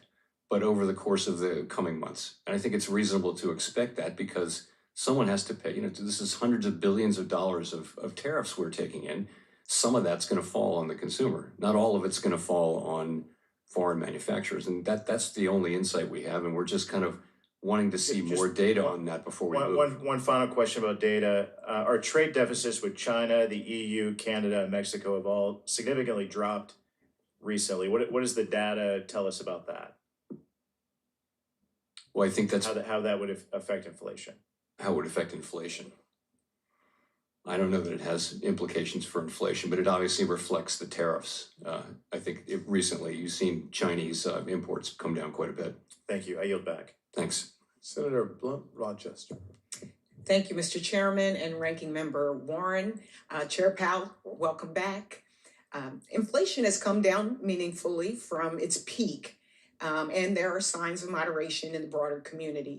but over the course of the coming months. And I think it's reasonable to expect that because someone has to pay. This is hundreds of billions of dollars of tariffs we're taking in. Some of that's going to fall on the consumer. Not all of it's going to fall on foreign manufacturers. And that's the only insight we have. And we're just kind of wanting to see more data on that before we move. One final question about data. Our trade deficits with China, the EU, Canada, and Mexico have all significantly dropped recently. What does the data tell us about that? Well, I think that's how that would affect inflation. How it would affect inflation. I don't know that it has implications for inflation, but it obviously reflects the tariffs. I think recently you've seen Chinese imports come down quite a bit. Thank you. I yield back. Thanks. Senator Blunt, Rochester. Thank you, Mr. Chairman and Ranking Member Warren. Chair Powell, welcome back. Inflation has come down meaningfully from its peak, and there are signs of moderation in the broader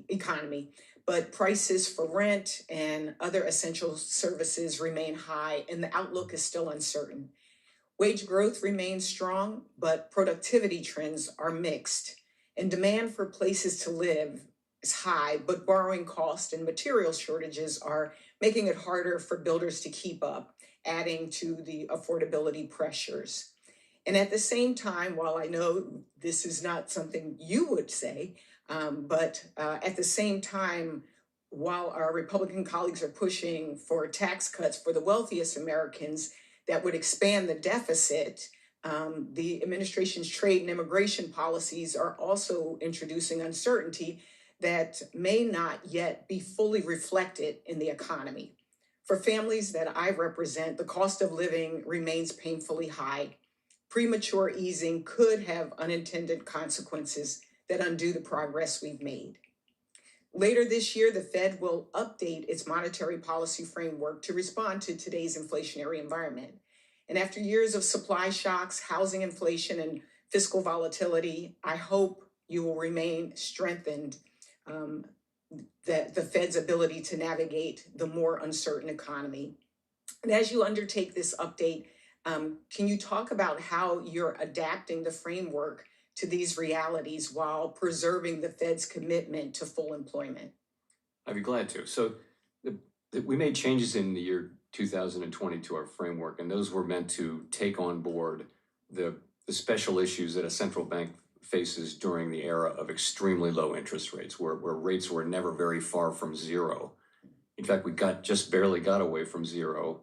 economy. But prices for rent and other essential services remain high, and the outlook is still uncertain. Wage growth remains strong, but productivity trends are mixed, and demand for places to live is high, but borrowing costs and material shortages are making it harder for builders to keep up, adding to the affordability pressures. And at the same time, while I know this is not something you would say, but at the same time, while our Republican colleagues are pushing for tax cuts for the wealthiest Americans that would expand the deficit, the administration's trade and immigration policies are also introducing uncertainty that may not yet be fully reflected in the economy. For families that I represent, the cost of living remains painfully high. Premature easing could have unintended consequences that undo the progress we've made. Later this year, the Fed will update its monetary policy framework to respond to today's inflationary environment. And after years of supply shocks, housing inflation, and fiscal volatility, I hope you will remain strengthened that the Fed's ability to navigate the more uncertain economy. And as you undertake this update, can you talk about how you're adapting the framework to these realities while preserving the Fed's commitment to full employment? I'd be glad to. So we made changes in the year 2020 to our framework, and those were meant to take on board the special issues that a central bank faces during the era of extremely low interest rates, where rates were never very far from zero. In fact, we just barely got away from zero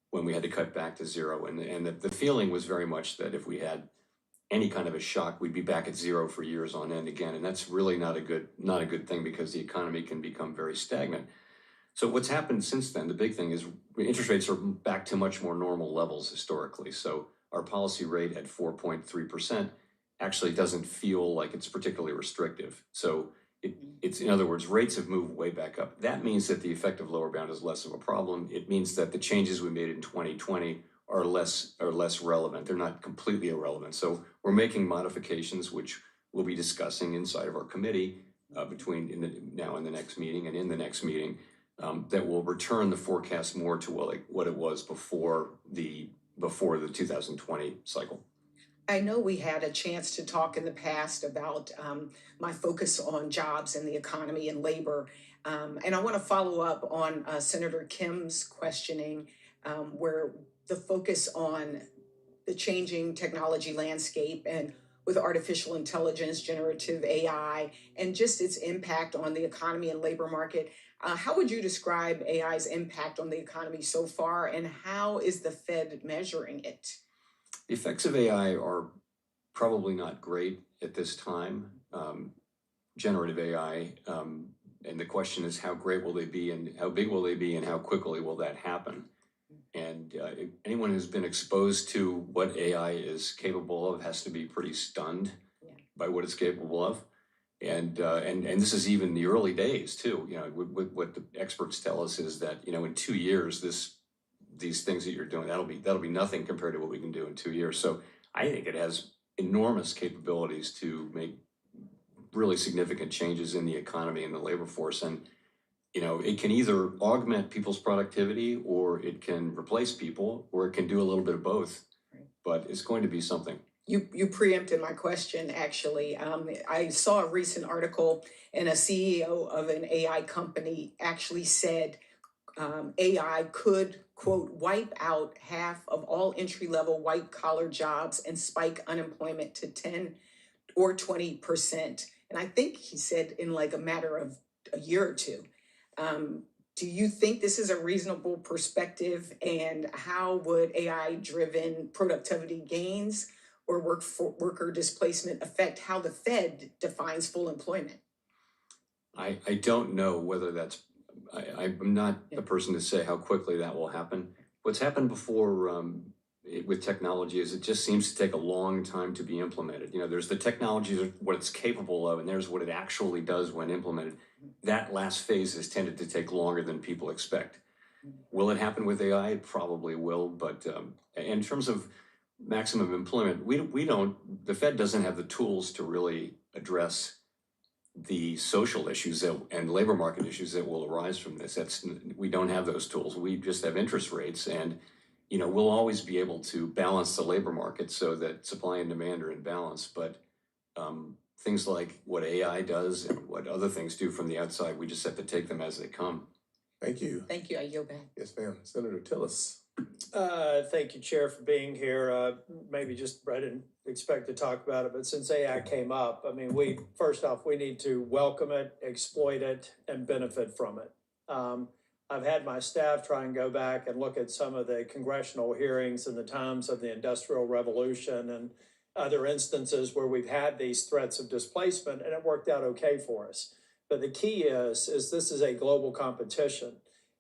when we had to cut back to zero. And the feeling was very much that if we had any kind of a shock, we'd be back at zero for years on end again. And that's really not a good thing, because the economy can become very stagnant. So what's happened since then, the big thing is interest rates are back to much more normal levels historically. So our policy rate at 4.3% actually doesn't feel like it's particularly restrictive. So it's, in other words, rates have moved way back up. That means that the effective lower bound is less of a problem. It means that the changes we made in 2020 are less relevant. They're not completely irrelevant. So we're making modifications, which we'll be discussing inside of our committee between now and the next meeting and in the next meeting, that will return the forecast more to what it was before the 2020 cycle. I know we had a chance to talk in the past about my focus on jobs and the economy and labor. And I want to follow up on Senator Kim's questioning, where the focus on the changing technology landscape and with artificial intelligence, generative AI, and just its impact on the economy and labor market. How would you describe AI's impact on the economy so far, and how is the Fed measuring it? The effects of AI are probably not great at this time, generative AI, and the question is how great will they be, and how big will they be, and how quickly will that happen? And anyone who's been exposed to what AI is capable of has to be pretty stunned by what it's capable of. And this is even the early days too. You know, what the experts tell us is that, you know, in 2 years, these things that you're doing, that'll be nothing compared to what we can do in 2 years. So I think it has enormous capabilities to make really significant changes in the economy and the labor force. And, you know, it can either augment people's productivity, or it can replace people, or it can do a little bit of both. But it's going to be something. You preempted my question, actually. I saw a recent article, and a CEO of an AI company actually said AI could, quote, wipe out half of all entry-level white-collar jobs and spike unemployment to 10 or 20%. And I think he said in like a matter of a year or two. Do you think this is a reasonable perspective? And how would AI-driven productivity gains or worker displacement affect how the Fed defines full employment? I don't know whether that's, I'm not the person to say how quickly that will happen. What's happened before with technology is it just seems to take a long time to be implemented. You know, there's the technology, what it's capable of, and there's what it actually does when implemented. That last phase has tended to take longer than people expect. Will it happen with AI? It probably will, but in terms of maximum employment, the Fed doesn't have the tools to really address the social issues and labor market issues that will arise from this. We don't have those tools. We just have interest rates, and we'll always be able to balance the labor market so that supply and demand are in balance. But things like what AI does and what other things do from the outside, we just have to take them as they come. Thank you. Thank you. I yield back. Yes, ma'am. Senator Tillis. Thank you, Chair, for being here. Maybe just, I didn't expect to talk about it, but since AI came up, I mean, first off, we need to welcome it, exploit it, and benefit from it. I've had my staff try and go back and look at some of the congressional hearings in the times of the Industrial Revolution and other instances where we've had these threats of displacement, and it worked out okay for us. But the key is this is a global competition,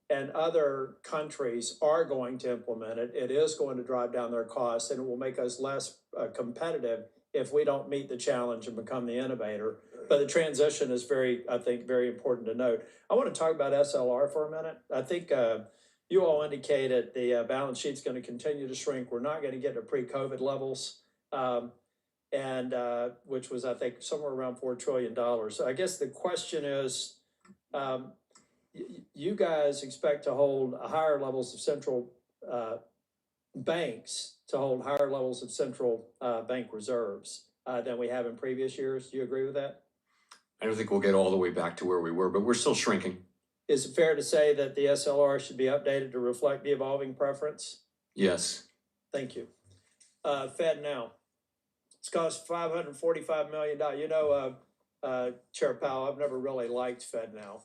and other countries are going to implement it. It is going to drive down their costs, and it will make us less competitive if we don't meet the challenge and become the innovator. But the transition is very important to note. I want to talk about SLR for a minute. I think you all indicated the balance sheet's going to continue to shrink. We're not going to get to pre-COVID levels, which was, I think, somewhere around $4 trillion. So I guess the question is, you guys expect to hold higher levels of central banks to hold higher levels of central bank reserves than we have in previous years. Do you agree with that? I don't think we'll get all the way back to where we were, but we're still shrinking. Is it fair to say that the SLR should be updated to reflect the evolving preference? Yes. Thank you. Fed now. It's cost $545 million. Chair Powell, I've never really liked Fed now,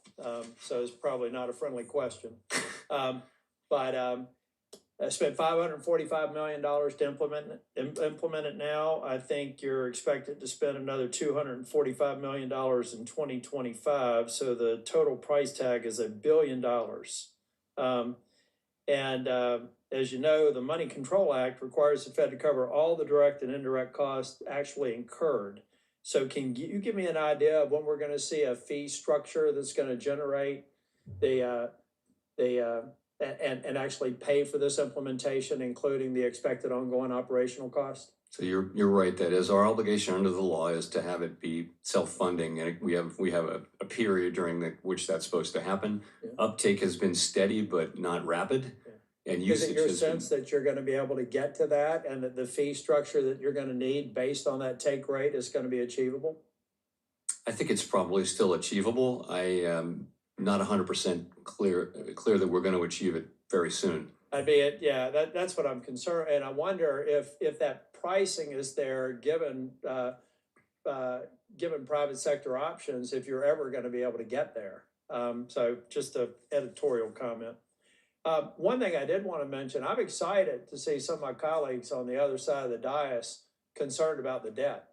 so it's probably not a friendly question. But I spent $545 million to implement it now. I think you're expected to spend another $245 million in 2025, so the total price tag is $1 billion. As you know, the Money Control Act requires the Fed to cover all the direct and indirect costs actually incurred. So can you give me an idea of when we're going to see a fee structure that's going to generate and actually pay for this implementation, including the expected ongoing operational cost? So you're right. That is our obligation under the law, is to have it be self-funding, and we have a period during which that's supposed to happen. Yeah. Uptake has been steady but not rapid. Yeah. And is it your sense that you're going to be able to get to that, and that the fee structure that you're going to need based on that take rate is going to be achievable? I think it's probably still achievable. I am not 100% clear that we're going to achieve it very soon. That's what I'm concerned, and I wonder if that pricing is there given private sector options, if you're ever going to be able to get there. So just an editorial comment. One thing I did want to mention, I'm excited to see some of my colleagues on the other side of the dais concerned about the debt.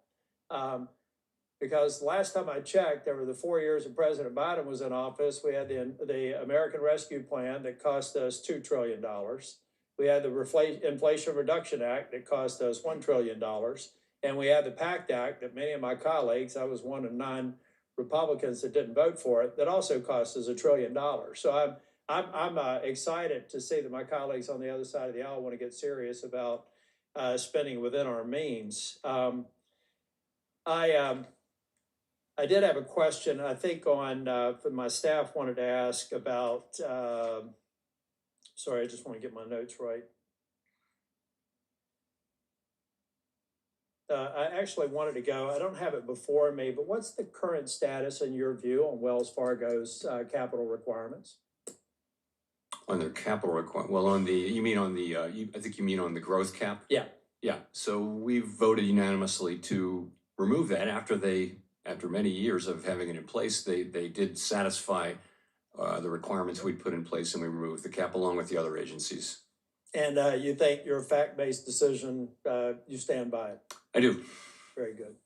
Because last time I checked, over the 4 years that President Biden was in office, we had the American Rescue Plan that cost us $2 trillion. We had the Inflation Reduction Act that cost us $1 trillion. And we had the PACT Act that many of my colleagues, I was one of 9 Republicans that didn't vote for it, that also cost us $1 trillion. So I'm excited to see that my colleagues on the other side of the aisle want to get serious about spending within our means. I did have a question, I think, for my staff wanted to ask about, sorry, I just want to get my notes right. I actually wanted to go, I don't have it before me, but what's the current status in your view on Wells Fargo's capital requirements? On their capital requirement, well, I think you mean on the growth cap? Yeah. Yeah, so we voted unanimously to remove that after many years of having it in place. They did satisfy the requirements we'd put in place, and we removed the cap along with the other agencies. And you think your fact-based decision, you stand by it? I do. Very good.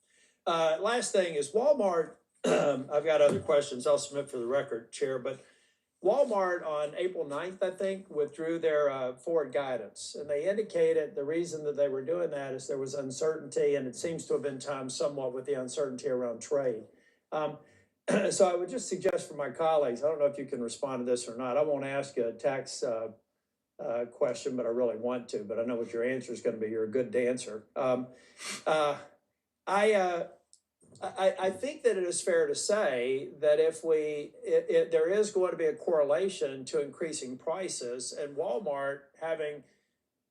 Last thing is Walmart. I've got other questions I'll submit for the record, Chair, but Walmart on April 9th, I think, withdrew their forward guidance. And they indicated the reason that they were doing that is there was uncertainty, and it seems to have been timed somewhat with the uncertainty around trade. So I would just suggest for my colleagues, I don't know if you can respond to this or not. I won't ask you a tax question, but I really want to. But I know what your answer is going to be. You're a good dancer. I think that it is fair to say that if there is going to be a correlation to increasing prices, and Walmart having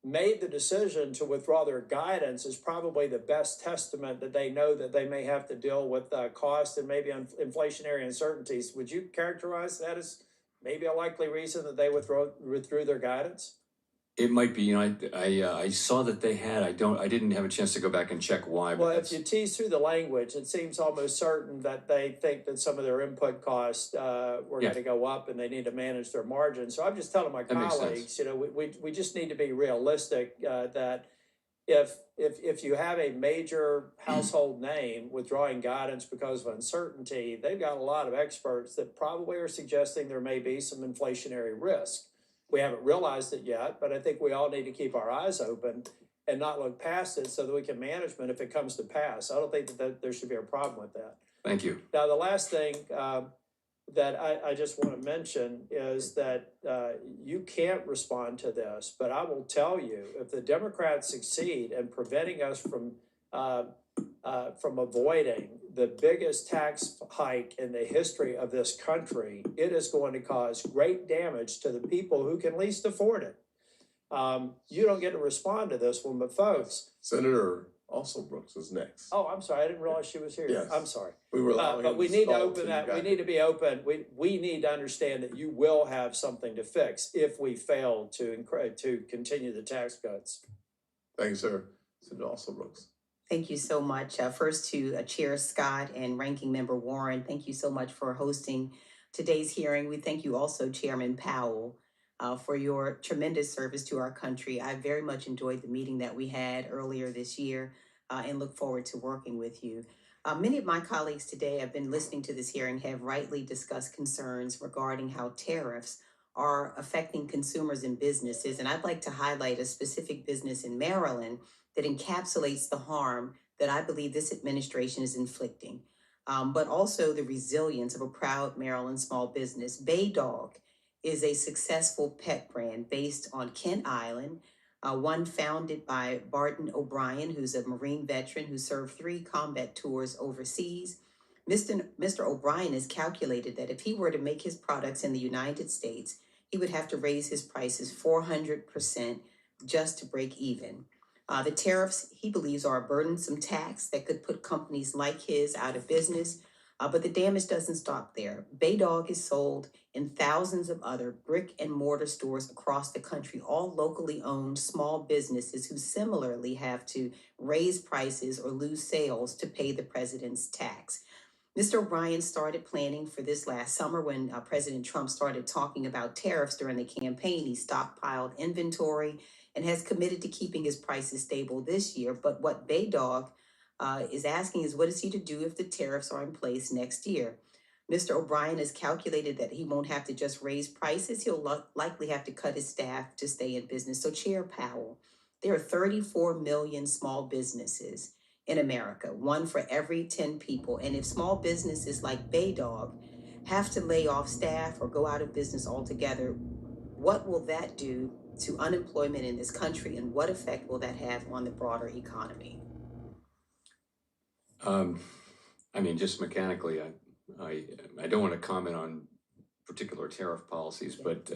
made the decision to withdraw their guidance is probably the best testament that they know that they may have to deal with cost and maybe inflationary uncertainties. Would you characterize that as maybe a likely reason that they withdrew their guidance? It might be, I saw that they had, I didn't have a chance to go back and check why. Well, if you tease through the language, it seems almost certain that they think that some of their input costs were going to go up and they need to manage their margins. So I'm just telling my colleagues, we just need to be realistic that if you have a major household name withdrawing guidance because of uncertainty, they've got a lot of experts that probably are suggesting there may be some inflationary risk. We haven't realized it yet, but I think we all need to keep our eyes open and not look past it so that we can management if it comes to pass. I don't think that there should be a problem with that. Thank you. Now, the last thing that I just want to mention is that you can't respond to this, but I will tell you, if the Democrats succeed in preventing us from avoiding the biggest tax hike in the history of this country, it is going to cause great damage to the people who can least afford it. You don't get to respond to this one, but folks. Senator Brooks is next. Oh, I'm sorry. I didn't realize she was here. Yes. I'm sorry. We were but we need to open that. We need to be open. We need to understand that you will have something to fix if we fail to continue the tax cuts. Thank you, sir. Senator Brooks. Thank you so much. First to Chair Scott and Ranking Member Warren, thank you so much for hosting today's hearing. We thank you also, Chairman Powell, for your tremendous service to our country. I very much enjoyed the meeting that we had earlier this year and look forward to working with you. Many of my colleagues today have been listening to this hearing, have rightly discussed concerns regarding how tariffs are affecting consumers and businesses. And I'd like to highlight a specific business in Maryland that encapsulates the harm that I believe this administration is inflicting, but also the resilience of a proud Maryland small business. Bay Dog is a successful pet brand based on Kent Island, one founded by Barton O'Brien, who's a Marine veteran who served 3 combat tours overseas. Mr. O'Brien has calculated that if he were to make his products in the United States, he would have to raise his prices 400% just to break even. The tariffs, he believes, are a burdensome tax that could put companies like his out of business, but the damage doesn't stop there. Bay Dog is sold in thousands of other brick and mortar stores across the country, all locally owned small businesses who similarly have to raise prices or lose sales to pay the president's tax. Mr. O'Brien started planning for this last summer when President Trump started talking about tariffs during the campaign. He stockpiled inventory and has committed to keeping his prices stable this year. But what Bay Dog is asking is, what is he to do if the tariffs are in place next year? Mr. O'Brien has calculated that he won't have to just raise prices. He'll likely have to cut his staff to stay in business. So Chair Powell, there are 34 million small businesses in America, 1 for every 10 people. And if small businesses like Bay Dog have to lay off staff or go out of business altogether, what will that do to unemployment in this country, and what effect will that have on the broader economy? I mean, just mechanically, I don't want to comment on particular tariff policies, but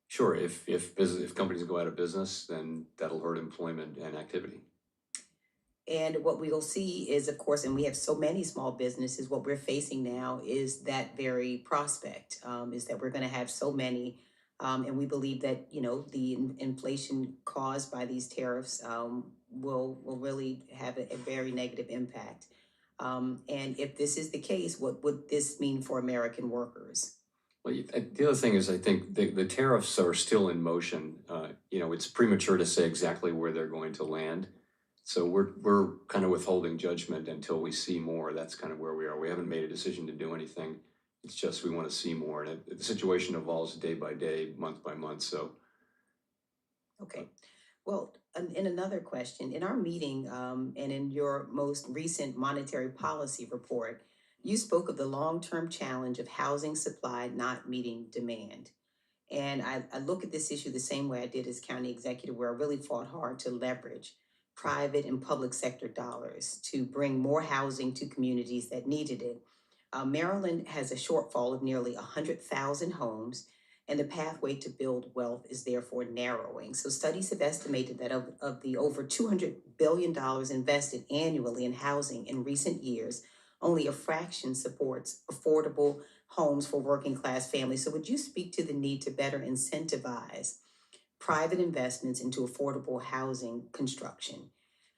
sure, if companies go out of business, then that'll hurt employment and activity. And what we will see is, of course, and we have so many small businesses, what we're facing now is that very prospect, is that we're going to have so many. And we believe that, the inflation caused by these tariffs will really have a very negative impact. And if this is the case, what would this mean for American workers? Well, the other thing is, I think the tariffs are still in motion. It's premature to say exactly where they're going to land. So we're kind of withholding judgment until we see more. That's kind of where we are. We haven't made a decision to do anything. It's just we want to see more. And the situation evolves day by day, month by month. So. Okay. Well, in another question, in our meeting and in your most recent monetary policy report, you spoke of the long-term challenge of housing supply not meeting demand. And I look at this issue the same way I did as county executive, where I really fought hard to leverage private and public sector dollars to bring more housing to communities that needed it. Maryland has a shortfall of nearly 100,000 homes, and the pathway to build wealth is therefore narrowing. So studies have estimated that of the over $200 billion invested annually in housing in recent years, only a fraction supports affordable homes for working class families. So would you speak to the need to better incentivize private investments into affordable housing construction?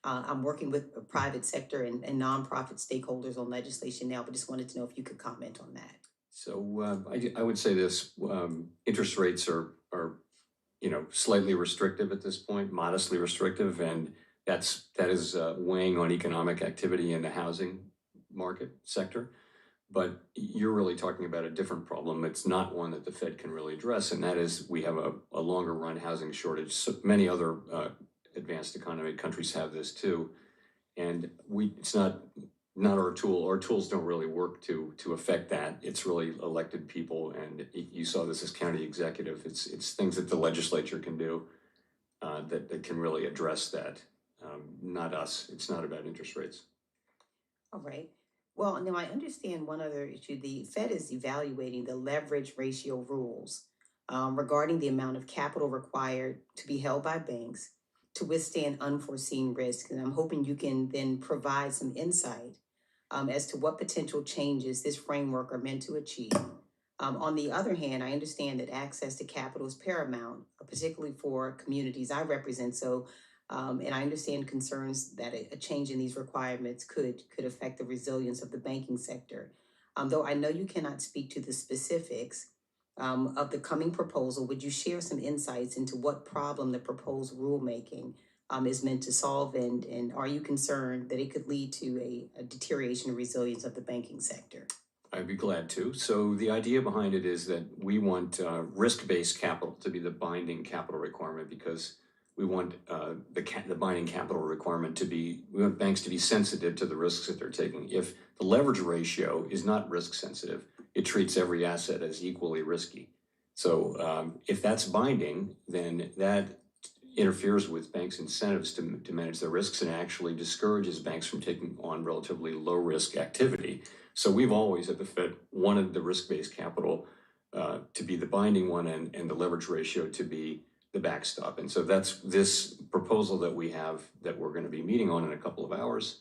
I'm working with the private sector and nonprofit stakeholders on legislation now, but just wanted to know if you could comment on that. So I would say this, interest rates are slightly restrictive at this point, modestly restrictive, and that is weighing on economic activity in the housing market sector. But you're really talking about a different problem. It's not one that the Fed can really address, and that is we have a longer run housing shortage. So many other advanced economy countries have this too, and it's not our tool. Our tools don't really work to affect that. It's really elected people, and you saw this as county executive. It's things that the legislature can do that can really address that. Not us. It's not about interest rates. All right. Well, now I understand one other issue. The Fed is evaluating the leverage ratio rules regarding the amount of capital required to be held by banks to withstand unforeseen risk. And I'm hoping you can then provide some insight as to what potential changes this framework are meant to achieve. On the other hand, I understand that access to capital is paramount, particularly for communities I represent. So, and I understand concerns that a change in these requirements could affect the resilience of the banking sector. Though I know you cannot speak to the specifics of the coming proposal, would you share some insights into what problem the proposed rulemaking is meant to solve, and are you concerned that it could lead to a deterioration of resilience of the banking sector? I'd be glad to. So the idea behind it is that we want risk-based capital to be the binding capital requirement, because we want the binding capital requirement we want banks to be sensitive to the risks that they're taking. If the leverage ratio is not risk sensitive, it treats every asset as equally risky. So if that's binding, then that interferes with banks' incentives to manage their risks and actually discourages banks from taking on relatively low risk activity. So we've always at the Fed wanted the risk-based capital to be the binding one and the leverage ratio to be the backstop. And so that's this proposal that we have that we're going to be meeting on in a couple of hours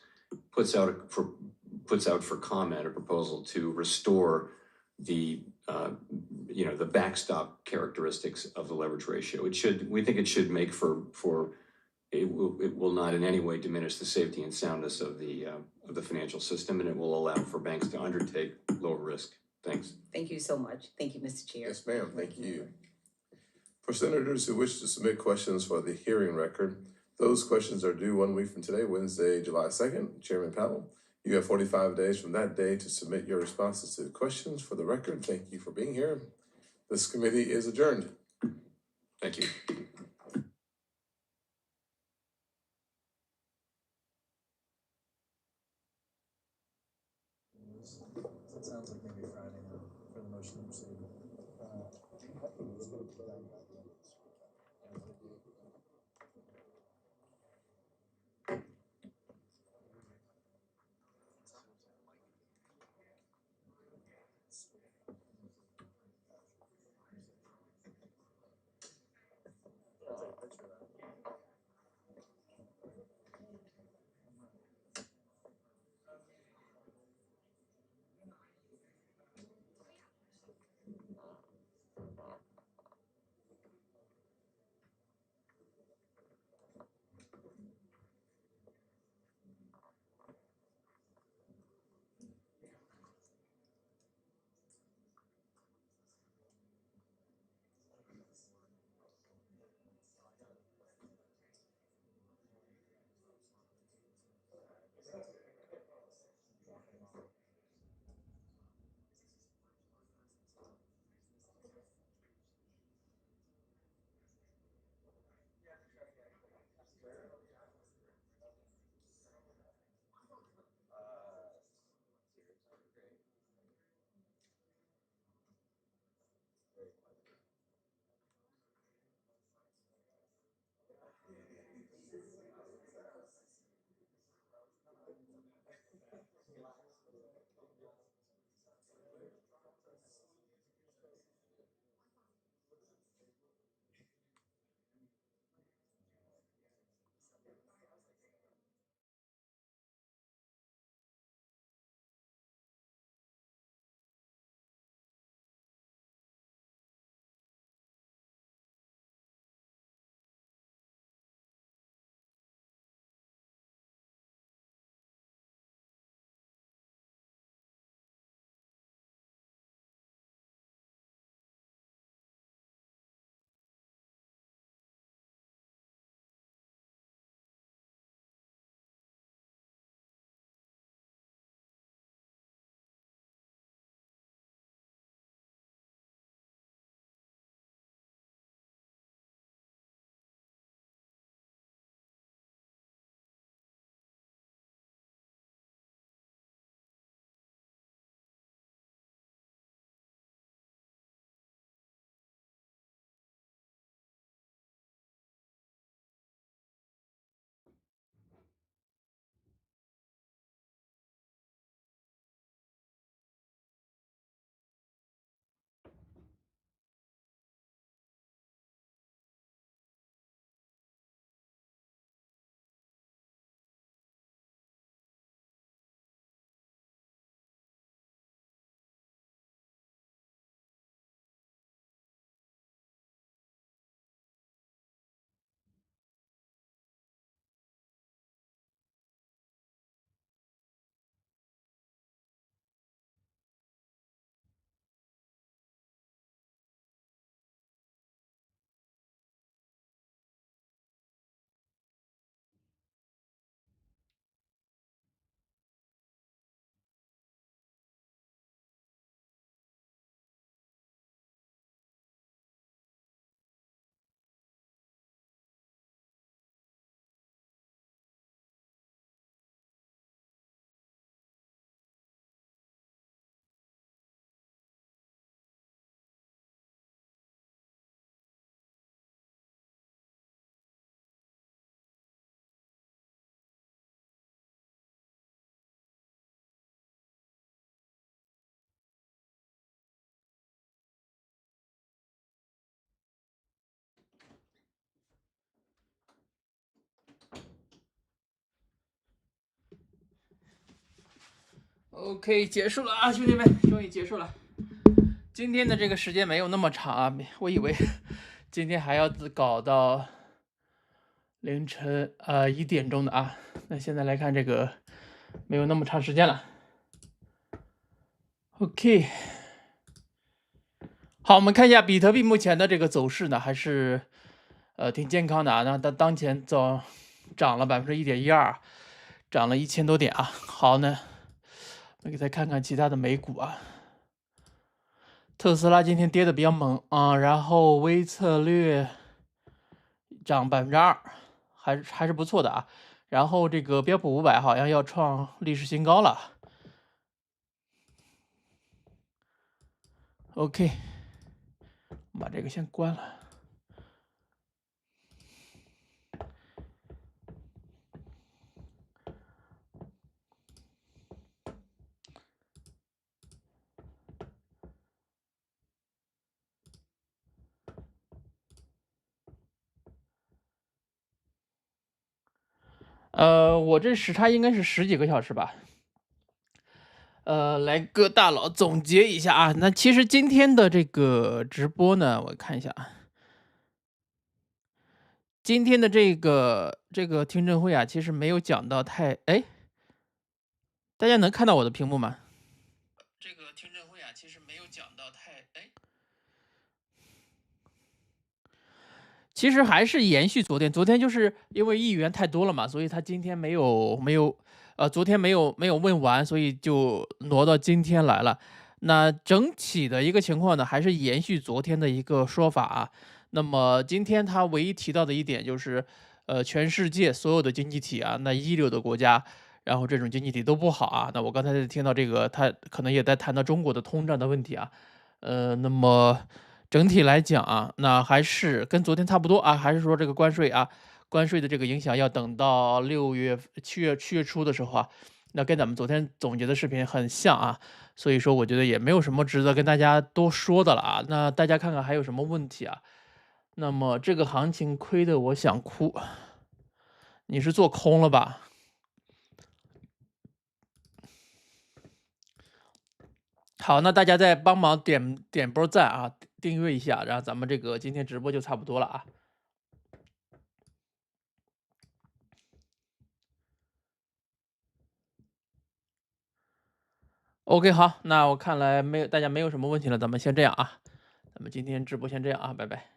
puts out for comment a proposal to restore the backstop characteristics of the leverage ratio. We think it should make it will not in any way diminish the safety and soundness of the financial system, and it will allow for banks to undertake lower risk. Thanks. Thank you so much. Thank you, Mr. Chair. Yes, ma'am. Thank you. For senators who wish to submit questions for the hearing record, those questions are due 1 week from today, Wednesday, July 2nd. Chairman Powell, you have 45 days from that day to submit your responses to the questions. For the record, thank you for being here. This committee is adjourned. Thank you. It sounds like maybe Friday now for the motion to proceed. OK， 结束了啊，兄弟们，终于结束了。今天的这个时间没有那么长啊，我以为今天还要搞到凌晨1点钟的啊。那现在来看这个没有那么长时间了。OK， 好，我们看一下比特币目前的这个走势呢，还是挺健康的啊。那它当前涨了1.12%，涨了1000多点啊。好呢。我给再看看其他的美股啊，特斯拉今天跌的比较猛啊，然后微策略涨2%，还是不错的啊。然后这个标普500好像要创历史新高了。OK， 把这个先关了。我这时差应该是10几个小时吧。来个大佬总结一下啊。那其实今天的这个直播呢，我看一下啊。今天的这个听证会啊，其实没有讲到大家能看到我的屏幕吗？这个听证会啊，其实没有讲到其实还是延续昨天就是因为议员太多了嘛，所以他今天昨天没有问完，所以就挪到今天来了。那整体的一个情况呢，还是延续昨天的一个说法啊。那么今天他唯一提到的一点就是，全世界所有的经济体啊，那一流的国家，然后这种经济体都不好啊。那我刚才听到这个，他可能也在谈到中国的通胀的问题啊。那么整体来讲啊，那还是跟昨天差不多啊，还是说这个关税的这个影响要等到7月初的时候啊，那跟咱们昨天总结的视频很像啊。所以说我觉得也没有什么值得跟大家多说的了啊。那大家看看还有什么问题啊？那么这个行情亏的我想哭，你是做空了吧？好，那大家再帮忙点波赞啊，订阅一下，然后咱们这个今天直播就差不多了啊。OK， 好，那我看来大家没有什么问题了，咱们先这样啊，咱们今天直播先这样啊，拜拜。